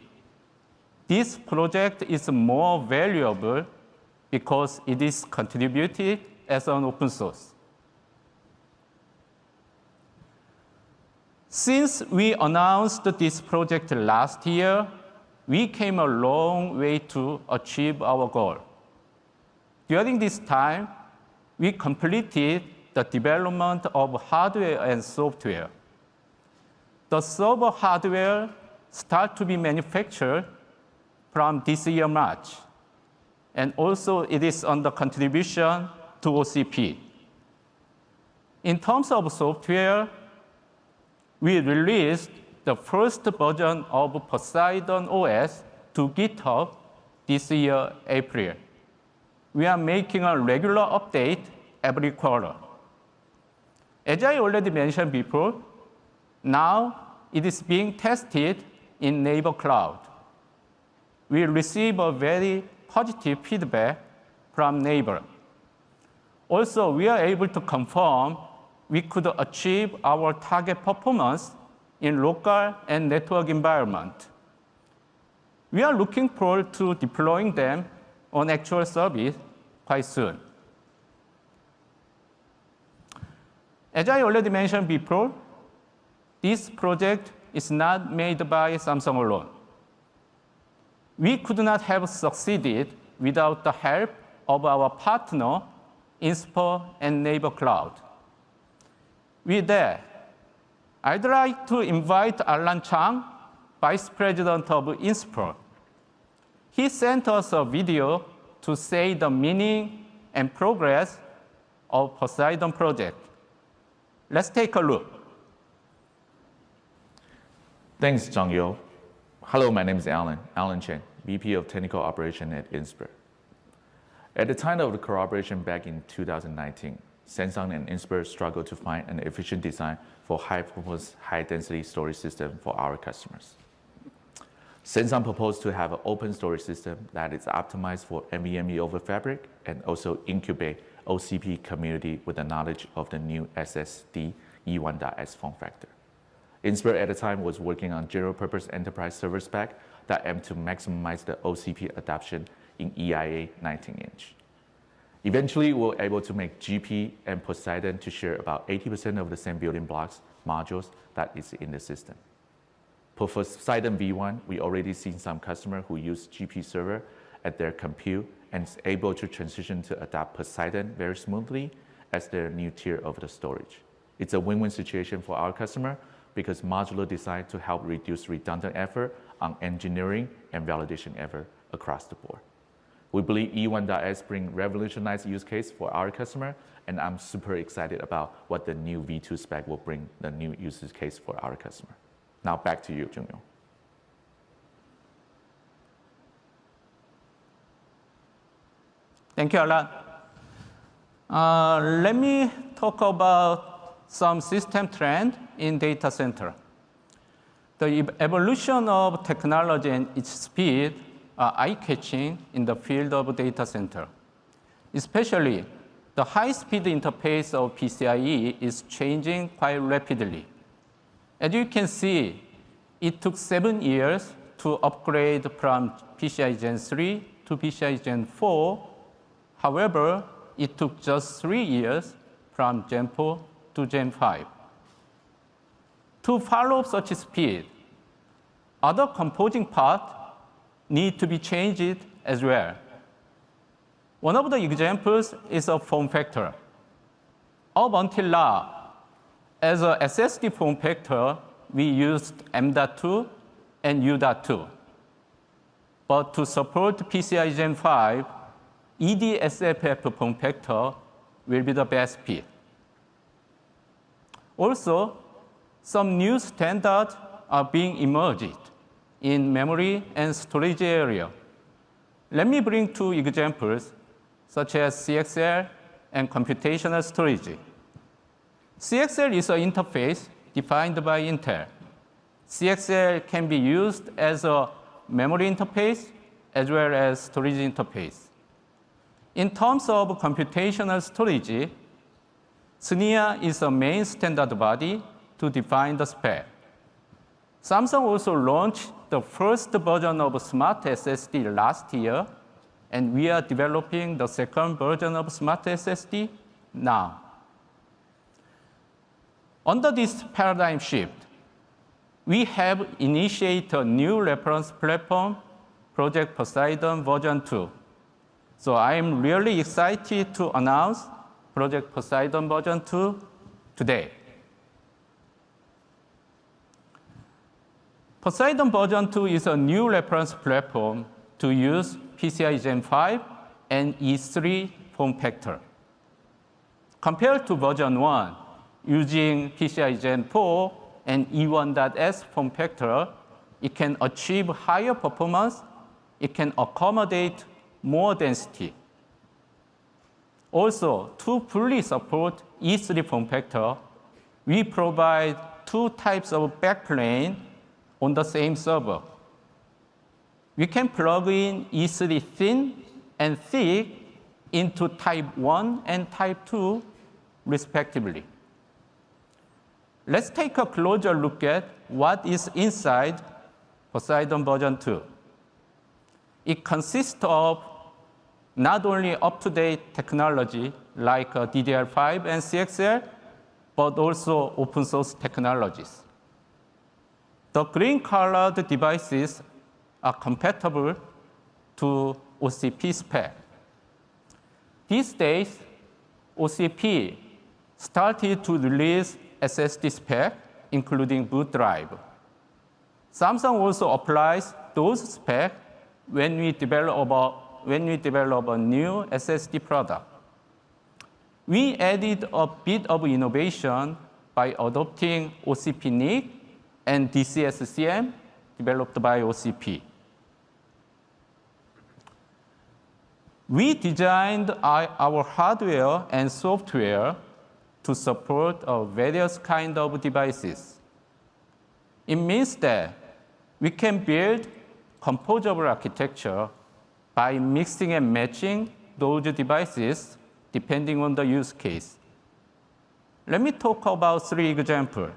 this project is more valuable because it is contributed as an open source. Since we announced this project last year, we came a long way to achieve our goal. During this time, we completed the development of hardware and software. The server hardware started to be manufactured from this year, March. and also it is under contribution to OCP. In terms of software, we released the first version of Poseidon OS to GitHub this year, April. We are making a regular update every quarter. As I already mentioned before, now it is being tested in Naver Cloud. We receive a very positive feedback from Naver. Also, we are able to confirm we could achieve our target performance in local and network environment. We are looking forward to deploying them on actual service quite soon. As I already mentioned before, this project is not made by Samsung alone. We could not have succeeded without the help of our partner, Inspur and Naver Cloud. With that, I'd like to invite Alan Chang, Vice President of Inspur. He sent us a video to say the meaning and progress of Poseidon project. Let's take a look. Thanks, Zhang-Yo. Hello, my name is Alan Chen, VP of Technical Operation at Inspur. At the time of the collaboration back in 2019, Samsung and Inspur struggled to find an efficient design for high-performance, high-density storage system for our customers. Samsung proposed to have an open storage system that is optimized for NVMe over Fabric and also incubate OCP community with the knowledge of the new SSD E1.S form factor. Inspur at the time was working on general-purpose enterprise server spec that aimed to maximize the OCP adoption in EIA 19-inch. Eventually, we were able to make GP and Poseidon to share about 80% of the same building blocks, modules that is in the system. For Poseidon V1, we already seen some customers who use GP server at their compute and is able to transition to adopt Poseidon very smoothly as their new tier of the storage. It's a win-win situation for our customer because modular design to help reduce redundant effort on engineering and validation effort across the board. We believe E1.S brings revolutionized use case for our customer, and I'm super excited about what the new V2 spec will bring the new use case for our customer. Now back to you, Jung-Yo. Thank you, Alan. Let me talk about some system trend in data center. The evolution of technology and its speed are eye-catching in the field of data center. Especially, the high-speed interface of PCIe is changing quite rapidly. As you can see, it took 7 years to upgrade from PCIe Gen 3 to PCIe Gen 4. However, it took just 3 years from Gen 4 to Gen 5. To follow such speed, other composing parts need to be changed as well. One of the examples is a form factor. Up until now, as a SSD form factor, we used M.2 and U.2. But to support PCIe Gen 5, EDSFF form factor will be the best fit. Also, some new standards are being emerged in memory and storage area. Let me bring 2 examples, such as CXL and computational storage. CXL is an interface defined by Intel. CXL can be used as a memory interface as well as storage interface. In terms of computational storage, SNIA is a main standard body to define the spec. Samsung also launched the first version of Smart SSD last year, and we are developing the second version of Smart SSD now. Under this paradigm shift, we have initiated a new reference platform, Project Poseidon version 2. So I am really excited to announce Project Poseidon version 2 today. Poseidon version 2 is a new reference platform to use PCIe Gen 5 and E3 form factor. Compared to version 1, using PCI Gen 4 and E1.S form factor, it can achieve higher performance, it can accommodate more density. Also, to fully support E3 form factor, we provide two types of backplane on the same server. We can plug in E3 thin and thick into type 1 and type 2, respectively. Let's take a closer look at what is inside Poseidon version 2. It consists of not only up-to-date technology like DDR5 and CXL, but also open source technologies. The green-colored devices are compatible to OCP spec. These days, OCP started to release SSD spec, including boot drive. Samsung also applies those specs when we develop a new SSD product. We added a bit of innovation by adopting OCP NIC and DCSCM developed by OCP. We designed our hardware and software to support various kinds of devices. It means that we can build composable architecture by mixing and matching those devices depending on the use case. Let me talk about 3 examples.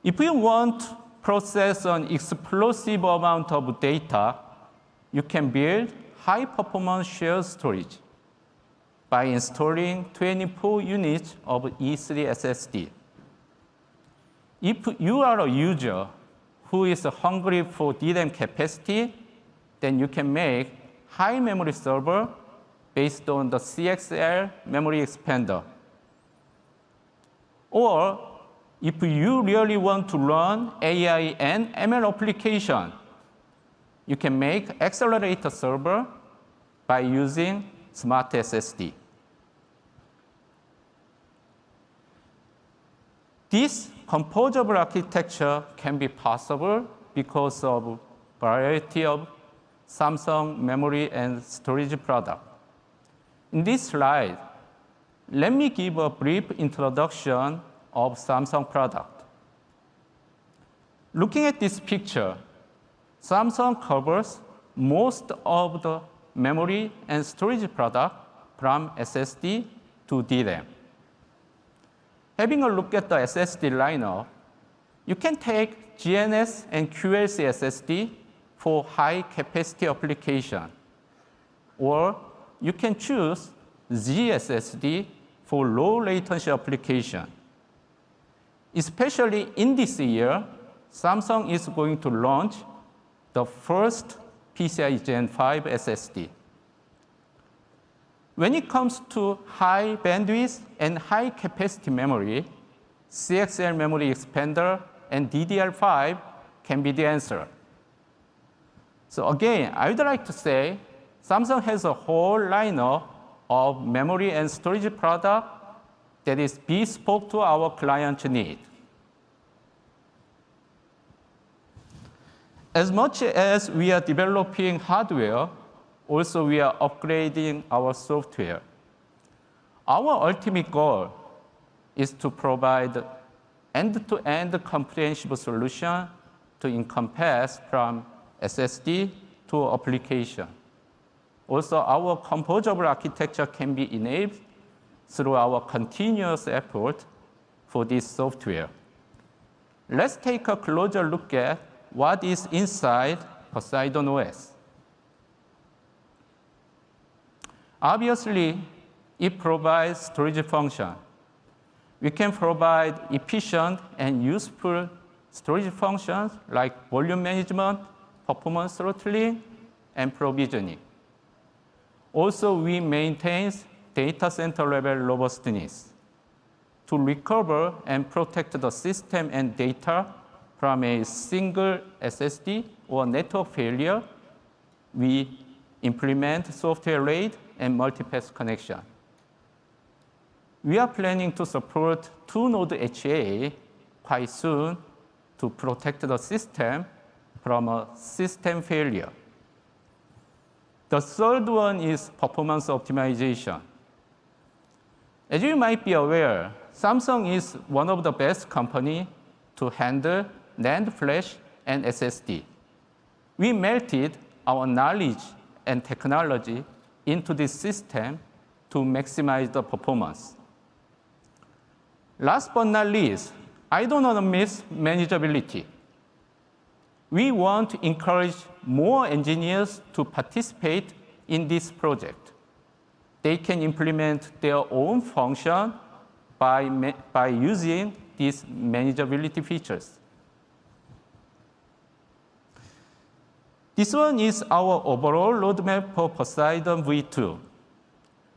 If you want to process an explosive amount of data, you can build high-performance shared storage by installing 24 units of E3 SSD. If you are a user who is hungry for DRAM capacity, then you can make high memory server based on the CXL memory expander. Or if you really want to run AI and ML application, you can make accelerator server by using Smart SSD. This composable architecture can be possible because of variety of Samsung memory and storage products. In this slide, let me give a brief introduction of Samsung product. Looking at this picture, Samsung covers most of the memory and storage product from SSD to DRAM. Having a look at the SSD lineup, you can take GNS and QLC SSD for high capacity application, or you can choose ZSSD for low latency application. Especially in this year, Samsung is going to launch the first PCI Gen 5 SSD. When it comes to high bandwidth and high capacity memory, CXL memory expander and DDR5 can be the answer. So again, I would like to say Samsung has a whole lineup of memory and storage product that is bespoke to our client's need. As much as we are developing hardware, also we are upgrading our software. Our ultimate goal is to provide end-to-end comprehensive solution to encompass from SSD to application. Also, our composable architecture can be enabled through our continuous effort for this software. Let's take a closer look at what is inside Poseidon OS. Obviously, it provides storage function. We can provide efficient and useful storage functions like volume management, performance throttling, and provisioning. Also, we maintain data center level robustness to recover and protect the system and data from a single SSD or network failure. We implement software RAID and multipath connection. We are planning to support 2-node HA quite soon to protect the system from a system failure. The third one is performance optimization. As you might be aware, Samsung is one of the best companies to handle NAND flash and SSD. We melted our knowledge and technology into this system to maximize the performance. Last but not least, I don't want to miss manageability. We want to encourage more engineers to participate in this project. They can implement their own function by using these manageability features. This one is our overall roadmap for Poseidon V2.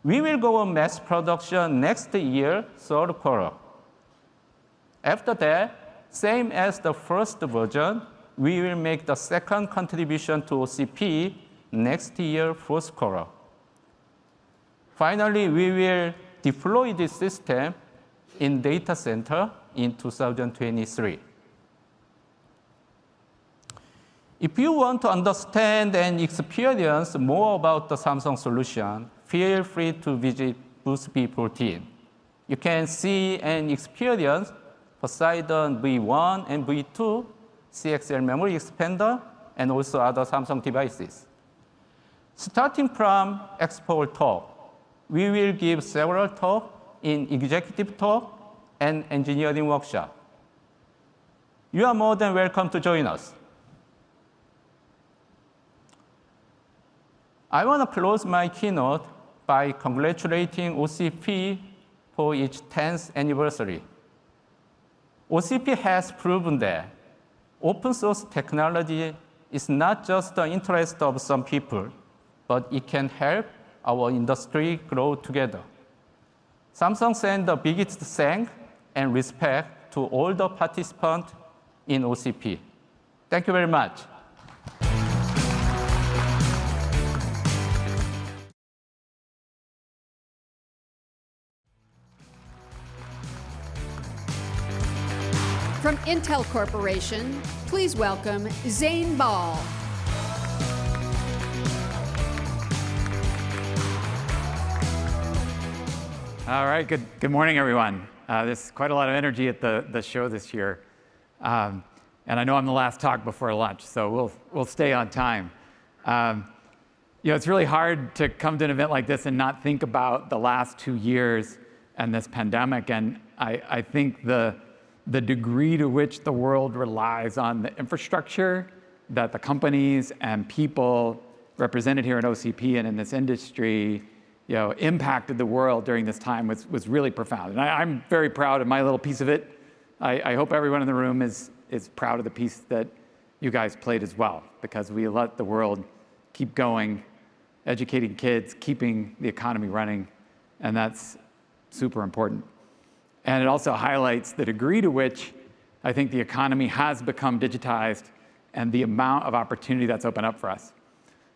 We will go on mass production next year, third quarter. After that, same as the first version, we will make the second contribution to OCP next year, fourth quarter. Finally, we will deploy this system in data center in 2023. If you want to understand and experience more about the Samsung solution, feel free to visit booth B14. You can see and experience Poseidon V1 and V2, CXL memory expander, and also other Samsung devices. Starting from Expo talk, we will give several talks in executive talk and engineering workshop. You are more than welcome to join us. I want to close my keynote by congratulating OCP for its 10th anniversary. OCP has proven that open source technology is not just the interest of some people, but it can help our industry grow together. Samsung sends the biggest thanks and respect to all the participants in OCP. Thank you very much. From Intel Corporation, please welcome Zane Ball. All right, good morning, everyone. There's quite a lot of energy at the show this year. And I know I'm the last talk before lunch, so we'll stay on time. It's really hard to come to an event like this and not think about the last 2 years and this pandemic. And I think the degree to which the world relies on the infrastructure that the companies and people represented here at OCP and in this industry impacted the world during this time was really profound. And I'm very proud of my little piece of it. I hope everyone in the room is proud of the piece that you guys played as well, because we let the world keep going, educating kids, keeping the economy running, and that's super important. And it also highlights the degree to which I think the economy has become digitized and the amount of opportunity that's opened up for us.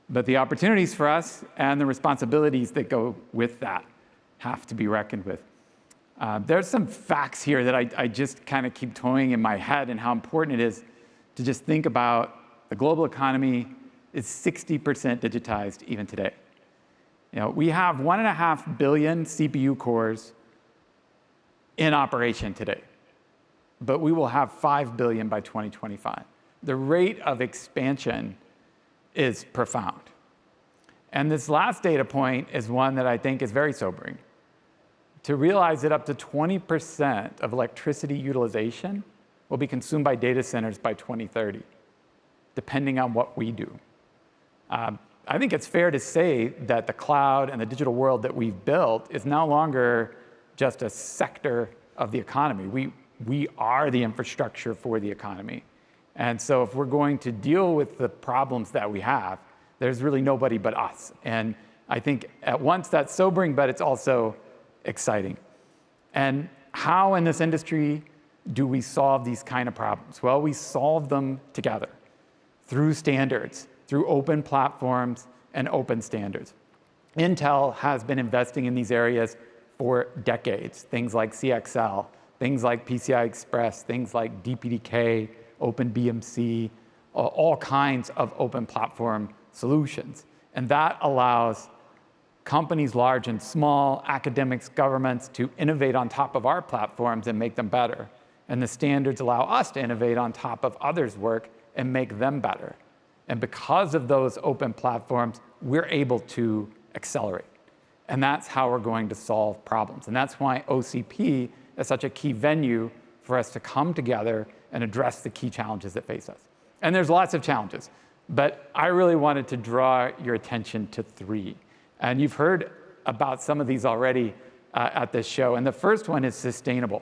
But the opportunities for us and the responsibilities that go with that have to be reckoned with. There's some facts here that I just kind of keep toying in my head, and how important it is to just think about the global economy is 60% digitized even today. We have 1.5 billion CPU cores in operation today, but we will have 5 billion by 2025. The rate of expansion is profound. And this last data point is one that I think is very sobering. To realize that up to 20% of electricity utilization will be consumed by data centers by 2030, depending on what we do. I think it's fair to say that the cloud and the digital world that we've built is no longer just a sector of the economy. We are the infrastructure for the economy. And so if we're going to deal with the problems that we have, there's really nobody but us. And I think at once that's sobering, but it's also exciting. And how in this industry do we solve these kind of problems? Well, we solve them together through standards, through open platforms, and open standards. Intel has been investing in these areas for decades, things like CXL, things like PCI Express, things like DPDK, OpenBMC, all kinds of open platform solutions. And that allows companies large and small, academics, governments to innovate on top of our platforms and make them better. And the standards allow us to innovate on top of others' work and make them better. And because of those open platforms, we're able to accelerate. And that's how we're going to solve problems. And that's why OCP is such a key venue for us to come together and address the key challenges that face us. And there's lots of challenges, but I really wanted to draw your attention to 3. And you've heard about some of these already at this show. And the first one is sustainable.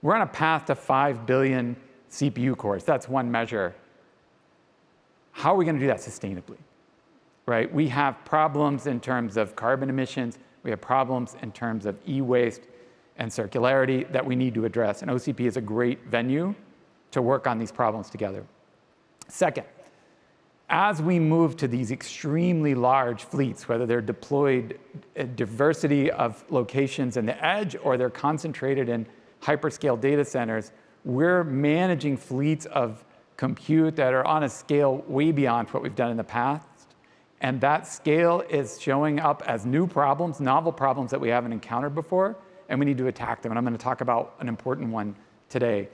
We're on a path to 5 billion CPU cores. That's one measure. How are we going to do that sustainably? Right? We have problems in terms of carbon emissions. We have problems in terms of e-waste and circularity that we need to address. And OCP is a great venue to work on these problems together. Second, as we move to these extremely large fleets, whether they're deployed a diversity of locations in the edge or they're concentrated in hyperscale data centers, we're managing fleets of compute that are on a scale way beyond what we've done in the past. And that scale is showing up as new problems, novel problems that we haven't encountered before, and we need to attack them. And I'm going to talk about an important one today.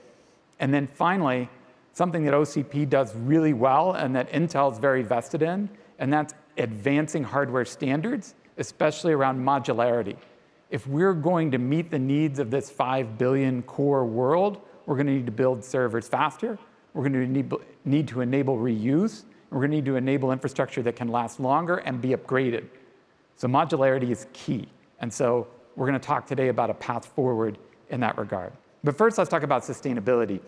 And then finally, something that OCP does really well and that Intel is very vested in, and that's advancing hardware standards, especially around modularity. If we're going to meet the needs of this 5 billion core world, we're going to need to build servers faster. We're going to need to enable reuse. We're going to need to enable infrastructure that can last longer and be upgraded. So modularity is key. And so we're going to talk today about a path forward in that regard. But first, let's talk about sustainability,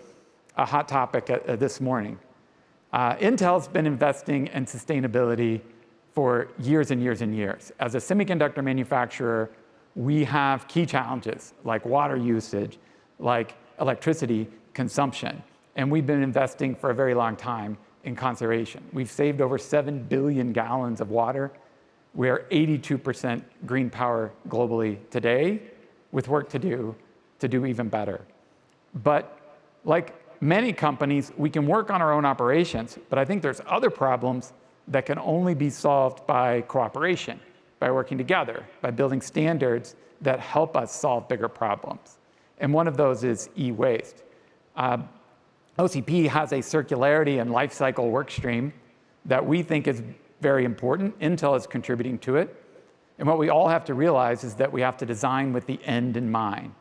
a hot topic this morning. Intel's been investing in sustainability for years and years and years. As a semiconductor manufacturer, we have key challenges like water usage, like electricity consumption. And we've been investing for a very long time in conservation. We've saved over 7 billion gallons of water. We are 82% green power globally today, with work to do even better. But like many companies, we can work on our own operations, but I think there's other problems that can only be solved by cooperation, by working together, by building standards that help us solve bigger problems. And one of those is e-waste. OCP has a circularity and life cycle work stream that we think is very important. Intel is contributing to it. And what we all have to realize is that we have to design with the end in mind.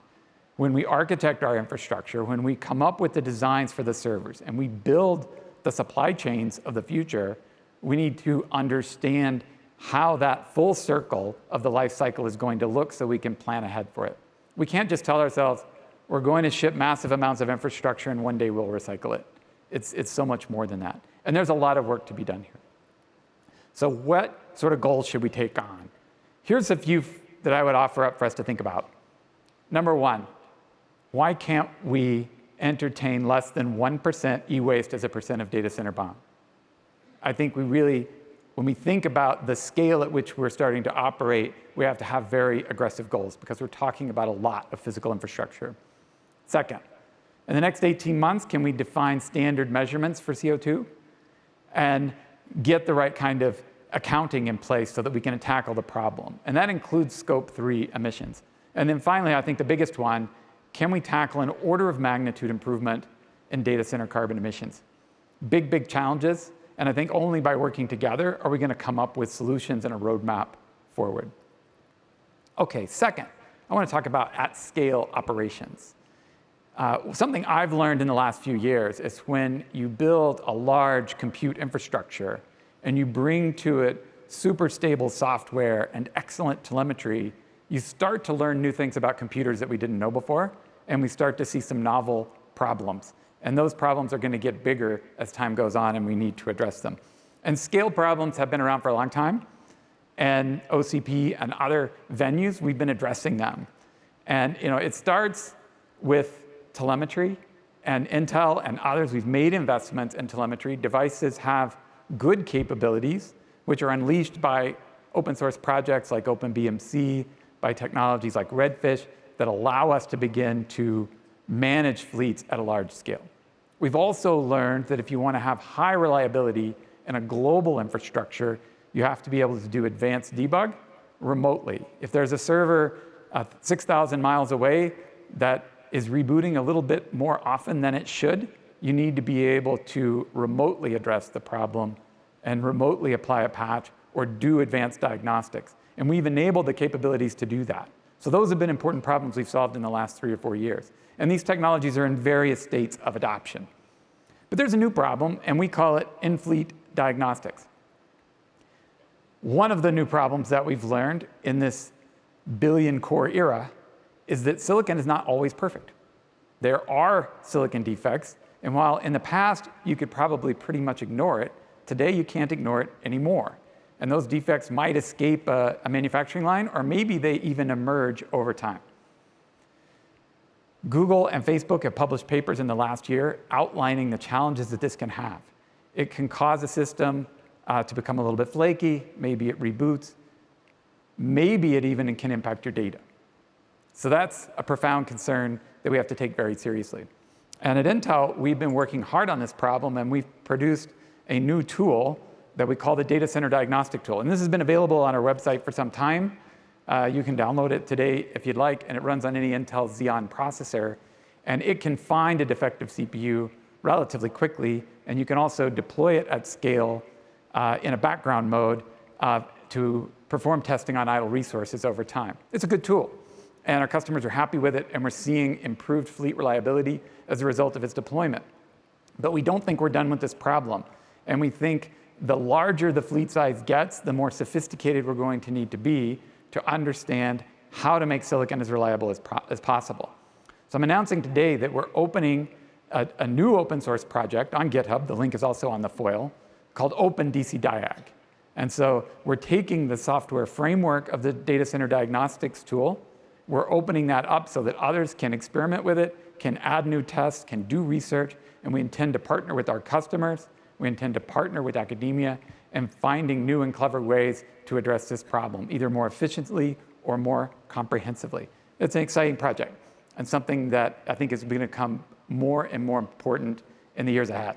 When we architect our infrastructure, when we come up with the designs for the servers, and we build the supply chains of the future, we need to understand how that full circle of the life cycle is going to look so we can plan ahead for it. We can't just tell ourselves, we're going to ship massive amounts of infrastructure and one day we'll recycle it. It's so much more than that. And there's a lot of work to be done here. So what sort of goals should we take on? Here's a few that I would offer up for us to think about. Number one, why can't we entertain less than 1% e-waste as a percent of data center BOM? I think we really, when we think about the scale at which we're starting to operate, we have to have very aggressive goals because we're talking about a lot of physical infrastructure. Second, in the next 18 months, can we define standard measurements for CO2 and get the right kind of accounting in place so that we can tackle the problem? And that includes scope 3 emissions. And then finally, I think the biggest one, can we tackle an order of magnitude improvement in data center carbon emissions? Big, big challenges. And I think only by working together are we going to come up with solutions and a roadmap forward. Okay, second, I want to talk about at-scale operations. Something I've learned in the last few years is when you build a large compute infrastructure and you bring to it super stable software and excellent telemetry, you start to learn new things about computers that we didn't know before, and we start to see some novel problems. And those problems are going to get bigger as time goes on, and we need to address them. And scale problems have been around for a long time, and OCP and other venues, we've been addressing them. And it starts with telemetry, and Intel and others, we've made investments in telemetry. Devices have good capabilities, which are unleashed by open source projects like OpenBMC, by technologies like Redfish that allow us to begin to manage fleets at a large scale. We've also learned that if you want to have high reliability in a global infrastructure, you have to be able to do advanced debug remotely. If there's a server 6,000 miles away that is rebooting a little bit more often than it should, you need to be able to remotely address the problem and remotely apply a patch or do advanced diagnostics. And we've enabled the capabilities to do that. So those have been important problems we've solved in the last 3 or 4 years. And these technologies are in various states of adoption. But there's a new problem, and we call it in-fleet diagnostics. One of the new problems that we've learned in this billion core era is that silicon is not always perfect. There are silicon defects, and while in the past you could probably pretty much ignore it, today you can't ignore it anymore. And those defects might escape a manufacturing line, or maybe they even emerge over time. Google and Facebook have published papers in the last year outlining the challenges that this can have. It can cause a system to become a little bit flaky, maybe it reboots, maybe it even can impact your data. So that's a profound concern that we have to take very seriously. And at Intel, we've been working hard on this problem, and we've produced a new tool that we call the Data Center Diagnostic Tool. And this has been available on our website for some time. You can download it today if you'd like, and it runs on any Intel Xeon processor. And it can find a defective CPU relatively quickly, and you can also deploy it at scale in a background mode to perform testing on idle resources over time. It's a good tool, and our customers are happy with it, and we're seeing improved fleet reliability as a result of its deployment. But we don't think we're done with this problem, and we think the larger the fleet size gets, the more sophisticated we're going to need to be to understand how to make silicon as reliable as possible. So I'm announcing today that we're opening a new open source project on GitHub, the link is also on the foil, called OpenDCDiag. And so we're taking the software framework of the data center diagnostics tool, we're opening that up so that others can experiment with it, can add new tests, can do research, and we intend to partner with our customers, we intend to partner with academia, and finding new and clever ways to address this problem, either more efficiently or more comprehensively. It's an exciting project, and something that I think is going to become more and more important in the years ahead.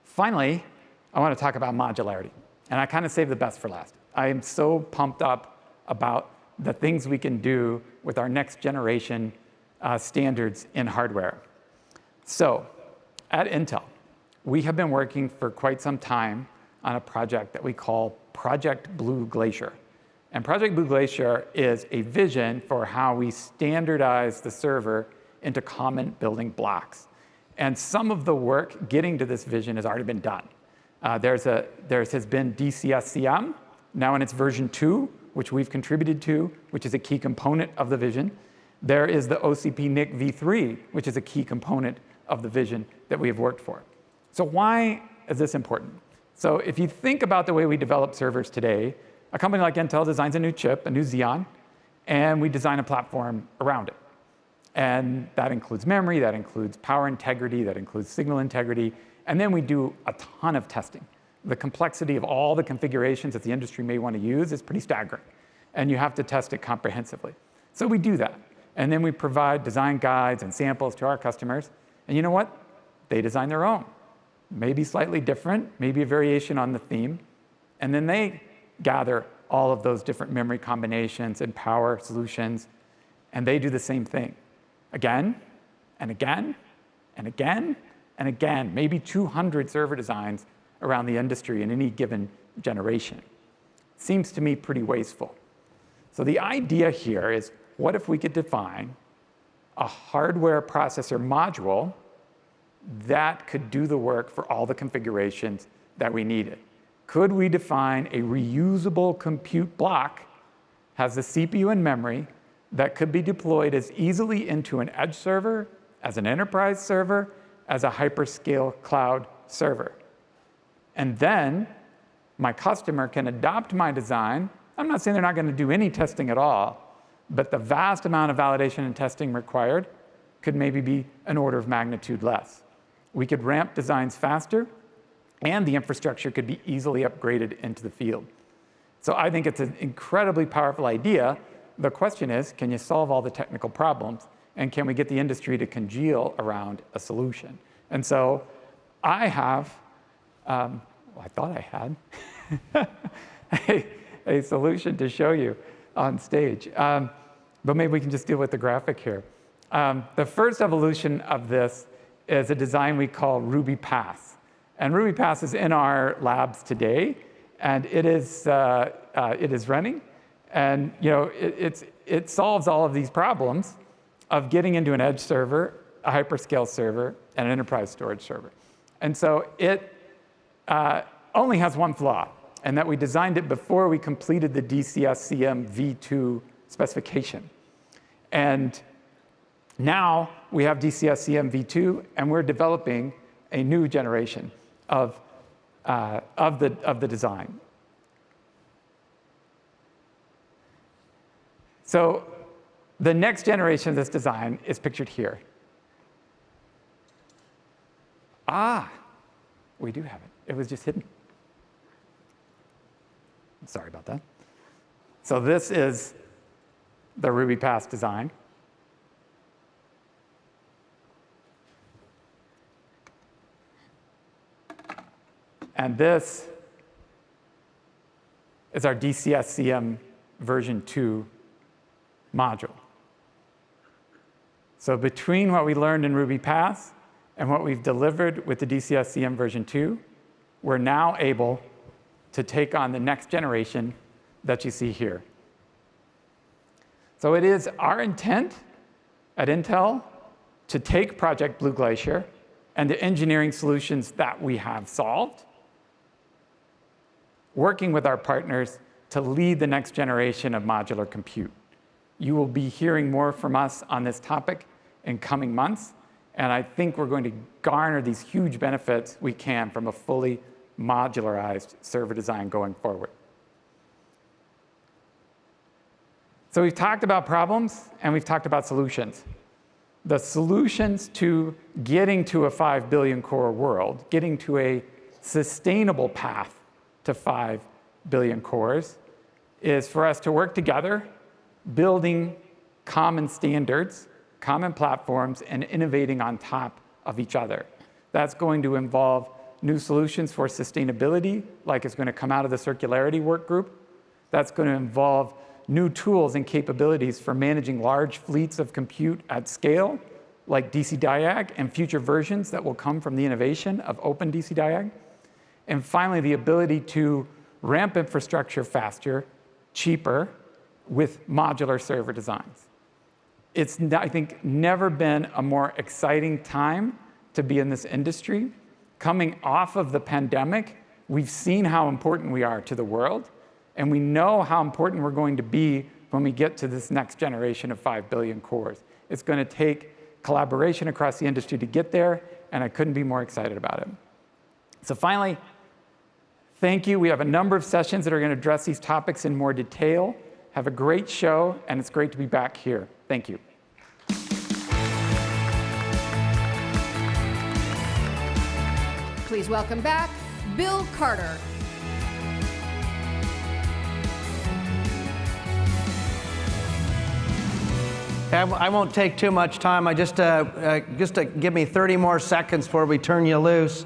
Finally, I want to talk about modularity, and I kind of saved the best for last. I am so pumped up about the things we can do with our next generation standards in hardware. So, at Intel, we have been working for quite some time on a project that we call Project Blue Glacier. And Project Blue Glacier is a vision for how we standardize the server into common building blocks. And some of the work getting to this vision has already been done. There has been DCSCM, now in its version 2, which we've contributed to, which is a key component of the vision. There is the OCP NIC v3, which is a key component of the vision that we have worked for. So why is this important? So if you think about the way we develop servers today, a company like Intel designs a new chip, a new Xeon, and we design a platform around it. And that includes memory, that includes power integrity, that includes signal integrity, and then we do a ton of testing. The complexity of all the configurations that the industry may want to use is pretty staggering, and you have to test it comprehensively. So we do that, and then we provide design guides and samples to our customers, and you know what? They design their own. Maybe slightly different, maybe a variation on the theme, and then they gather all of those different memory combinations and power solutions, and they do the same thing again and again and again and again, maybe 200 server designs around the industry in any given generation. Seems to me pretty wasteful. So the idea here is, what if we could define a hardware processor module that could do the work for all the configurations that we needed? Could we define a reusable compute block, has the CPU and memory, that could be deployed as easily into an edge server, as an enterprise server, as a hyperscale cloud server? And then my customer can adopt my design. I'm not saying they're not going to do any testing at all, but the vast amount of validation and testing required could maybe be an order of magnitude less. We could ramp designs faster, and the infrastructure could be easily upgraded into the field. So I think it's an incredibly powerful idea. The question is, can you solve all the technical problems? And can we get the industry to congeal around a solution? And so I have, well, I thought I had a solution to show you on stage. But maybe we can just deal with the graphic here. The first evolution of this is a design we call Ruby Pass. And Ruby Pass is in our labs today, and it is running. And it solves all of these problems of getting into an edge server, a hyperscale server, and an enterprise storage server. And so it only has one flaw, and that we designed it before we completed the DCSCM V2 specification. And now we have DCSCM V2, and we're developing a new generation of the design. So the next generation of this design is pictured here. We do have it. It was just hidden. Sorry about that. So this is the Ruby Pass design. And this is our DCSCM version 2 module. So between what we learned in Ruby Pass and what we've delivered with the DCSCM version 2, we're now able to take on the next generation that you see here. So it is our intent at Intel to take Project Blue Glacier and the engineering solutions that we have solved, working with our partners to lead the next generation of modular compute. You will be hearing more from us on this topic in coming months, and I think we're going to garner these huge benefits we can from a fully modularized server design going forward. So we've talked about problems, and we've talked about solutions. The solutions to getting to a 5 billion core world, getting to a sustainable path to 5 billion cores, is for us to work together, building common standards, common platforms, and innovating on top of each other. That's going to involve new solutions for sustainability, like it's going to come out of the circularity work group. That's going to involve new tools and capabilities for managing large fleets of compute at scale, like DC-Diag, and future versions that will come from the innovation of Open DC-Diag. And finally, the ability to ramp infrastructure faster, cheaper, with modular server designs. It's, I think, never been a more exciting time to be in this industry. Coming off of the pandemic, we've seen how important we are to the world, and we know how important we're going to be when we get to this next generation of 5 billion cores. It's going to take collaboration across the industry to get there, and I couldn't be more excited about it. So finally, thank you. We have a number of sessions that are going to address these topics in more detail. Have a great show, and it's great to be back here. Thank you. Please welcome back Bill Carter. I won't take too much time. I just to give me 30 more seconds before we turn you loose.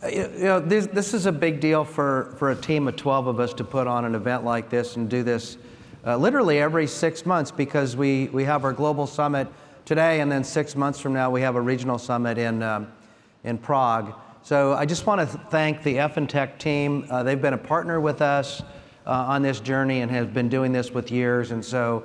This is a big deal for a team of 12 of us to put on an event like this and do this literally every 6 months, because we have our global summit today, and then 6 months from now we have a regional summit in Prague. So I just want to thank the F&Tech team. They've been a partner with us on this journey and have been doing this with years, and so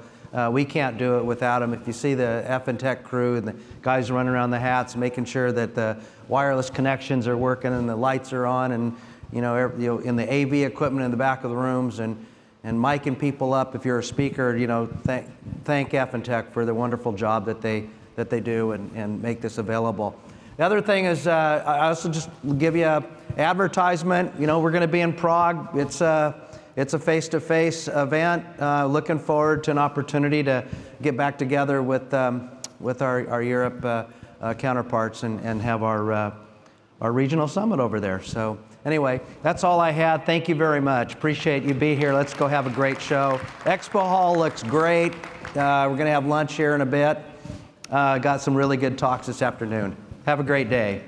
we can't do it without them. If you see the F&Tech crew and the guys running around the hats, making sure that the wireless connections are working and the lights are on, and in the AV equipment in the back of the rooms, and micing people up. If you're a speaker, thank F&Tech for the wonderful job that they do and make this available. The other thing is, I also just give you an advertisement. We're going to be in Prague. It's a face-to-face event. Looking forward to an opportunity to get back together with our Europe counterparts and have our regional summit over there. So anyway, that's all I had. Thank you very much. Appreciate you being here. Let's go have a great show. Expo Hall looks great. We're going to have lunch here in a bit. Got some really good talks this afternoon. Have a great day.